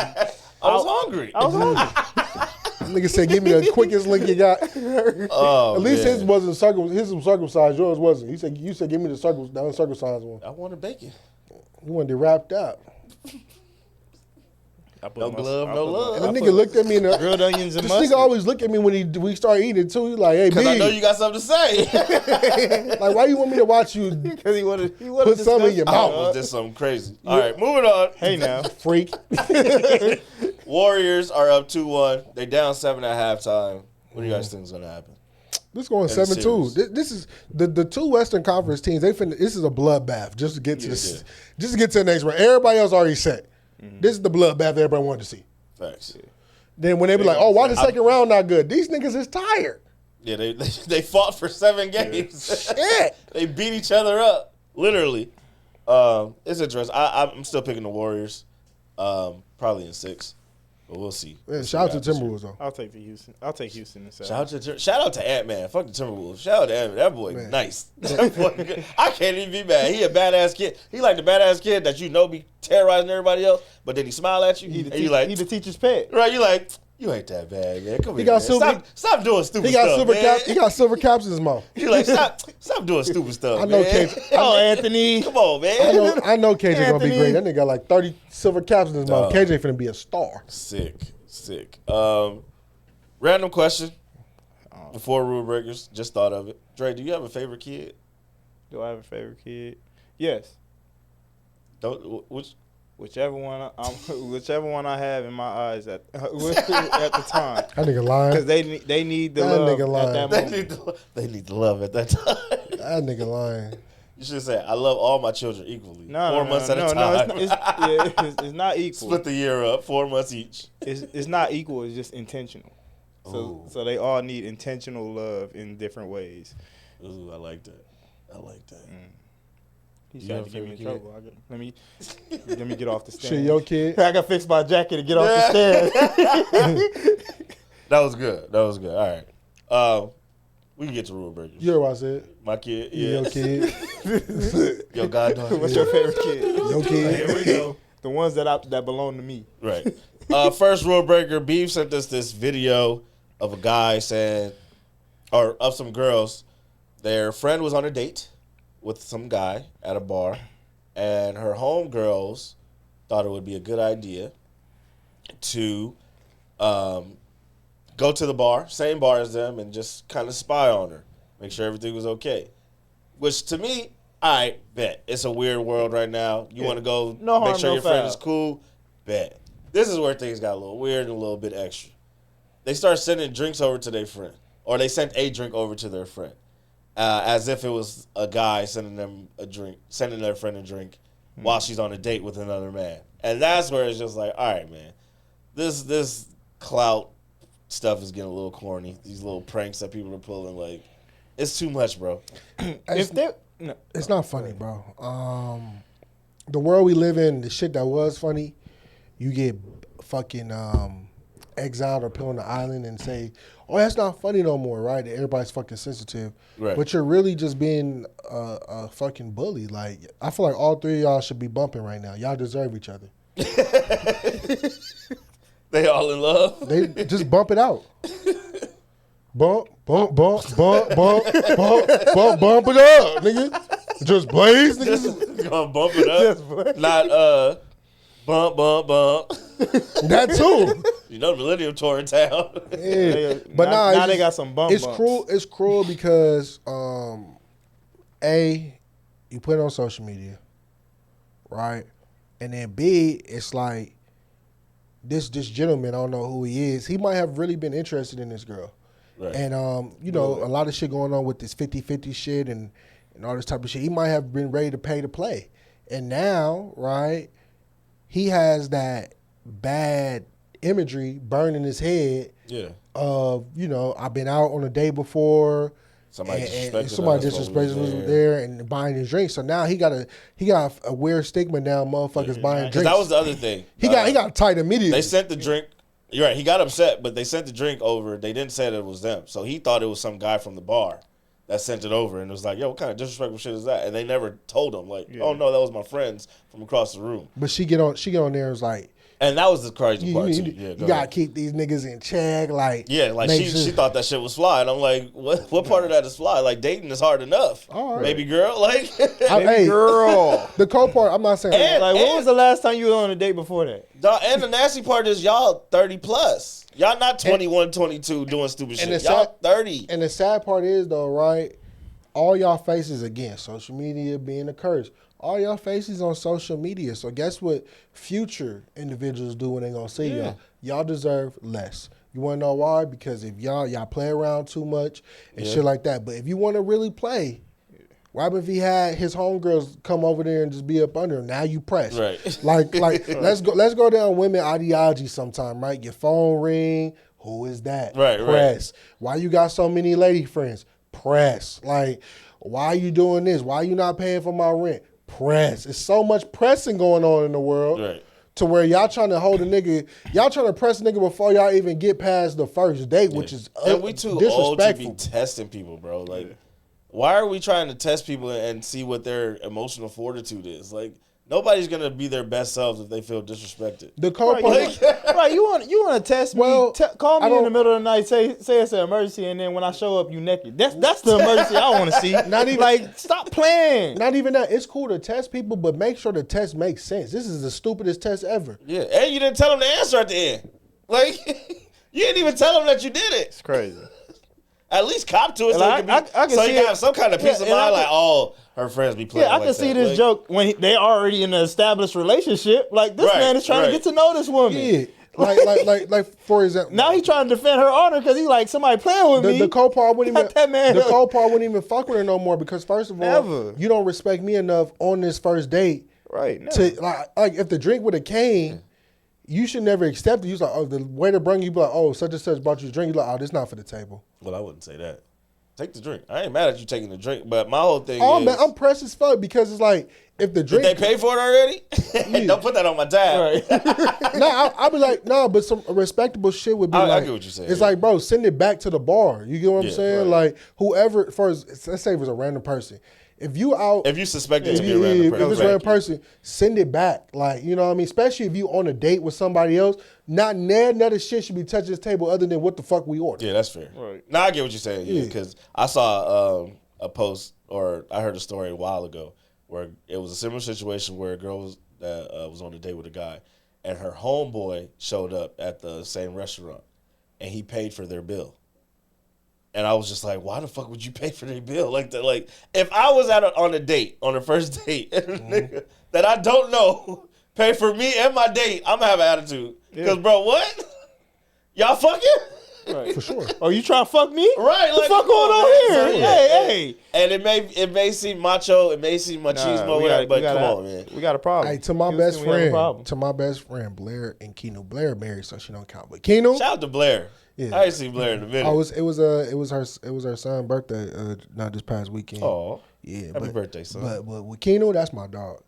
Speaker 3: I was hungry.
Speaker 4: I was hungry.
Speaker 5: Nigga said, "Give me the quickest link you got."
Speaker 3: Oh,
Speaker 5: At least
Speaker 3: man.
Speaker 5: his wasn't his was circumcised. Yours wasn't. You said, "Give me the uncircumcised one."
Speaker 3: I wanted bacon.
Speaker 5: You wanted it wrapped up.
Speaker 3: No glove, no love.
Speaker 5: And the nigga looked at me and
Speaker 4: grilled onions and
Speaker 5: this
Speaker 4: mustard.
Speaker 5: nigga always look at me when we start eating too. He's like, "Hey,
Speaker 3: Because I know
Speaker 5: B,
Speaker 3: you got something to say.
Speaker 5: like, why you want me to watch you
Speaker 4: Because he wanted
Speaker 5: put some in your
Speaker 3: I
Speaker 5: mouth,
Speaker 3: almost did something crazy. All right, moving on.
Speaker 4: Hey now.
Speaker 5: freak?"
Speaker 3: Warriors are up 2-1. They down 7 at halftime. What do you guys think is going to happen?
Speaker 5: This going
Speaker 3: the
Speaker 5: 7-2.
Speaker 3: series.
Speaker 5: This is the two Western Conference teams. This is a bloodbath just to get to just to get to the next round. Everybody else already set. This is the bloodbath that everybody wanted to see.
Speaker 3: Facts.
Speaker 5: Then when they be like, "Oh, why the second round not good?" These niggas is tired.
Speaker 3: Yeah, they fought for 7 games.
Speaker 5: Shit.
Speaker 3: They beat each other up, literally. It's interesting. I'm still picking the Warriors, probably in 6, but we'll see.
Speaker 5: Man, shout out to Timberwolves though.
Speaker 4: I'll take Houston in 7.
Speaker 3: Shout out to Ant-Man. Fuck the Timberwolves. Shout out to Ant-Man. That boy nice. That boy good. I can't even be mad. He a badass kid. He like the badass kid that be terrorizing everybody else, but then he smile at you and you like,
Speaker 4: He the teacher's pet.
Speaker 3: right? You like, you ain't that bad, man. Come here,
Speaker 5: got
Speaker 3: man.
Speaker 5: silver-
Speaker 3: Stop doing stupid
Speaker 5: He got
Speaker 3: stuff,
Speaker 5: silver
Speaker 3: man.
Speaker 5: cap. He got silver caps in his mouth.
Speaker 3: You like, stop doing stupid stuff,
Speaker 5: I know
Speaker 3: man.
Speaker 5: KJ.
Speaker 4: Oh, Anthony.
Speaker 3: Come on, man.
Speaker 5: I know KJ gonna be
Speaker 4: Anthony.
Speaker 5: great. That nigga got like 30 silver caps in his mouth.
Speaker 3: Dog.
Speaker 5: KJ finna be a star.
Speaker 3: Sick. Random question. Before rule breakers, just thought of it. Dre, do you have a favorite kid?
Speaker 4: Do I have a favorite kid? Yes.
Speaker 3: Which?
Speaker 4: Whichever one I have in my eyes at the time,
Speaker 5: That nigga lying.
Speaker 4: because they need the
Speaker 5: That
Speaker 4: love
Speaker 5: nigga lying.
Speaker 4: at that moment.
Speaker 3: They need the love at that time.
Speaker 5: That nigga lying.
Speaker 3: You should say, I love all my children equally.
Speaker 4: No,
Speaker 3: 4
Speaker 4: no,
Speaker 3: months
Speaker 4: no,
Speaker 3: at a
Speaker 4: no,
Speaker 3: time.
Speaker 4: it's not equal.
Speaker 3: Split the year up, 4 months each.
Speaker 4: It's not equal. It's just intentional. So they all need intentional love in different ways.
Speaker 3: Ooh, I like that.
Speaker 4: He's
Speaker 3: You
Speaker 4: trying
Speaker 3: have
Speaker 4: to
Speaker 3: a
Speaker 4: get me in
Speaker 3: favorite
Speaker 4: trouble. Let me get off the stand.
Speaker 5: Shit, your kid.
Speaker 4: I got to fix my jacket to get off the stand.
Speaker 3: That was good. All right. We can get to rule breakers.
Speaker 5: You heard what I said.
Speaker 3: My kid,
Speaker 5: Yeah. Your kid.
Speaker 3: Your goddaughter.
Speaker 4: What's your favorite kid?
Speaker 5: Your kid.
Speaker 4: Here we go. The ones that belong to me.
Speaker 3: Right. First rule breaker, Beef sent us this video of a guy saying, or of some girls, their friend was on a date with some guy at a bar, and her homegirls thought it would be a good idea to go to the bar, same bar as them, and just kind of spy on her, make sure everything was okay. Which to me all right, bet. It's a weird world right now. You want to go
Speaker 4: No
Speaker 3: make
Speaker 4: harm,
Speaker 3: sure
Speaker 4: no
Speaker 3: your friend
Speaker 4: foul.
Speaker 3: is cool? Bet. This is where things got a little weird and a little bit extra. They start sending drinks over to their friend. Or they sent a drink over to their friend. As if it was a guy sending them a drink, sending their friend a drink while she's on a date with another man. And that's where it's just like, all right, man. This clout stuff is getting a little corny. These little pranks that people are pulling, like, it's too much, bro.
Speaker 5: It's not funny, bro. The world we live in, the shit that was funny, you get fucking exiled or put on the island and say, oh, that's not funny no more, right? Everybody's fucking sensitive.
Speaker 3: Right.
Speaker 5: But you're really just being a fucking bully. Like, I feel like all three of y'all should be bumping right now. Y'all deserve each other.
Speaker 3: They all in love?
Speaker 5: They just bump it out. Bump, bump, bump, bump, bump, bump, bump, bump it up, nigga. Just blaze, nigga.
Speaker 3: Just gonna bump it up. Not bump, bump, bump.
Speaker 5: That too.
Speaker 3: You know the Millennium Tour in town.
Speaker 5: Yeah. But
Speaker 4: now they got some bump
Speaker 5: It's
Speaker 4: bumps.
Speaker 5: cruel. It's cruel because A, you put it on social media, right? And then B, it's like this gentleman, I don't know who he is. He might have really been interested in this girl.
Speaker 3: Right.
Speaker 5: And you know, a lot of shit going on with this 50-50 shit and all this type of shit. He might have been ready to pay to play. And now, right, he has that bad imagery burned in his head of, you know, I've been out on a day before. Somebody disrespected was there and buying his drinks. So now he got a weird stigma now, motherfuckers buying drinks.
Speaker 3: That was the other thing.
Speaker 5: He got tight immediately.
Speaker 3: They sent the drink. You're right. He got upset, but they sent the drink over. They didn't say that it was them. So he thought it was some guy from the bar that sent it over and was like, yo, what kind of disrespectful shit is that? And they never told him, like, oh, no, that was my friends from across the room.
Speaker 5: But she get on there and was like,
Speaker 3: and that was the crazy part, too.
Speaker 5: You got to keep these niggas in check. Like,
Speaker 3: she thought that shit was fly. And I'm like, what part of that is fly? Like, dating is hard enough.
Speaker 5: All right.
Speaker 3: Baby girl. Like,
Speaker 5: hey,
Speaker 4: girl.
Speaker 5: The cold part, I'm not saying.
Speaker 4: When was the last time you were on a date before that?
Speaker 3: And the nasty part is y'all 30 plus. Y'all not 21, 22 doing stupid shit. Y'all 30.
Speaker 5: And the sad part is, though, right, all y'all faces, again, social media being a curse. All y'all faces on social media. So guess what future individuals do when they gonna see y'all? Y'all deserve less. You wanna know why? Because if y'all play around too much and shit like that. But if you wanna really play, why if he had his homegirls come over there and just be up under him? Now you press.
Speaker 3: Right.
Speaker 5: Like let's go down women ideology sometime, right? Your phone ring, who is that?
Speaker 3: Right,
Speaker 5: press. Why you got so many lady friends? Press. Like, why are you doing this? Why you not paying for my rent? Press. It's so much pressing going on in the world.
Speaker 3: Right.
Speaker 5: To where y'all trying to hold a nigga, y'all trying to press a nigga before y'all even get past the first date, which is
Speaker 3: and we too old to be testing people, bro. Like, why are we trying to test people and see what their emotional fortitude is? Like, nobody's gonna be their best selves if they feel disrespected.
Speaker 5: The cold part,
Speaker 4: right? You want to test me?
Speaker 5: Well,
Speaker 4: call me in the middle of the night. Say it's an emergency, and then when I show up, you naked. That's the emergency I want to see.
Speaker 5: Not even
Speaker 4: like, stop playing.
Speaker 5: Not even that. It's cool to test people, but make sure the test makes sense. This is the stupidest test ever.
Speaker 3: Yeah, and you didn't tell them the answer at the end. Like, you didn't even tell them that you did it.
Speaker 4: It's crazy.
Speaker 3: At least cop to it, so
Speaker 4: I can
Speaker 3: so
Speaker 4: see
Speaker 3: you can have some kind of peace of mind. Like, oh, her friends be playing.
Speaker 4: Yeah, I can see this joke when they already in an established relationship. Like, this man is trying to get to know this woman.
Speaker 5: Yeah, like for example.
Speaker 4: Now he's trying to defend her honor because he's like, somebody playing with me.
Speaker 5: The cold part wouldn't even.
Speaker 4: That man.
Speaker 5: The cold part wouldn't even fuck with her no more because first of all, you don't respect me enough on this first date.
Speaker 4: Right. No.
Speaker 5: To like if the drink would have came. You should never accept it. You was like, oh, the waiter bring you, be like, oh, such and such brought you a drink. You're like, oh, this not for the table.
Speaker 3: Well, I wouldn't say that. Take the drink. I ain't mad at you taking the drink, but my whole thing
Speaker 5: is...
Speaker 3: man,
Speaker 5: I'm pressed as fuck because it's like, if the drink...
Speaker 3: Did they pay for it already? Don't put that on my tab.
Speaker 5: Right. I'll be like, no, but some respectable shit would be like...
Speaker 3: I get what you're saying.
Speaker 5: It's like, bro, send it back to the bar. You get what I'm saying? Right. Like, whoever... First, let's say it was a random person. If you out...
Speaker 3: If you suspect it to be a random person.
Speaker 5: If it's a random person, send it back. Like, you know what I mean? Especially if you on a date with somebody else. Not none of the shit should be touching this table other than what the fuck we ordered.
Speaker 3: Yeah, that's fair. Right. Now I get what you're saying. Yeah, because I saw a post or I heard a story a while ago where it was a similar situation where a girl was on a date with a guy and her homeboy showed up at the same restaurant and he paid for their bill. And I was just like, why the fuck would you pay for their bill like that? Like, if I was on a first date, and a nigga that I don't know pay for me and my date, I'm gonna have an attitude. Because, bro, what? Y'all fucking?
Speaker 4: Right.
Speaker 5: For sure.
Speaker 4: Oh, you trying to fuck me?
Speaker 3: Right.
Speaker 4: What the fuck going on here? Hey.
Speaker 3: And it may seem macho, it may seem machismo, but come on, man.
Speaker 4: We got a problem.
Speaker 5: Hey, to my
Speaker 4: Houston,
Speaker 5: best friend, Blair and Keno. Blair married, so she don't count. But Keno,
Speaker 3: Shout out to Blair.
Speaker 5: yeah.
Speaker 3: I ain't seen Blair in a minute.
Speaker 5: Oh, it was her son's birthday. Not this past weekend.
Speaker 3: Oh,
Speaker 5: yeah.
Speaker 3: happy birthday, son.
Speaker 5: But with Keno, that's my dog.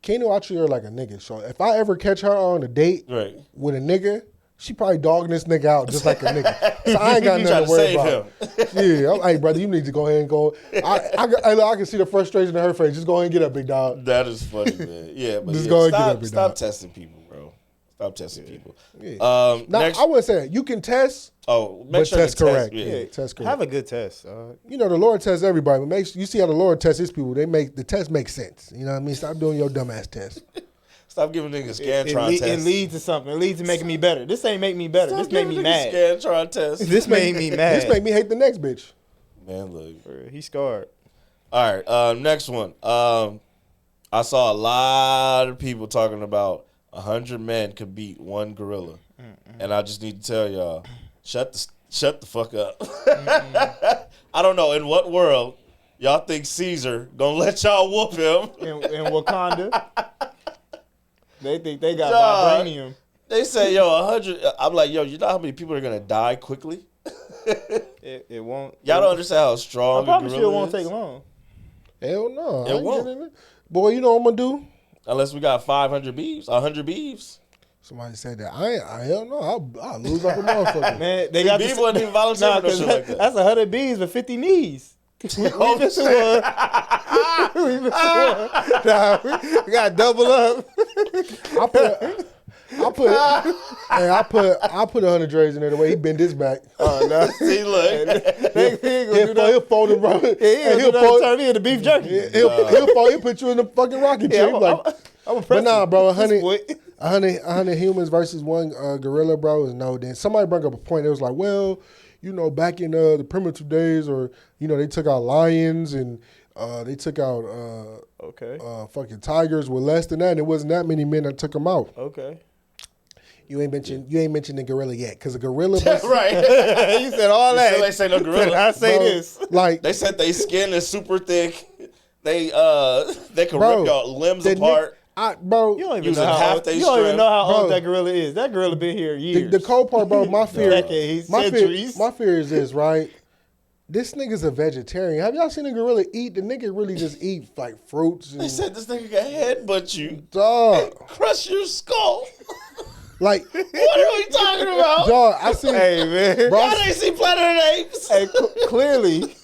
Speaker 5: Keno, I treat her like a nigga. So if I ever catch her on a date with a nigga, she probably dogging this nigga out just like a nigga. So I ain't got nothing to worry about. Yeah, hey brother, you need to go ahead and go. I can see the frustration in her face. Just go ahead and get up, big dog.
Speaker 3: That is funny, man. Yeah, but
Speaker 5: Just go ahead and get up, big
Speaker 3: stop
Speaker 5: dog.
Speaker 3: testing people, bro. Stop testing people.
Speaker 5: Yeah. Now, I wouldn't say that. You can test,
Speaker 3: make
Speaker 5: but
Speaker 3: sure
Speaker 5: test
Speaker 3: the
Speaker 5: correct.
Speaker 3: Yeah.
Speaker 5: Test correct.
Speaker 4: Have a good test.
Speaker 5: You know, the Lord tests everybody, but you see how the Lord tests his people. The test makes sense. You know what I mean? Stop doing your dumbass test.
Speaker 3: Stop giving niggas Scantron tests.
Speaker 4: It leads to something. It leads to making me better. This ain't make me better.
Speaker 3: Stop
Speaker 4: this made me
Speaker 3: giving
Speaker 4: mad.
Speaker 3: niggas Scantron tests.
Speaker 4: This made me mad.
Speaker 5: This make me hate the next bitch.
Speaker 3: Man, look.
Speaker 4: He scarred.
Speaker 3: All right, next one. I saw a lot of people talking about 100 men could beat one gorilla. And I just need to tell y'all, shut the fuck up. I don't know in what world y'all think Caesar gonna let y'all whoop him.
Speaker 4: In Wakanda, they think they got vibranium.
Speaker 3: They say, 100. I'm like, you know how many people are gonna die quickly?
Speaker 4: It won't.
Speaker 3: Y'all don't understand how strong
Speaker 4: I promise
Speaker 3: a
Speaker 4: you
Speaker 3: gorilla
Speaker 4: it won't
Speaker 3: is?
Speaker 4: take long.
Speaker 5: Hell no.
Speaker 3: It won't.
Speaker 5: Boy, you know what I'm gonna do?
Speaker 3: Unless we got 500 beeves, 100 beeves.
Speaker 5: Somebody said that. Hell no. I'll lose like a motherfucker.
Speaker 4: Man, they got
Speaker 3: Beef wasn't even volunteer for no shit like that.
Speaker 4: That's 100 bees with 50 knees. We missing one. We got to double up.
Speaker 5: I put 100 Dre's in there the way he bent his back.
Speaker 3: Oh no! See, look,
Speaker 5: He'll fold it, bro.
Speaker 4: He'll turn me into beef jerky.
Speaker 5: He'll put you in the fucking rocket chair.
Speaker 4: I'm
Speaker 5: but nah, bro, 100 humans versus one gorilla, bro, is no. Then somebody brought up a point. It was like, well, back in the primitive days, or they took out lions and they took out fucking tigers with less than that. And it wasn't that many men that took them out.
Speaker 4: Okay.
Speaker 5: You ain't mentioned the gorilla yet, because a gorilla.
Speaker 3: Right.
Speaker 4: You said all that.
Speaker 3: Still ain't say no gorilla.
Speaker 4: I say
Speaker 5: bro,
Speaker 4: this.
Speaker 5: Like
Speaker 3: they said, they skin is super thick. They can rip your limbs apart.
Speaker 4: You don't even know how old that gorilla is. That gorilla been here years.
Speaker 5: The cold part, bro. My fear is this, right? This nigga's a vegetarian. Have y'all seen a gorilla eat? The nigga really just eat like fruits.
Speaker 3: They said this nigga can headbutt you,
Speaker 5: dog,
Speaker 3: crush your skull.
Speaker 5: Like,
Speaker 3: what are we talking about?
Speaker 5: Dog, I see.
Speaker 4: Hey man,
Speaker 3: bro, y'all ain't see Planet of the Apes.
Speaker 4: Hey, clearly.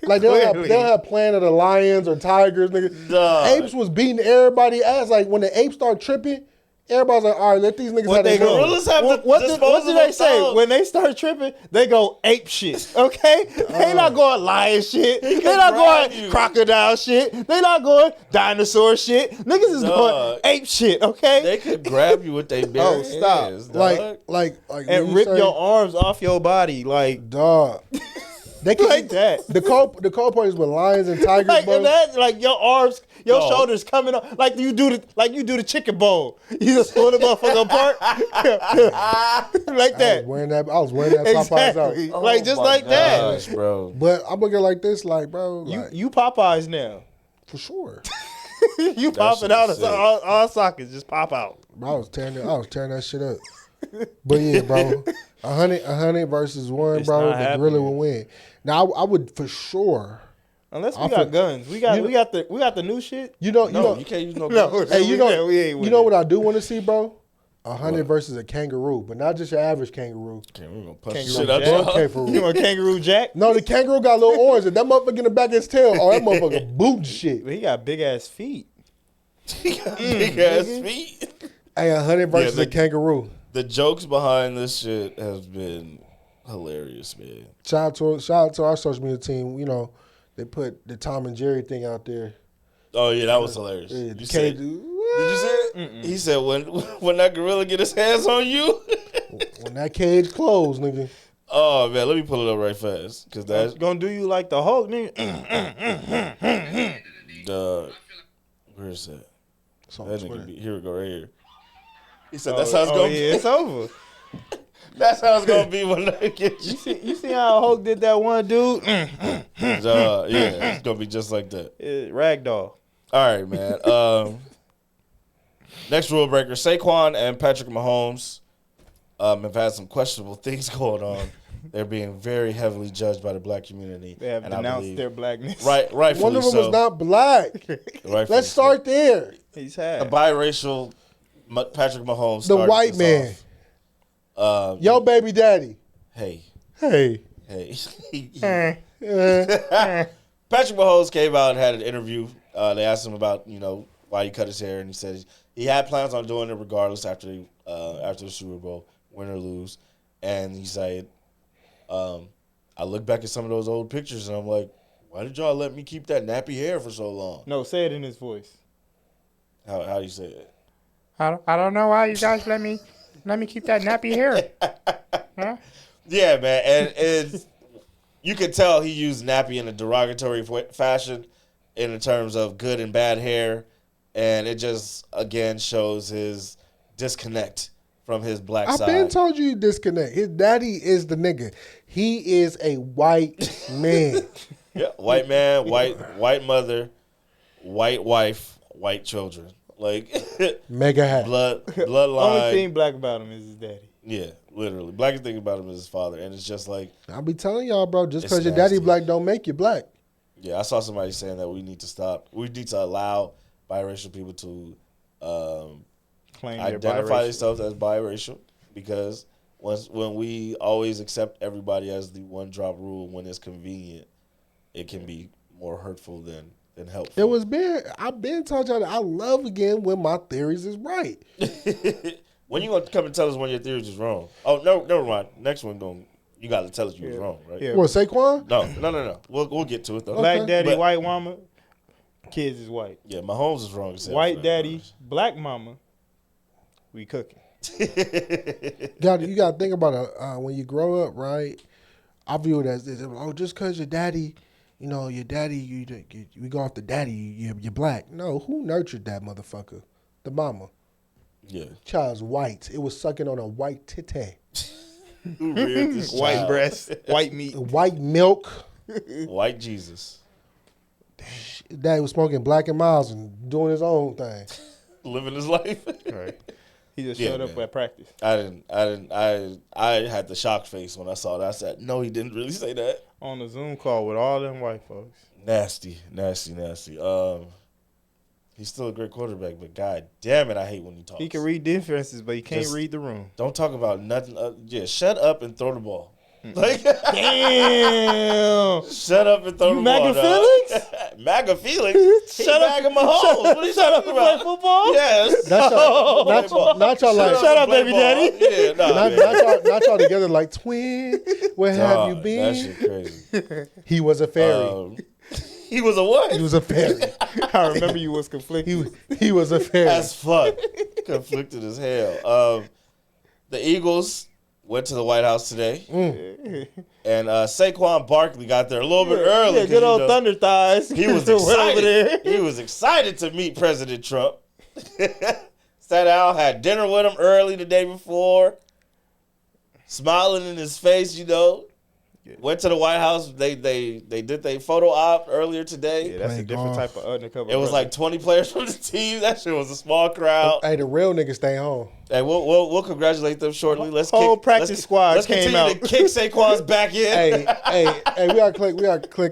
Speaker 5: Like they'll have Planet of the Lions or Tigers, nigga.
Speaker 3: Dog.
Speaker 5: Apes was beating everybody ass. Like when the apes start tripping, everybody's like, all right, let these niggas have their go.
Speaker 3: Gorillas have
Speaker 4: what do they say? When they start tripping, they go ape shit, okay? They not going lion shit. They not going crocodile shit. They not going dinosaur shit. Niggas is going ape shit, okay?
Speaker 3: They could grab you with their bare hands, dog.
Speaker 5: Like
Speaker 4: and rip your arms off your body, like
Speaker 5: dog. They can
Speaker 4: like that.
Speaker 5: The cold part is with lions and tigers,
Speaker 4: like
Speaker 5: bro.
Speaker 4: that, like your arms, your shoulders coming up, like you do the chicken bowl. You just pull the motherfucker apart, like that.
Speaker 5: I was wearing that Popeyes
Speaker 4: exactly.
Speaker 5: out.
Speaker 4: Like just like
Speaker 3: gosh,
Speaker 4: that,
Speaker 3: bro.
Speaker 5: But I'm looking like this, like, bro. Like,
Speaker 4: you Popeyes now
Speaker 5: for sure.
Speaker 4: You popping out of all sockets, just pop out.
Speaker 5: Bro, I was tearing that shit up. But yeah, bro, 100 versus one,
Speaker 4: It's
Speaker 5: bro.
Speaker 4: not
Speaker 5: The
Speaker 4: happening.
Speaker 5: gorilla will win. Now I would for sure.
Speaker 4: Unless we got guns, we got the new shit.
Speaker 5: You can't
Speaker 3: use no guns.
Speaker 5: Hey,
Speaker 4: we ain't
Speaker 5: you know what I do want to see, bro? 100 versus a kangaroo, but not just your average kangaroo.
Speaker 3: Okay, we're gonna punch
Speaker 4: Kangaroo
Speaker 3: shit out
Speaker 4: Jack.
Speaker 3: y'all.
Speaker 4: You want Kangaroo Jack?
Speaker 5: No, the kangaroo got little orange, and that motherfucker in the back of his tail. Oh, that motherfucker booting shit.
Speaker 4: But he got big ass feet.
Speaker 3: He got big ass feet.
Speaker 5: Hey, 100 versus a kangaroo.
Speaker 3: The jokes behind this shit has been hilarious, man.
Speaker 5: Shout out to our social media team. They put the Tom and Jerry thing out there.
Speaker 3: Oh yeah, that was hilarious.
Speaker 5: Yeah,
Speaker 3: Did you see it?
Speaker 4: Mm-mm.
Speaker 3: He said when that gorilla get his hands on you.
Speaker 5: When that cage closed, nigga.
Speaker 3: Oh man, let me pull it up right fast because that's
Speaker 4: Gonna do you like the Hulk, nigga.
Speaker 3: where is that?
Speaker 5: It's on
Speaker 3: That
Speaker 5: Twitter.
Speaker 3: nigga here we go right here. He said that's how it's gonna
Speaker 4: yeah, it's over.
Speaker 3: That's how it's gonna be when they get
Speaker 4: You
Speaker 3: you.
Speaker 4: see how Hulk did that one dude?
Speaker 3: Yeah, it's gonna be just like that.
Speaker 4: Ragdoll.
Speaker 3: All right, man. Next rule breaker: Saquon and Patrick Mahomes have had some questionable things going on. They're being very heavily judged by the black community.
Speaker 4: They have
Speaker 3: and I
Speaker 4: denounced
Speaker 3: believe-
Speaker 4: their blackness.
Speaker 3: rightfully
Speaker 5: One of them
Speaker 3: so.
Speaker 5: was not black.
Speaker 3: Rightfully
Speaker 5: Let's
Speaker 3: so.
Speaker 5: start there.
Speaker 4: He's
Speaker 3: A
Speaker 4: had.
Speaker 3: biracial Patrick Mahomes.
Speaker 5: The
Speaker 3: started
Speaker 5: white
Speaker 3: this
Speaker 5: man.
Speaker 3: off.
Speaker 5: Yo, baby daddy.
Speaker 3: Hey.
Speaker 5: Hey.
Speaker 3: Patrick Mahomes came out and had an interview. They asked him about, why he cut his hair, and he said he had plans on doing it regardless after the Super Bowl, win or lose. And he said, I look back at some of those old pictures and I'm like, why did y'all let me keep that nappy hair for so long?
Speaker 4: No, say it in his voice.
Speaker 3: How do you say it?
Speaker 6: I don't know why you guys let me keep that nappy hair. Huh?
Speaker 3: Yeah, man, and you could tell he used nappy in a derogatory fashion in terms of good and bad hair, and it just again shows his disconnect from his black
Speaker 5: I've
Speaker 3: side.
Speaker 5: been told you disconnect. His daddy is the nigga. He is a white man.
Speaker 3: Yeah, white man, white mother, white wife, white children, like
Speaker 5: Mega hat.
Speaker 3: bloodline.
Speaker 4: Only thing black about him is his daddy.
Speaker 3: Yeah, literally. Blackest thing about him is his father, and it's just like,
Speaker 5: I'll be telling y'all, bro, just
Speaker 3: It's
Speaker 5: because your daddy
Speaker 3: nasty.
Speaker 5: black don't make you black.
Speaker 3: yeah. I saw somebody saying that we need to stop. We need to allow biracial people to
Speaker 4: Claim they're
Speaker 3: identify
Speaker 4: biracial.
Speaker 3: themselves as biracial, because when we always accept everybody as the one drop rule when it's convenient, it can be more hurtful than helpful.
Speaker 5: It was been. I've been told y'all that I love again when my theories is right.
Speaker 3: When you gonna come and tell us when your theories is wrong? Oh no, never mind. Next one you gotta tell us you was wrong, right?
Speaker 4: Yeah.
Speaker 5: What, Saquon?
Speaker 3: No. We'll get to it though.
Speaker 4: Black
Speaker 5: Okay.
Speaker 4: daddy,
Speaker 3: But-
Speaker 4: white mama. Kids is white.
Speaker 3: Yeah, Mahomes is wrong. As hell
Speaker 4: White
Speaker 3: for that,
Speaker 4: daddy, black mama. We cooking.
Speaker 5: You got to think about it. When you grow up, right? I view it as this. Oh, just because your daddy, your daddy, we go off the daddy, you're black. No, who nurtured that motherfucker? The mama.
Speaker 3: Yeah.
Speaker 5: Child's white. It was sucking on a white titty.
Speaker 3: Who reared this
Speaker 4: White
Speaker 3: child?
Speaker 4: breast, white meat.
Speaker 5: White milk.
Speaker 3: White Jesus.
Speaker 5: Daddy was smoking Black and Miles and doing his own thing.
Speaker 3: Living his life.
Speaker 4: Right. He just
Speaker 3: Yeah,
Speaker 4: showed up
Speaker 3: man.
Speaker 4: at practice.
Speaker 3: I had the shock face when I saw that. I said, no, he didn't really say that.
Speaker 4: On a Zoom call with all them white folks.
Speaker 3: Nasty. He's still a great quarterback, but god damn it, I hate when he talks.
Speaker 4: He can read defenses, but he can't
Speaker 3: Just-
Speaker 4: read the room.
Speaker 3: Don't talk about nothing. Shut up and throw the ball. Like,
Speaker 4: Damn.
Speaker 3: shut up and throw
Speaker 4: You
Speaker 3: the ball.
Speaker 4: MAGA
Speaker 3: dog.
Speaker 4: Felix?
Speaker 3: MAGA Felix?
Speaker 4: Shut up.
Speaker 3: MAGA Mahomes. What are you
Speaker 4: Shut up
Speaker 3: talking
Speaker 4: and play
Speaker 3: about?
Speaker 4: football?
Speaker 3: Yes.
Speaker 5: Not y'all,
Speaker 3: Play ball.
Speaker 5: not y'all like,
Speaker 4: Shut up,
Speaker 3: Play
Speaker 4: baby
Speaker 3: ball.
Speaker 4: daddy.
Speaker 3: Yeah,
Speaker 5: not y'all together like twin. Where have you
Speaker 3: That
Speaker 5: been?
Speaker 3: shit crazy.
Speaker 5: He was a fairy.
Speaker 3: He was a what?
Speaker 5: He was a fairy.
Speaker 4: I remember you was conflicted.
Speaker 5: He was a fairy.
Speaker 3: As fuck. Conflicted as hell. The Eagles went to the White House today. And Saquon Barkley got there a little bit early.
Speaker 4: Yeah,
Speaker 3: 'cause,
Speaker 4: good old thunder thighs.
Speaker 3: He was
Speaker 4: Went over there.
Speaker 3: excited. He was excited to meet President Trump. Sat down, had dinner with him early the day before. Smiling in his face, Went to the White House. They did their photo op earlier today.
Speaker 4: Yeah, that's a
Speaker 5: Play
Speaker 4: different
Speaker 5: golf.
Speaker 4: type of undercover.
Speaker 3: It was
Speaker 4: brother.
Speaker 3: like 20 players from the team. That shit was a small crowd.
Speaker 5: Hey, the real niggas stay home.
Speaker 3: Hey, we'll congratulate them shortly.
Speaker 4: Whole practice squad
Speaker 3: Let's
Speaker 4: came
Speaker 3: continue
Speaker 4: out.
Speaker 3: to kick Saquon's back in.
Speaker 5: hey, we gotta click.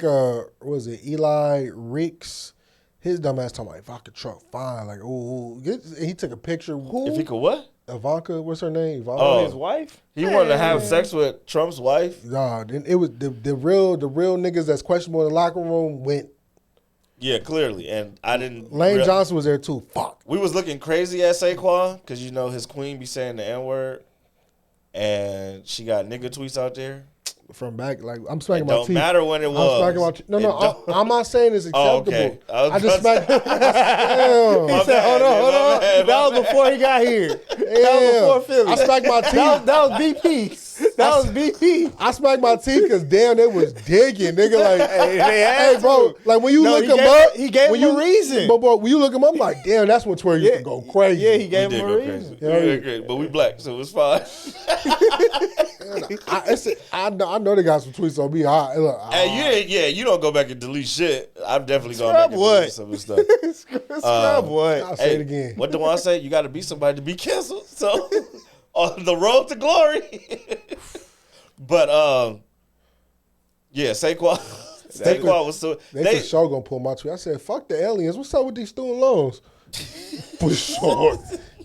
Speaker 5: What was it? Eli Ricks. His dumb ass talking about Ivanka Trump fine. Like, ooh. He took a picture. Who?
Speaker 3: If he could what?
Speaker 5: Ivanka, what's her name? Ivanka.
Speaker 3: Oh.
Speaker 4: his wife.
Speaker 3: He wanted to have sex with Trump's wife.
Speaker 5: Nah, then it was the real niggas that's questionable in the locker room went.
Speaker 3: Yeah, clearly. And I didn't.
Speaker 5: Lane Johnson was there too. Fuck.
Speaker 3: We was looking crazy at Saquon because his queen be saying the N word, and she got nigga tweets out there.
Speaker 5: From back, like I'm smacking
Speaker 3: It
Speaker 5: my
Speaker 3: don't
Speaker 5: teeth.
Speaker 3: matter when it was.
Speaker 5: I'm smacking my teeth. No,
Speaker 3: It don't-
Speaker 5: I'm not saying it's
Speaker 3: Oh,
Speaker 5: acceptable.
Speaker 3: okay.
Speaker 5: I just
Speaker 3: about
Speaker 5: smacked. Damn.
Speaker 3: My
Speaker 4: He said,
Speaker 3: bad,
Speaker 4: hold on,
Speaker 3: man,
Speaker 4: hold
Speaker 3: my
Speaker 4: on.
Speaker 3: bad, my
Speaker 4: That was
Speaker 3: bad.
Speaker 4: before he got here. That was
Speaker 5: Yeah.
Speaker 4: before Philly.
Speaker 5: I smacked my teeth.
Speaker 4: That was BP. That was BP.
Speaker 5: I smacked my teeth because damn, they was digging, nigga. Like,
Speaker 4: They had
Speaker 5: hey, bro,
Speaker 4: to.
Speaker 5: like when you
Speaker 4: No,
Speaker 5: look
Speaker 4: he
Speaker 5: him
Speaker 4: gave-
Speaker 5: up,
Speaker 4: he gave
Speaker 5: when
Speaker 4: him a
Speaker 5: you-
Speaker 4: reason.
Speaker 5: But when you look him up, I'm like, damn, that's when Twitter used to go crazy.
Speaker 4: Yeah, he gave
Speaker 3: We
Speaker 4: him
Speaker 3: did
Speaker 4: a
Speaker 3: go
Speaker 4: reason.
Speaker 3: crazy. We did great, but we black, so it's fine.
Speaker 5: I know they got some tweets on me. Look,
Speaker 3: Hey, you don't go back and delete shit. I've definitely gone
Speaker 4: Scrub
Speaker 3: back and
Speaker 4: what?
Speaker 3: deleted some of the stuff.
Speaker 4: Scrub what?
Speaker 5: I'll say it again.
Speaker 3: What do I say? You got to be somebody to be canceled. So, on the road to glory. But, yeah, Saquon was so.
Speaker 5: They for sure gonna pull my tweet. I said, fuck the aliens. What's up with these student loans? For sure.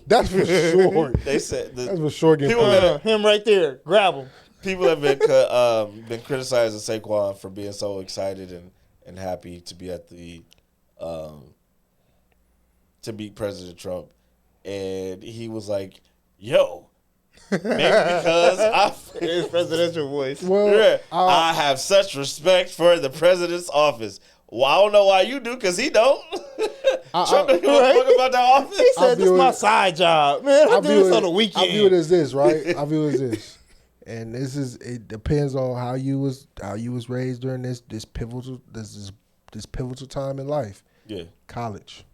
Speaker 5: That's for sure.
Speaker 3: They said
Speaker 5: That's for sure. Getting
Speaker 3: people
Speaker 5: pulled.
Speaker 3: that
Speaker 4: Him right there. Grab him.
Speaker 3: people have been criticizing Saquon for being so excited and happy to be at the to beat President Trump, and he was like, "Yo, maybe because
Speaker 4: His presidential voice.
Speaker 5: Well,
Speaker 3: I have such respect for the president's office. Well, I don't know why you do, because he don't. Trump don't give a fuck about that office.
Speaker 4: He said, "This is my
Speaker 5: it-
Speaker 4: side job, man. I do this on the weekend."
Speaker 5: I view it as this, right? I view it as this, and it depends on how you was raised during this pivotal time in life.
Speaker 3: Yeah.
Speaker 5: College.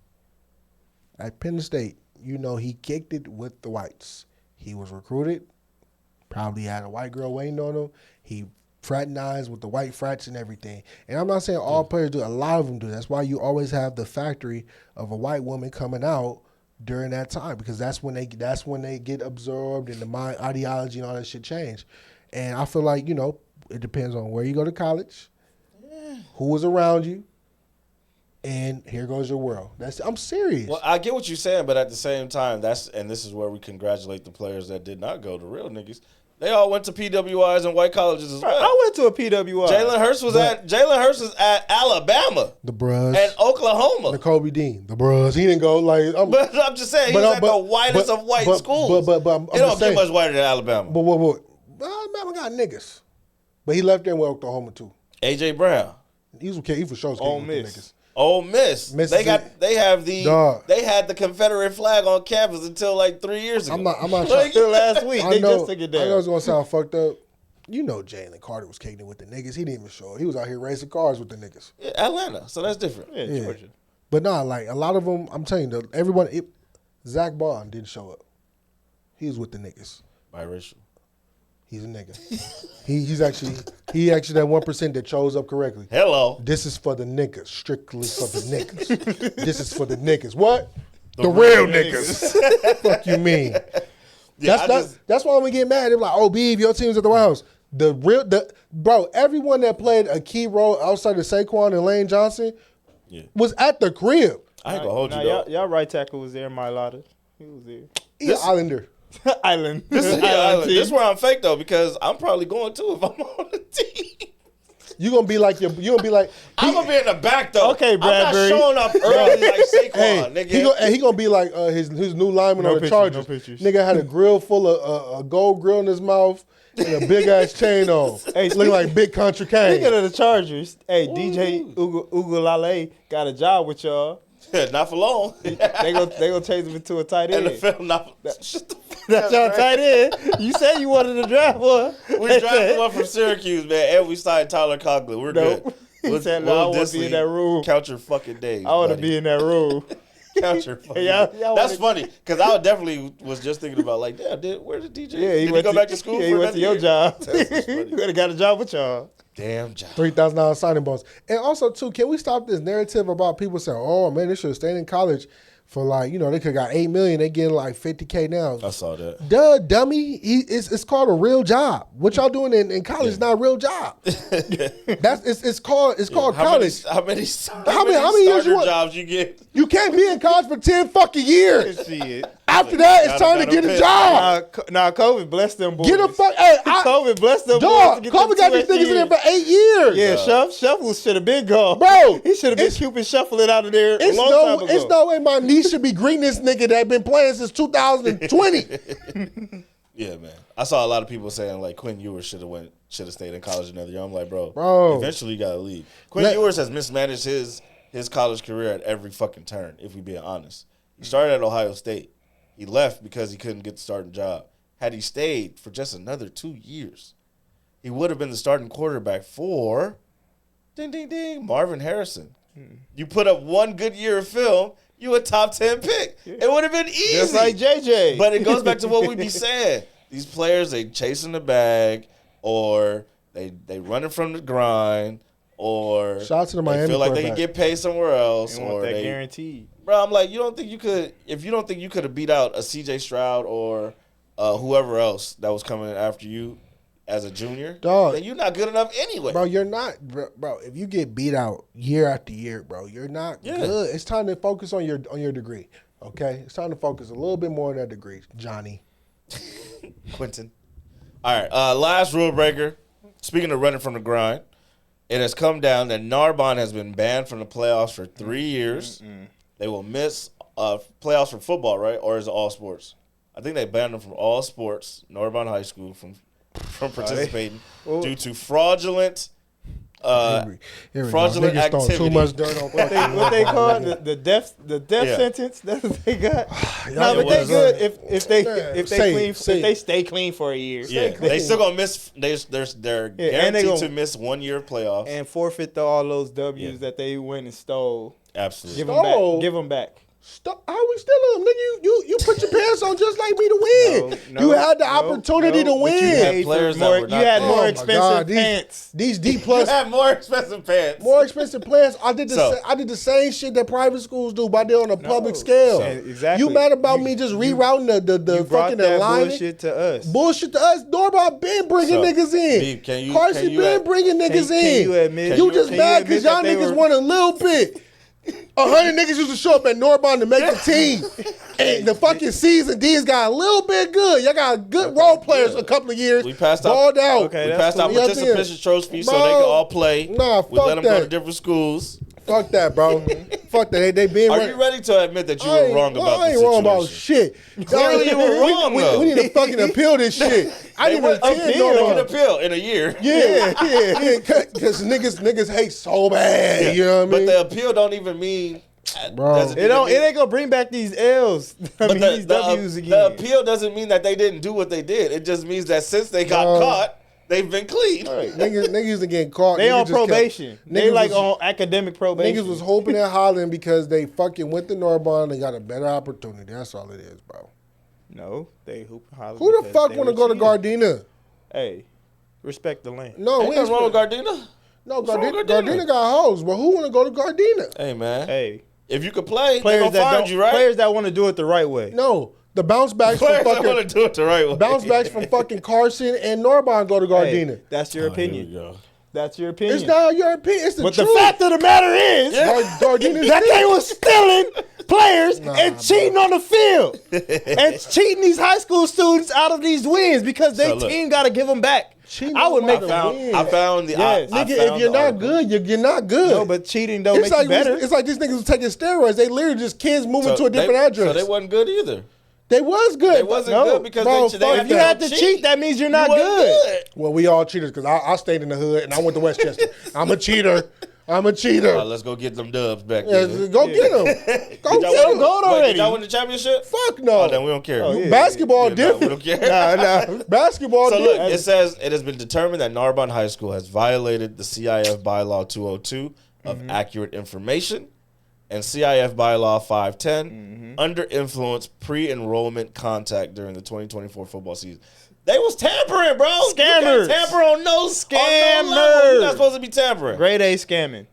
Speaker 5: At Penn State, he kicked it with the whites. He was recruited, probably had a white girl waiting on him. He fraternized with the white frats and everything. And I'm not saying all players do. A lot of them do. That's why you always have the factory of a white woman coming out during that time, because that's when they get absorbed and the mind ideology and all that shit change. And I feel like it depends on where you go to college, who was around you, and here goes your world. I'm serious.
Speaker 3: Well, I get what you're saying, but at the same time, this is where we congratulate the players that did not go to real niggas. They all went to PWIs and white colleges as well.
Speaker 4: I went to a PWI.
Speaker 3: Jalen Hurst was at Alabama
Speaker 5: The Bros.
Speaker 3: and Oklahoma.
Speaker 5: The Kobe Dean. The Bros. He didn't go like.
Speaker 3: But I'm just saying, he was at the whitest of white schools.
Speaker 5: But I'm
Speaker 3: it don't
Speaker 5: just
Speaker 3: get
Speaker 5: saying,
Speaker 3: much whiter than Alabama.
Speaker 5: But Alabama got niggas. But he left there with Oklahoma too.
Speaker 3: A.J. Brown.
Speaker 5: He for sure was
Speaker 4: Ole
Speaker 5: with the
Speaker 4: Miss.
Speaker 5: niggas.
Speaker 3: Ole Miss. They had the Confederate flag on campus until like 3 years ago.
Speaker 5: I'm not
Speaker 3: Like,
Speaker 4: Till last week, they just took it
Speaker 5: I know
Speaker 4: down.
Speaker 5: it's gonna sound fucked up. Jalen Carter was kicking it with the niggas. He didn't even show it. He was out here racing cars with the niggas.
Speaker 3: Yeah, Atlanta, so that's different.
Speaker 4: Yeah,
Speaker 5: Yeah.
Speaker 4: Georgia.
Speaker 5: But nah, like a lot of them, I'm telling you, everyone. Zach Bond didn't show up. He was with the niggas.
Speaker 3: Biracial.
Speaker 5: He's a nigga. He's actually that 1% that chose up correctly.
Speaker 3: Hello.
Speaker 5: This is for the niggas, strictly for the niggas. This is for the niggas. What? The real niggas. Fuck you mean?
Speaker 3: Yeah,
Speaker 5: That's why we get mad. They're like, "Oh, Beav, your team's at the White House." Bro, everyone that played a key role outside of Saquon and Lane Johnson was at the crib.
Speaker 3: I ain't gonna hold you though.
Speaker 4: Y'all right tackle was there, Mylotta. He was there.
Speaker 5: He's an Islander.
Speaker 4: Island.
Speaker 3: This is where I'm fake though, because I'm probably going too if I'm on the team.
Speaker 5: You gonna be like
Speaker 3: I'm gonna be in the back though.
Speaker 4: Okay,
Speaker 3: I'm
Speaker 4: Bradbury.
Speaker 3: not showing up early like Saquon, nigga.
Speaker 5: he gonna be like his new lineman
Speaker 4: No
Speaker 5: on the
Speaker 4: pictures,
Speaker 5: Chargers.
Speaker 4: no pictures.
Speaker 5: Nigga had a grill full of a gold grill in his mouth and a big ass chain on.
Speaker 4: Hey,
Speaker 5: looking like Big Country Kane.
Speaker 4: Speaking of the Chargers, hey, DJ Ugalale got a job with y'all.
Speaker 3: Not for long.
Speaker 4: They gonna change him into a tight end.
Speaker 3: NFL not. Shut the fuck
Speaker 4: That's y'all tight end. You said you wanted to draft one.
Speaker 3: We drafted one from Syracuse, man, and we signed Tyler Conklin. We're
Speaker 4: Nope.
Speaker 3: good.
Speaker 4: He said, "No, I wanna be in that room.
Speaker 3: Count your fucking days.
Speaker 4: I want to
Speaker 3: buddy.
Speaker 4: be in that room.
Speaker 3: Count your fucking
Speaker 4: Y'all
Speaker 3: days.
Speaker 4: wanna-
Speaker 3: That's funny, because I definitely was just thinking about, like, damn, where did DJ?
Speaker 4: Yeah,
Speaker 3: did he go back to school?
Speaker 4: Yeah,
Speaker 3: for
Speaker 4: he went to your
Speaker 3: another
Speaker 4: job.
Speaker 3: year? That's funny.
Speaker 4: He would have got a job with y'all.
Speaker 3: Damn job.
Speaker 5: $3,000 signing bonus. And also, too, can we stop this narrative about people saying, "Oh man, they should have stayed in college for like, they could have got $8 million. They getting like $50K now."
Speaker 3: I saw that.
Speaker 5: Duh, dummy. It's called a real job. What y'all doing in college is not a real job. It's called college.
Speaker 3: How many
Speaker 5: years
Speaker 3: starter
Speaker 5: you want?
Speaker 3: jobs you get?
Speaker 5: You can't be in college for 10 fucking years.
Speaker 4: Shit.
Speaker 5: After that, it's time to get a job.
Speaker 4: Nah, COVID blessed them boys.
Speaker 5: Get a fuck. Hey,
Speaker 4: COVID blessed them boys.
Speaker 5: dog.
Speaker 4: to get
Speaker 5: Kobe
Speaker 4: them
Speaker 5: got
Speaker 4: 2
Speaker 5: these niggas in there
Speaker 4: years.
Speaker 5: for 8 years.
Speaker 4: Yeah, Shuffle should have been gone.
Speaker 5: Bro,
Speaker 4: He should have been
Speaker 5: it's-
Speaker 4: Cupid shuffling out of there a
Speaker 5: It's
Speaker 4: long time ago.
Speaker 5: no way my niece should be greeting this nigga that been playing since 2020.
Speaker 3: Yeah, man. I saw a lot of people saying like Quinn Ewers should have stayed in college another year. I'm like, bro, eventually you gotta leave. Quinn Ewers has mismanaged his college career at every fucking turn, if we being honest. He started at Ohio State. He left because he couldn't get the starting job. had he stayed for just another 2 years, he would have been the starting quarterback for, ding, ding, ding, Marvin Harrison. You put up one good year of film, you a top 10 pick. It would have been easy.
Speaker 4: Just like JJ.
Speaker 3: But it goes back to what we be saying. These players, they chasing the bag, or they running from the grind, or
Speaker 5: Shout out to the Miami
Speaker 3: they feel like they can
Speaker 5: quarterback.
Speaker 3: get paid somewhere else,
Speaker 4: They want
Speaker 3: or
Speaker 4: that
Speaker 3: they
Speaker 4: guaranteed.
Speaker 3: Bro, I'm like, you don't think you could have beat out a CJ Stroud or whoever else that was coming after you as a junior,
Speaker 5: Dog.
Speaker 3: then you're not good enough anyway.
Speaker 5: Bro, you're not, bro. If you get beat out year after year, bro, you're not good. It's time to focus on your degree. Okay, it's time to focus a little bit more on that degree, Johnny.
Speaker 3: Quentin. All right, last rule breaker. Speaking of running from the grind, it has come down that Narbonne has been banned from the playoffs for 3 years. They will miss playoffs for football, right? Or is it all sports? I think they banned them from all sports, Narbonne High School, from participating due to fraudulent fraudulent
Speaker 5: Niggas throwing
Speaker 3: activity.
Speaker 5: too much dirt on
Speaker 4: What they call it? The death
Speaker 3: Yeah.
Speaker 4: sentence. That's what they got.
Speaker 5: Y'all
Speaker 4: No, but they
Speaker 3: was-
Speaker 4: good if they
Speaker 5: Safe.
Speaker 4: if they stay clean for a year.
Speaker 3: Yeah, they still gonna miss. They're
Speaker 4: and they
Speaker 3: guaranteed
Speaker 4: gonna-
Speaker 3: to miss 1 year of playoffs.
Speaker 4: and forfeit all those W's that they went and stole.
Speaker 3: Absolutely.
Speaker 4: Give them
Speaker 5: Stole?
Speaker 4: back. Give them back.
Speaker 5: Stop. How we still them? Nigga, you put your pants on just like me to win.
Speaker 4: No,
Speaker 5: you had the
Speaker 4: no,
Speaker 5: opportunity
Speaker 4: no,
Speaker 5: to
Speaker 4: but you
Speaker 5: win.
Speaker 4: paid for
Speaker 3: Players that
Speaker 4: more.
Speaker 3: were
Speaker 4: You
Speaker 3: not
Speaker 4: had
Speaker 3: there.
Speaker 4: more
Speaker 5: Oh my
Speaker 4: expensive
Speaker 5: God,
Speaker 4: pants.
Speaker 5: These D
Speaker 3: You
Speaker 5: plus
Speaker 3: have more expensive pants.
Speaker 5: more expensive plans. I did
Speaker 3: So-
Speaker 5: I did the same shit that private schools do, but I did on a public scale.
Speaker 4: Exactly.
Speaker 5: You mad about me just rerouting the
Speaker 4: You brought
Speaker 5: fucking
Speaker 4: that
Speaker 5: alignment?
Speaker 4: bullshit to us.
Speaker 5: Bullshit to us. Nobody been bringing
Speaker 3: So,
Speaker 5: niggas in.
Speaker 3: Beef, can you-
Speaker 5: Carson
Speaker 3: can you
Speaker 5: been
Speaker 3: ad-
Speaker 5: bringing niggas
Speaker 4: Can
Speaker 5: in.
Speaker 4: you admit?
Speaker 5: You just
Speaker 4: can
Speaker 5: mad
Speaker 4: admit
Speaker 5: because
Speaker 4: that
Speaker 5: y'all
Speaker 4: they
Speaker 5: niggas
Speaker 4: were-
Speaker 5: won a little bit. 100 niggas used to show up at Narbonne to make the team. And the fucking season D's got a little bit good. Y'all got good role players a couple of years.
Speaker 3: We passed out-
Speaker 5: Balled out.
Speaker 4: Okay,
Speaker 3: We
Speaker 4: that's
Speaker 3: passed out
Speaker 5: cool. Yeah,
Speaker 3: participation trophies so
Speaker 5: Bro,
Speaker 3: they can all play.
Speaker 5: nah,
Speaker 3: We let
Speaker 5: fuck
Speaker 3: them go to
Speaker 5: that.
Speaker 3: different schools.
Speaker 5: Fuck that, bro. Fuck that. They been
Speaker 3: Are
Speaker 5: run-
Speaker 3: you ready to admit that you
Speaker 5: I
Speaker 3: were
Speaker 5: ain't-
Speaker 3: wrong about
Speaker 5: I
Speaker 3: the
Speaker 5: ain't wrong about
Speaker 3: situation?
Speaker 5: shit.
Speaker 3: Clearly you were wrong,
Speaker 5: we,
Speaker 3: though.
Speaker 5: we need to fucking appeal this shit. I
Speaker 3: They
Speaker 5: need
Speaker 3: would
Speaker 5: to appeal.
Speaker 3: they can appeal in a year.
Speaker 5: Yeah, because niggas hate so bad. You know what I mean?
Speaker 3: But the appeal don't even mean.
Speaker 5: Bro.
Speaker 3: doesn't
Speaker 4: It
Speaker 3: even
Speaker 4: don't.
Speaker 3: mean-
Speaker 4: It ain't gonna bring back these L's. I
Speaker 3: but
Speaker 4: mean, these W's
Speaker 3: the
Speaker 4: again.
Speaker 3: appeal doesn't mean that they didn't do what they did. It just means that since they got
Speaker 5: Bro.
Speaker 3: caught, they've been clean.
Speaker 5: niggas are getting caught.
Speaker 4: They
Speaker 5: Niggas
Speaker 4: on
Speaker 5: just kept-
Speaker 4: probation. They
Speaker 5: niggas
Speaker 4: like
Speaker 5: was-
Speaker 4: on academic probation.
Speaker 5: Niggas was hoping and hollering because they fucking went to Narbonne. They got a better opportunity. That's all it is, bro.
Speaker 4: No, they hoop.
Speaker 5: Who the fuck want to go to Gardena?
Speaker 4: Hey, respect the land.
Speaker 5: No,
Speaker 3: Ain't
Speaker 5: we
Speaker 3: nothing wrong with
Speaker 5: ain't.
Speaker 3: Gardena.
Speaker 5: No,
Speaker 3: What's wrong with
Speaker 5: Gardena got hoes, but who want to go to Gardena?
Speaker 3: Hey man,
Speaker 4: Hey,
Speaker 3: if you could play, they
Speaker 4: players
Speaker 3: gonna
Speaker 4: that
Speaker 3: find
Speaker 4: don't.
Speaker 3: you, right?
Speaker 4: Players that want to do it the right way.
Speaker 5: No, the bounce backs from
Speaker 3: Players that
Speaker 5: fucking
Speaker 3: want to do it the right way.
Speaker 5: bounce backs from fucking Carson and Narbonne go to
Speaker 4: Hey,
Speaker 5: Gardena.
Speaker 4: that's your opinion.
Speaker 3: Go.
Speaker 4: That's your opinion.
Speaker 5: It's not your opinion. It's the
Speaker 4: But
Speaker 5: truth.
Speaker 4: the fact of the matter is
Speaker 5: Gardena's
Speaker 4: that they was stealing players and cheating on the field and cheating these high school students out of these wins because their
Speaker 3: So look.
Speaker 4: team got to give them back.
Speaker 5: Cheating
Speaker 4: I would
Speaker 5: on
Speaker 4: make
Speaker 5: the
Speaker 4: them.
Speaker 5: win.
Speaker 3: I found the.
Speaker 4: Yes.
Speaker 3: I
Speaker 5: Nigga,
Speaker 3: found
Speaker 5: if you're
Speaker 3: the
Speaker 5: not
Speaker 3: article.
Speaker 5: good, you're not good.
Speaker 4: No, but cheating don't
Speaker 5: it's
Speaker 4: make
Speaker 5: like
Speaker 4: you better.
Speaker 5: it's like these niggas was taking steroids. They literally just kids moving to a different address.
Speaker 3: So they wasn't good either.
Speaker 5: They was good.
Speaker 3: They wasn't
Speaker 4: No,
Speaker 3: good because
Speaker 5: bro,
Speaker 3: they
Speaker 5: fuck
Speaker 3: had
Speaker 4: if you
Speaker 5: that.
Speaker 4: had to cheat, that means you're not
Speaker 3: You wasn't
Speaker 4: good.
Speaker 5: Well, we all cheaters because I stayed in the hood and I went to Westchester. I'm a cheater. I'm a cheater.
Speaker 3: Let's go get them dubs back
Speaker 5: Yeah,
Speaker 3: there.
Speaker 5: go get them. Go
Speaker 3: Did
Speaker 5: get
Speaker 3: y'all
Speaker 5: them.
Speaker 3: win-
Speaker 4: go
Speaker 3: Wait,
Speaker 4: already.
Speaker 3: Did y'all win the championship?
Speaker 5: Fuck no.
Speaker 3: Oh, then we don't care.
Speaker 4: yeah.
Speaker 5: Basketball
Speaker 3: Yeah,
Speaker 5: different.
Speaker 3: we don't care.
Speaker 4: Nah.
Speaker 5: Basketball
Speaker 3: So look,
Speaker 5: different.
Speaker 3: it says it has been determined that Narbonne High School has violated the CIF bylaw 202 of accurate information and CIF bylaw 510 under influence pre-enrollment contact during the 2024 football season. They was tampering, bro. You
Speaker 4: Scammers.
Speaker 3: can't tamper on no level.
Speaker 4: Scammers.
Speaker 3: You're not supposed to be tampering.
Speaker 4: Grade A scamming.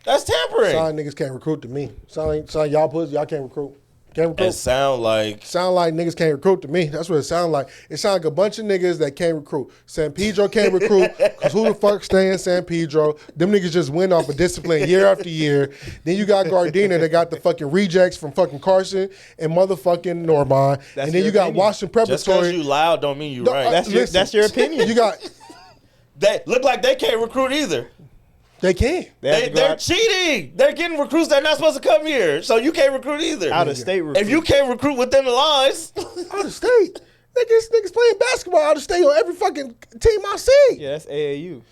Speaker 3: That's tampering.
Speaker 5: Sound niggas can't recruit to me. Sound y'all pussy, y'all can't recruit. Can't recruit.
Speaker 3: It sound like
Speaker 5: Sound like niggas can't recruit to me. That's what it sound like. It sound like a bunch of niggas that can't recruit. San Pedro can't recruit because who the fuck stay in San Pedro? Them niggas just win off of discipline year after year. Then you got Gardena that got the fucking rejects from fucking Carson and motherfucking Narbonne. And then
Speaker 4: your
Speaker 5: you got
Speaker 4: opinion.
Speaker 5: Washington
Speaker 3: just because
Speaker 5: Preparatory.
Speaker 3: you loud don't mean you
Speaker 5: No,
Speaker 3: right.
Speaker 4: That's your opinion.
Speaker 5: You got
Speaker 3: They look like they can't recruit either.
Speaker 5: they can.
Speaker 3: They're cheating. They're getting recruits that are not supposed to come here. So you can't recruit either.
Speaker 4: out of state recruit.
Speaker 3: If you can't recruit within the lines,
Speaker 5: Out of state. Niggas playing basketball out of state on every fucking team I see.
Speaker 4: Yeah, that's AAU.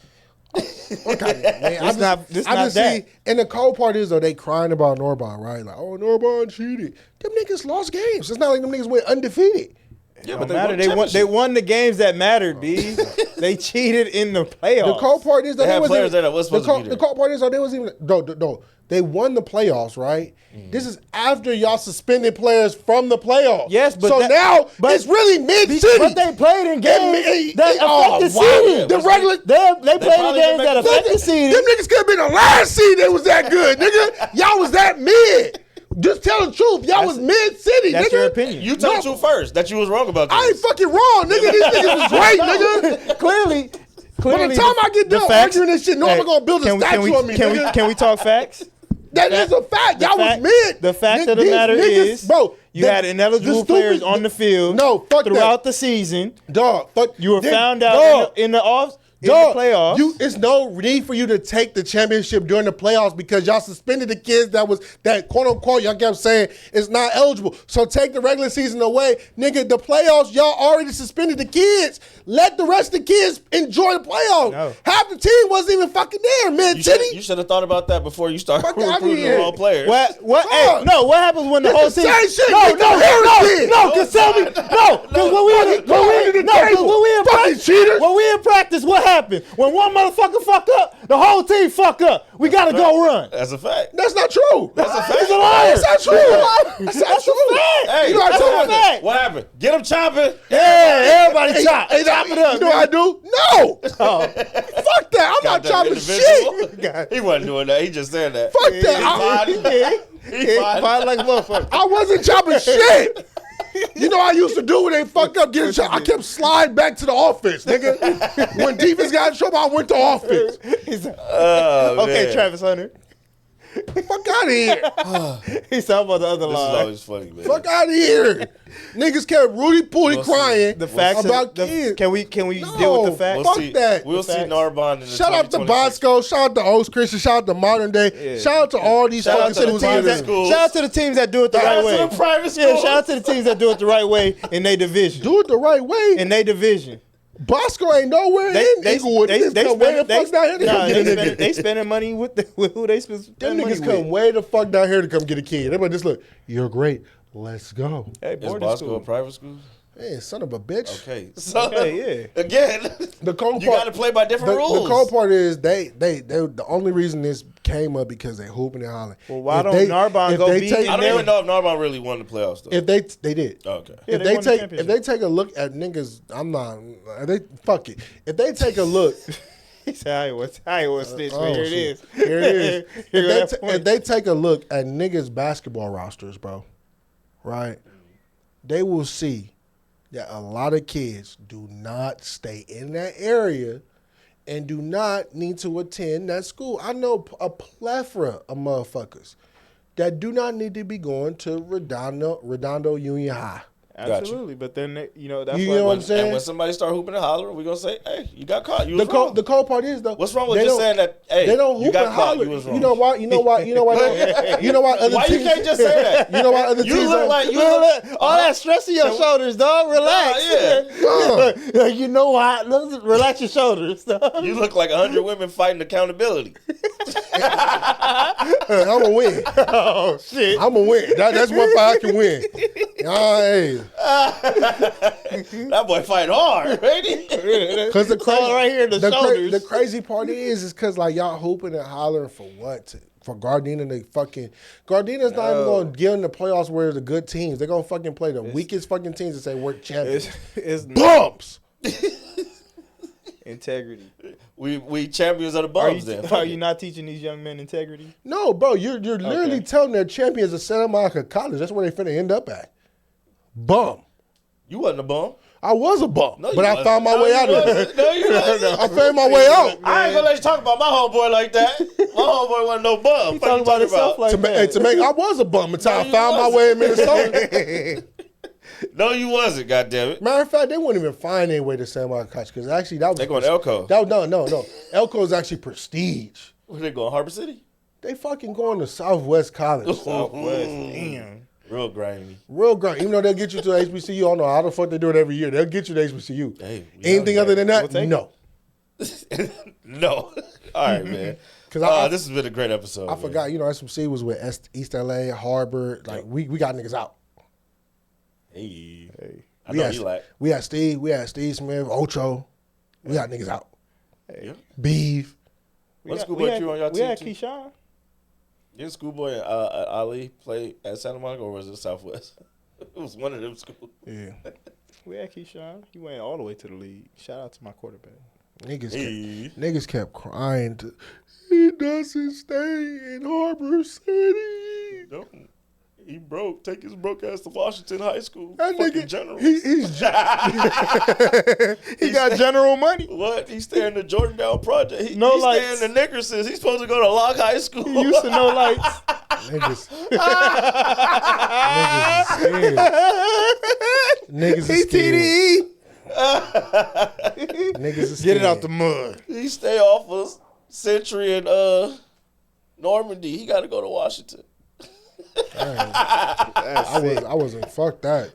Speaker 5: Man,
Speaker 4: This not that.
Speaker 5: see, and the cold part is though they crying about Narbonne, right? Like, oh, Narbonne cheated. Them niggas lost games. It's not like them niggas went undefeated.
Speaker 3: Yeah,
Speaker 4: Don't
Speaker 3: but
Speaker 4: matter. They won the games that mattered, B. They cheated in the playoffs.
Speaker 5: The cold part is that
Speaker 3: They had
Speaker 5: wasn't-
Speaker 3: players that was supposed to be there.
Speaker 5: The cold part is that they was even no. They won the playoffs, right? This is after y'all suspended players from the playoffs.
Speaker 4: Yes, but
Speaker 5: so now it's really mid-city.
Speaker 4: But they played in games that affected
Speaker 5: wow.
Speaker 4: seeding.
Speaker 5: The regular.
Speaker 4: They played in
Speaker 3: probably
Speaker 4: games
Speaker 3: didn't
Speaker 4: that
Speaker 3: make the
Speaker 4: affected seeding.
Speaker 5: Them niggas could have been the last seed. They was that good, nigga. Y'all was that mid. Just tell the truth. Y'all was mid-city,
Speaker 4: That's
Speaker 5: nigga.
Speaker 4: your opinion.
Speaker 3: You told you first that you was wrong about this.
Speaker 5: I ain't fucking wrong, nigga. These niggas was great, nigga.
Speaker 4: Clearly,
Speaker 5: By the time I get done arguing this shit, no one gonna build a statue on me, nigga.
Speaker 4: Can we talk facts?
Speaker 5: That is a fact. Y'all was mid.
Speaker 4: The fact of the matter is,
Speaker 5: bro,
Speaker 4: you had ineligible players on the field throughout the season.
Speaker 5: Dog, fuck.
Speaker 4: You were found out in the playoffs.
Speaker 5: It's no need for you to take the championship during the playoffs because y'all suspended the kids that quote unquote y'all kept saying is not eligible. So take the regular season away, nigga. The playoffs y'all already suspended the kids. Let the rest of the kids enjoy the playoffs.
Speaker 4: No.
Speaker 5: Half the team wasn't even fucking there, mid city.
Speaker 3: You should have thought about that before you started
Speaker 5: Fuck outta
Speaker 3: recruiting
Speaker 5: here.
Speaker 3: the wrong players.
Speaker 4: What?
Speaker 5: Fuck.
Speaker 4: What happens when the whole
Speaker 5: It's the
Speaker 4: team?
Speaker 5: same shit.
Speaker 4: No,
Speaker 5: Get the Harris did.
Speaker 4: because tell me, because when we in practice, what happened? When one motherfucker fuck up, the whole team fuck up. We gotta go run.
Speaker 3: That's a fact.
Speaker 5: That's not true.
Speaker 3: That's a fact.
Speaker 4: He's a liar.
Speaker 5: That's not true. That's not true.
Speaker 3: Hey,
Speaker 5: You know what I'm
Speaker 3: that's
Speaker 5: talking
Speaker 3: a
Speaker 5: about?
Speaker 3: fact. What happened? Get him chopping.
Speaker 4: Yeah, everybody chop.
Speaker 5: Hey,
Speaker 4: Chop it up.
Speaker 5: You know what I do? No. Fuck that. I'm not
Speaker 3: Got that
Speaker 5: chopping
Speaker 3: individual.
Speaker 5: shit.
Speaker 3: He wasn't doing that. He just said that.
Speaker 5: Fuck that.
Speaker 3: He fine.
Speaker 4: Fight like a motherfucker.
Speaker 5: I wasn't chopping shit. You know what I used to do when they fucked up getting shot? I kept sliding back to the offense, nigga. When defense got in trouble, I went to offense.
Speaker 4: He's like,
Speaker 3: Oh,
Speaker 4: okay,
Speaker 3: man.
Speaker 4: Travis Hunter.
Speaker 5: Fuck out of here.
Speaker 4: He's talking about the other
Speaker 3: This is
Speaker 4: line.
Speaker 3: always funny, man.
Speaker 5: Fuck out of here. Niggas kept Rudy Pooty
Speaker 3: We'll see.
Speaker 5: crying
Speaker 4: The facts
Speaker 5: about
Speaker 4: of,
Speaker 5: kids.
Speaker 4: Can we deal with the
Speaker 5: No.
Speaker 4: facts?
Speaker 5: Fuck
Speaker 3: see,
Speaker 5: that.
Speaker 3: We'll see
Speaker 4: facts.
Speaker 3: Narbonne in the
Speaker 5: Shout out to
Speaker 3: 2026.
Speaker 5: Bosco. Shout out to Oaks Christian. Shout out to Modern Day.
Speaker 4: Yeah.
Speaker 5: Shout out to all these
Speaker 4: Shout out
Speaker 5: fucking
Speaker 4: to the
Speaker 5: schools.
Speaker 4: teams
Speaker 5: out there.
Speaker 4: that,
Speaker 3: schools.
Speaker 4: shout out to the teams that do it the
Speaker 3: Shout
Speaker 4: right
Speaker 3: out
Speaker 4: way.
Speaker 3: to the private
Speaker 4: Yeah,
Speaker 3: schools.
Speaker 4: shout out to the teams that do it the right way in their division.
Speaker 5: Do it the right way.
Speaker 4: In their division.
Speaker 5: Bosco ain't nowhere in Inglewood. They come way the fuck down here to come get a nigga.
Speaker 4: they spending money with who they spend
Speaker 5: Them
Speaker 4: money
Speaker 5: niggas
Speaker 4: with.
Speaker 5: come way the fuck down here to come get a kid. Everybody just look, you're great. Let's go.
Speaker 4: Hey,
Speaker 3: Is
Speaker 4: boarding
Speaker 3: Bosco a
Speaker 4: school.
Speaker 3: private school?
Speaker 5: Man, son of a bitch.
Speaker 3: Okay. So,
Speaker 4: Okay, yeah.
Speaker 3: again,
Speaker 5: The cold
Speaker 3: you
Speaker 5: part,
Speaker 3: got to play by different rules.
Speaker 5: The cold part is they the only reason this came up because they hooping and hollering.
Speaker 4: Well, why
Speaker 5: If
Speaker 4: don't
Speaker 5: they-
Speaker 4: Narbonne
Speaker 5: if
Speaker 4: go
Speaker 5: they
Speaker 4: beat
Speaker 5: take-
Speaker 3: I don't even know if Narbonne really won the playoffs, though.
Speaker 5: If they did.
Speaker 3: Okay.
Speaker 4: Yeah,
Speaker 5: If
Speaker 4: they
Speaker 5: they
Speaker 4: won the
Speaker 5: take
Speaker 4: championship.
Speaker 5: if they take a look at niggas, I'm not. They fuck it. If they take a look,
Speaker 4: He said, Iowa snitch,
Speaker 5: oh,
Speaker 4: man. Here it
Speaker 5: shit.
Speaker 4: is.
Speaker 5: Here it is.
Speaker 4: Here that
Speaker 5: if
Speaker 4: point.
Speaker 5: they take a look at niggas basketball rosters, bro, right? They will see that a lot of kids do not stay in that area and do not need to attend that school. I know a plethora of motherfuckers that do not need to be going to Redondo Union High.
Speaker 4: Absolutely, but then that's
Speaker 5: You
Speaker 4: why.
Speaker 5: know what I'm saying?
Speaker 3: And when somebody start hooping and hollering, we're going to say, hey, you got caught. You
Speaker 5: The
Speaker 3: was wrong.
Speaker 5: cold part is though.
Speaker 3: What's wrong with
Speaker 5: they
Speaker 3: just
Speaker 5: don't-
Speaker 3: saying that, hey,
Speaker 5: they don't
Speaker 3: you
Speaker 5: hoop
Speaker 3: got
Speaker 5: and
Speaker 3: caught,
Speaker 5: holler.
Speaker 3: you was wrong.
Speaker 5: You know why? You know why? You know why? You know why other
Speaker 3: Why
Speaker 5: teams?
Speaker 3: you can't just say that?
Speaker 5: You know why other
Speaker 3: You
Speaker 5: teams?
Speaker 3: look
Speaker 5: don't-
Speaker 3: like you
Speaker 4: All that stress in your shoulders, dog. Relax.
Speaker 3: yeah.
Speaker 4: You know what? Relax your shoulders, dog.
Speaker 3: You look like 100 women fighting accountability.
Speaker 5: I'm gonna win.
Speaker 4: Oh shit.
Speaker 5: I'm gonna win. That's one fight I can win. Hey,
Speaker 3: That boy fight hard, ain't he?
Speaker 5: because the
Speaker 4: all right here in the shoulders.
Speaker 5: the crazy part is because like y'all hooping and hollering for what? For Gardena to fucking Gardena's not even gonna get in the playoffs where the good teams. They're gonna fucking play the weakest fucking teams and say we're champions.
Speaker 4: It's
Speaker 5: Bumps.
Speaker 4: integrity.
Speaker 3: We champions of the
Speaker 4: Are
Speaker 3: bums then.
Speaker 4: you not teaching these young men integrity?
Speaker 5: No, bro, you're literally telling their champions of Santa Monica College. That's where they finna end up at. Bum.
Speaker 3: You wasn't a bum.
Speaker 5: I was a bum,
Speaker 3: No, you
Speaker 5: but I
Speaker 3: wasn't.
Speaker 5: found my
Speaker 3: No,
Speaker 5: way
Speaker 3: you
Speaker 5: out of it.
Speaker 3: wasn't. No, you wasn't.
Speaker 5: I found my way out.
Speaker 3: I ain't gonna let you talk about my homeboy like that. My homeboy wasn't no bum. What
Speaker 4: Talking
Speaker 3: you
Speaker 4: about
Speaker 3: talking
Speaker 4: himself
Speaker 3: about?
Speaker 4: like
Speaker 5: To
Speaker 4: that.
Speaker 5: make, I was a bum until I
Speaker 3: you
Speaker 5: found my
Speaker 3: wasn't.
Speaker 5: way in Minnesota.
Speaker 3: No, you wasn't. Goddammit.
Speaker 5: Matter of fact, they wouldn't even find their way to San Marcos College because actually that was
Speaker 3: They going to Elko.
Speaker 5: That was, no. Elko is actually prestige.
Speaker 3: Where they going? Harbor City.
Speaker 5: They fucking going to Southwest College.
Speaker 4: Southwest. Damn.
Speaker 3: Real grimy.
Speaker 5: Real grunt. Even though they'll get you to HBCU, I don't know how the fuck they do it every year. They'll get you to HBCU.
Speaker 3: Hey, we
Speaker 5: Anything
Speaker 3: know
Speaker 5: other than that,
Speaker 4: We'll take
Speaker 5: no.
Speaker 3: No. All right, man.
Speaker 5: 'Cause
Speaker 3: This has been a great episode.
Speaker 5: I forgot, SMC was with East LA, Harbor. Like, we got niggas out.
Speaker 3: Hey. I know you like.
Speaker 5: We had Steve Smith, Ocho. We got niggas out.
Speaker 3: Yeah.
Speaker 5: Beef.
Speaker 3: What schoolboy you on your
Speaker 4: We
Speaker 3: team?
Speaker 4: had
Speaker 3: too?
Speaker 4: Keyshawn.
Speaker 3: Did Schoolboy and Ali play at Santa Monica, or was it Southwest? It was one of them schools.
Speaker 5: Yeah.
Speaker 4: We had Keyshawn. He went all the way to the league. Shout out to my quarterback.
Speaker 5: Niggas kept crying. He doesn't stay in Harbor City.
Speaker 3: No. He broke. Take his broke ass to Washington High School.
Speaker 5: That
Speaker 3: Fucking
Speaker 5: nigga,
Speaker 3: generals.
Speaker 4: He got general money.
Speaker 3: What? He stay in the Jordan Project. He
Speaker 4: No
Speaker 3: stay
Speaker 4: lights.
Speaker 3: in the Nickersons. He's supposed to go to Locke High School.
Speaker 4: He used to know lights.
Speaker 5: Niggas. Niggas is scared. Niggas is scared. Niggas is scared.
Speaker 4: Get it out the mud.
Speaker 3: He stay off of Century and Normandy. He got to go to Washington.
Speaker 5: I wasn't. Fuck that.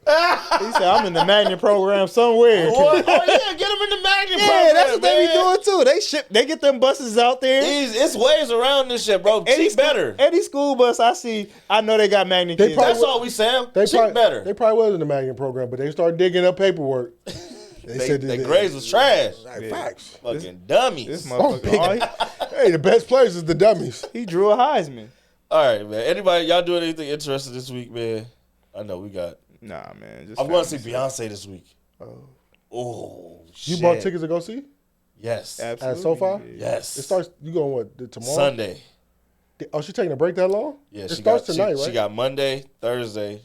Speaker 4: He said, I'm in the Magnet program somewhere.
Speaker 3: What? Oh yeah, get him in the Magnet
Speaker 4: Yeah,
Speaker 3: program,
Speaker 4: that's what they be
Speaker 3: man.
Speaker 4: doing too. They get them buses out there.
Speaker 3: It's ways around this shit, bro. Cheap better.
Speaker 4: Any school bus I see, I know they got Magnet
Speaker 5: They
Speaker 4: kids.
Speaker 5: probably-
Speaker 3: That's all we saying.
Speaker 5: They
Speaker 3: Cheap
Speaker 5: probably,
Speaker 3: better.
Speaker 5: They probably was in the Magnet program, but they started digging up paperwork.
Speaker 3: They grades was trash.
Speaker 5: Like, facts.
Speaker 3: Fucking dummies.
Speaker 4: This
Speaker 5: Oh,
Speaker 4: motherfucker,
Speaker 5: hey, the best players is the dummies.
Speaker 4: he drew a Heisman.
Speaker 3: All right, man. Anybody, y'all doing anything interesting this week, man? I know we got.
Speaker 4: Nah, man. Just
Speaker 3: I'm going to see
Speaker 4: family
Speaker 3: Beyonce this week. Oh,
Speaker 5: You
Speaker 3: shit.
Speaker 5: bought tickets to go see?
Speaker 3: Yes.
Speaker 4: stuff.
Speaker 5: At SoFi?
Speaker 3: Yes.
Speaker 5: It starts. You going what? Tomorrow?
Speaker 3: Sunday.
Speaker 5: Oh, she taking a break that long?
Speaker 3: Yeah,
Speaker 5: It
Speaker 3: she
Speaker 5: starts
Speaker 3: got,
Speaker 5: tonight,
Speaker 3: she
Speaker 5: right?
Speaker 3: got Monday, Thursday,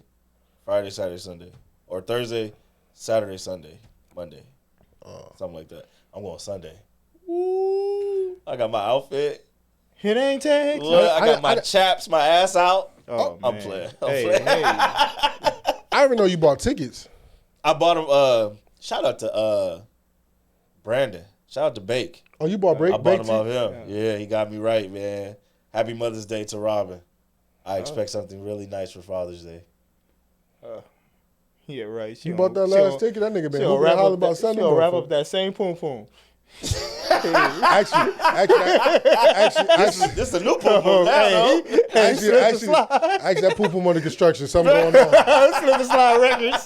Speaker 3: Friday, Saturday, Sunday. Or Thursday, Saturday, Sunday, Monday. Something like that. I'm going Sunday. Woo. I got my outfit.
Speaker 4: It ain't take.
Speaker 3: Look, I got my chaps, my ass out.
Speaker 4: Oh,
Speaker 3: I'm
Speaker 4: man.
Speaker 3: playing.
Speaker 4: Hey.
Speaker 5: I didn't even know you bought tickets.
Speaker 3: I bought them. Shout out to Brandon. Shout out to Bake.
Speaker 5: Oh, you bought break?
Speaker 3: I bought him off him. Yeah, he got me right, man. Happy Mother's Day to Robin. I expect something really nice for Father's Day.
Speaker 4: Yeah, right.
Speaker 5: You bought that last ticket? That nigga been hooping and hollering about Sunday.
Speaker 4: She'll wrap up that same poom poom.
Speaker 5: Actually,
Speaker 3: This is a new poo poo now, though.
Speaker 5: actually, that poop on the construction. Something going on.
Speaker 4: Slip and slide records.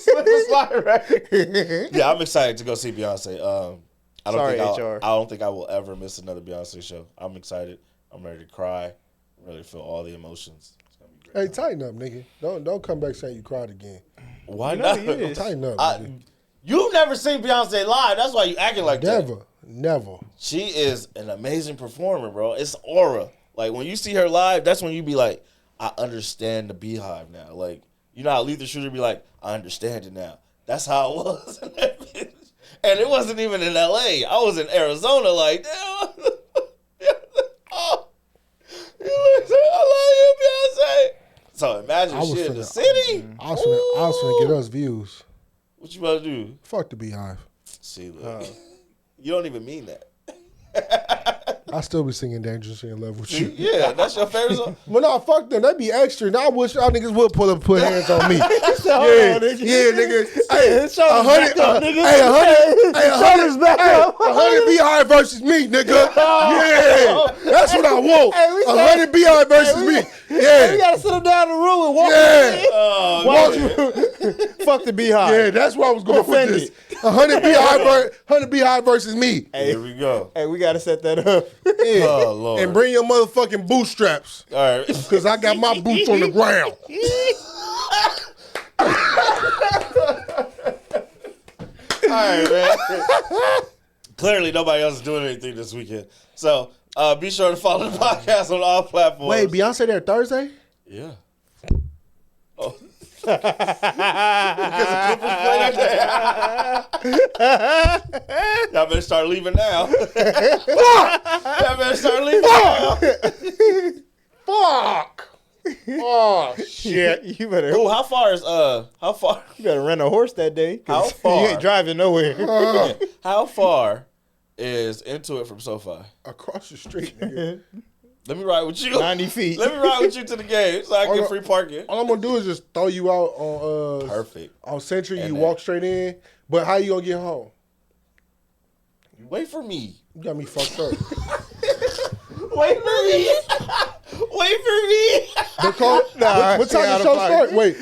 Speaker 4: Slip and slide records.
Speaker 3: Yeah, I'm excited to go see Beyonce. I
Speaker 4: HR.
Speaker 3: don't think I will ever miss another Beyonce show. I'm excited. I'm ready to cry. I'm ready to feel all the emotions. It's gonna be great.
Speaker 5: Hey, tighten up, nigga. Don't come back saying you cried again.
Speaker 3: Why
Speaker 4: know
Speaker 3: not?
Speaker 4: he is.
Speaker 5: Tighten up, nigga.
Speaker 3: You've never seen Beyonce live. That's why you acting like that.
Speaker 5: Never.
Speaker 3: She is an amazing performer, bro. It's aura. Like, when you see her live, that's when you be like, I understand the Beehive now. Like, you know how Lethal Shooter be like, I understand it now. That's how it was. And it wasn't even in L.A. I was in Arizona like, damn. Oh, I love you, Beyonce. So imagine shit in the city.
Speaker 5: I was finna get us views.
Speaker 3: What you about to do?
Speaker 5: Fuck the Beehive.
Speaker 3: See, look. You don't even mean that.
Speaker 5: I still be singing Dangerously in Love with You.
Speaker 3: Yeah, that's your favorite song?
Speaker 5: Well, no, fuck them. That'd be extra. Now I wish y'all niggas would put hands on me.
Speaker 4: Yeah,
Speaker 5: nigga. Hey,
Speaker 4: shoulders back up, nigga.
Speaker 5: Shoulders back up. 100 Beehive versus me, nigga. Yeah, that's what I want.
Speaker 4: Hey, we
Speaker 5: 100 Beehive versus me.
Speaker 4: We
Speaker 5: Yeah,
Speaker 4: gotta sit him down in the room and walk
Speaker 5: yeah.
Speaker 4: Why you fuck the Beehive?
Speaker 5: Yeah, that's where I was going with
Speaker 4: Defend
Speaker 5: this.
Speaker 4: it.
Speaker 5: 100 Beehive versus me.
Speaker 3: Here we go.
Speaker 4: Hey, we gotta set that up.
Speaker 5: Yeah.
Speaker 3: Oh, Lord.
Speaker 5: And bring your motherfucking bootstraps.
Speaker 3: All right.
Speaker 5: Because I got my boots on the ground.
Speaker 3: All right, man. Clearly, nobody else is doing anything this weekend. So, be sure to follow the podcast on all platforms.
Speaker 5: Wait, Beyonce there Thursday?
Speaker 3: Yeah. Oh. Because the Clippers play that day. Y'all better start leaving now. Y'all better start leaving now.
Speaker 5: Fuck! Oh, shit.
Speaker 4: You better
Speaker 3: Ooh, how far?
Speaker 4: you better rent a horse that day. 'Cause
Speaker 3: How far?
Speaker 4: You ain't driving nowhere.
Speaker 3: How far is Intuit from SoFi?
Speaker 5: Across the street, nigga.
Speaker 3: Let me ride with you.
Speaker 4: 90 feet.
Speaker 3: Let me ride with you to the game so I can get free parking.
Speaker 5: All I'm gonna do is just throw you out on
Speaker 3: Perfect.
Speaker 5: on Century.
Speaker 3: And
Speaker 5: You
Speaker 3: then-
Speaker 5: walk straight in. But how you gonna get home?
Speaker 3: Wait for me.
Speaker 5: You got me fucked up.
Speaker 3: Wait for me. Wait for me.
Speaker 5: Because what time the show start? Wait,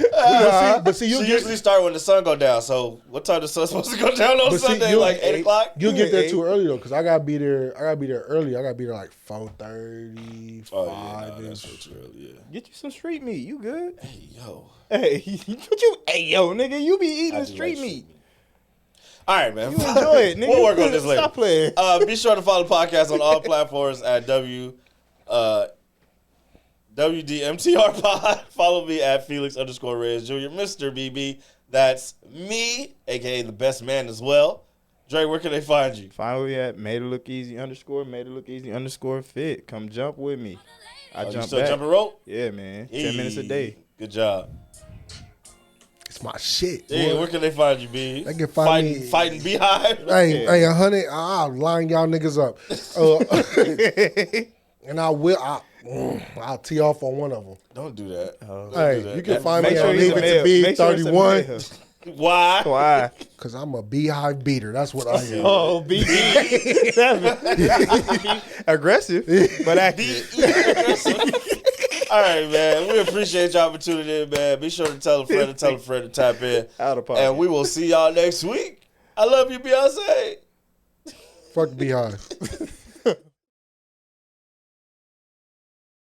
Speaker 5: but see,
Speaker 3: You usually start when the sun go down. So what time the sun supposed to go down on Sunday? Like 8 o'clock.
Speaker 5: You'll get there too early though, because I gotta be there. I gotta be there early. I gotta be there like 4:30, 5.
Speaker 3: Oh, yeah, that's too early. Yeah.
Speaker 4: Get you some street meat. You good?
Speaker 3: Hey yo.
Speaker 4: Hey, what you? Hey, yo, nigga, you be eating
Speaker 3: I
Speaker 4: the
Speaker 3: just
Speaker 4: street
Speaker 3: like
Speaker 4: meat.
Speaker 3: All right, man.
Speaker 4: You enjoy it, nigga.
Speaker 3: We'll work on this later.
Speaker 4: Stop playing.
Speaker 3: Be sure to follow the podcast on all platforms at WDMTR Pod. Follow me at Felix_Reyes Jr. Mr. BB. That's me, aka the best man as well. Dre, where can they find you?
Speaker 4: Find me at made it look easy _ fit. Come jump with me. I
Speaker 3: You
Speaker 4: jump
Speaker 3: still
Speaker 4: back.
Speaker 3: jumping rope?
Speaker 4: Yeah, man. 10 minutes a day.
Speaker 3: Good job.
Speaker 5: It's my shit.
Speaker 3: Yeah,
Speaker 5: boy.
Speaker 3: where can they find you, B?
Speaker 5: They can find me
Speaker 3: Fighting Beehive.
Speaker 5: Hey, 100. I'll line y'all niggas up, and I'll tee off on one of them.
Speaker 3: Don't do that. Don't
Speaker 5: Hey,
Speaker 3: do that.
Speaker 5: you can find me
Speaker 4: Make sure
Speaker 5: on
Speaker 4: it's
Speaker 5: Leave
Speaker 4: a
Speaker 5: It
Speaker 4: male.
Speaker 5: to Be
Speaker 4: Make sure it's a
Speaker 5: 31
Speaker 4: male.
Speaker 3: Why?
Speaker 4: Why?
Speaker 5: because I'm a beehive beater. That's what I am.
Speaker 4: Oh, BB. Aggressive, but active.
Speaker 3: All right, man. We appreciate y'all for tuning in, man. Be sure to tell a friend to tap in.
Speaker 4: Out of pocket.
Speaker 3: And we will see y'all next week. I love you, Beyonce.
Speaker 5: Fuck beehive.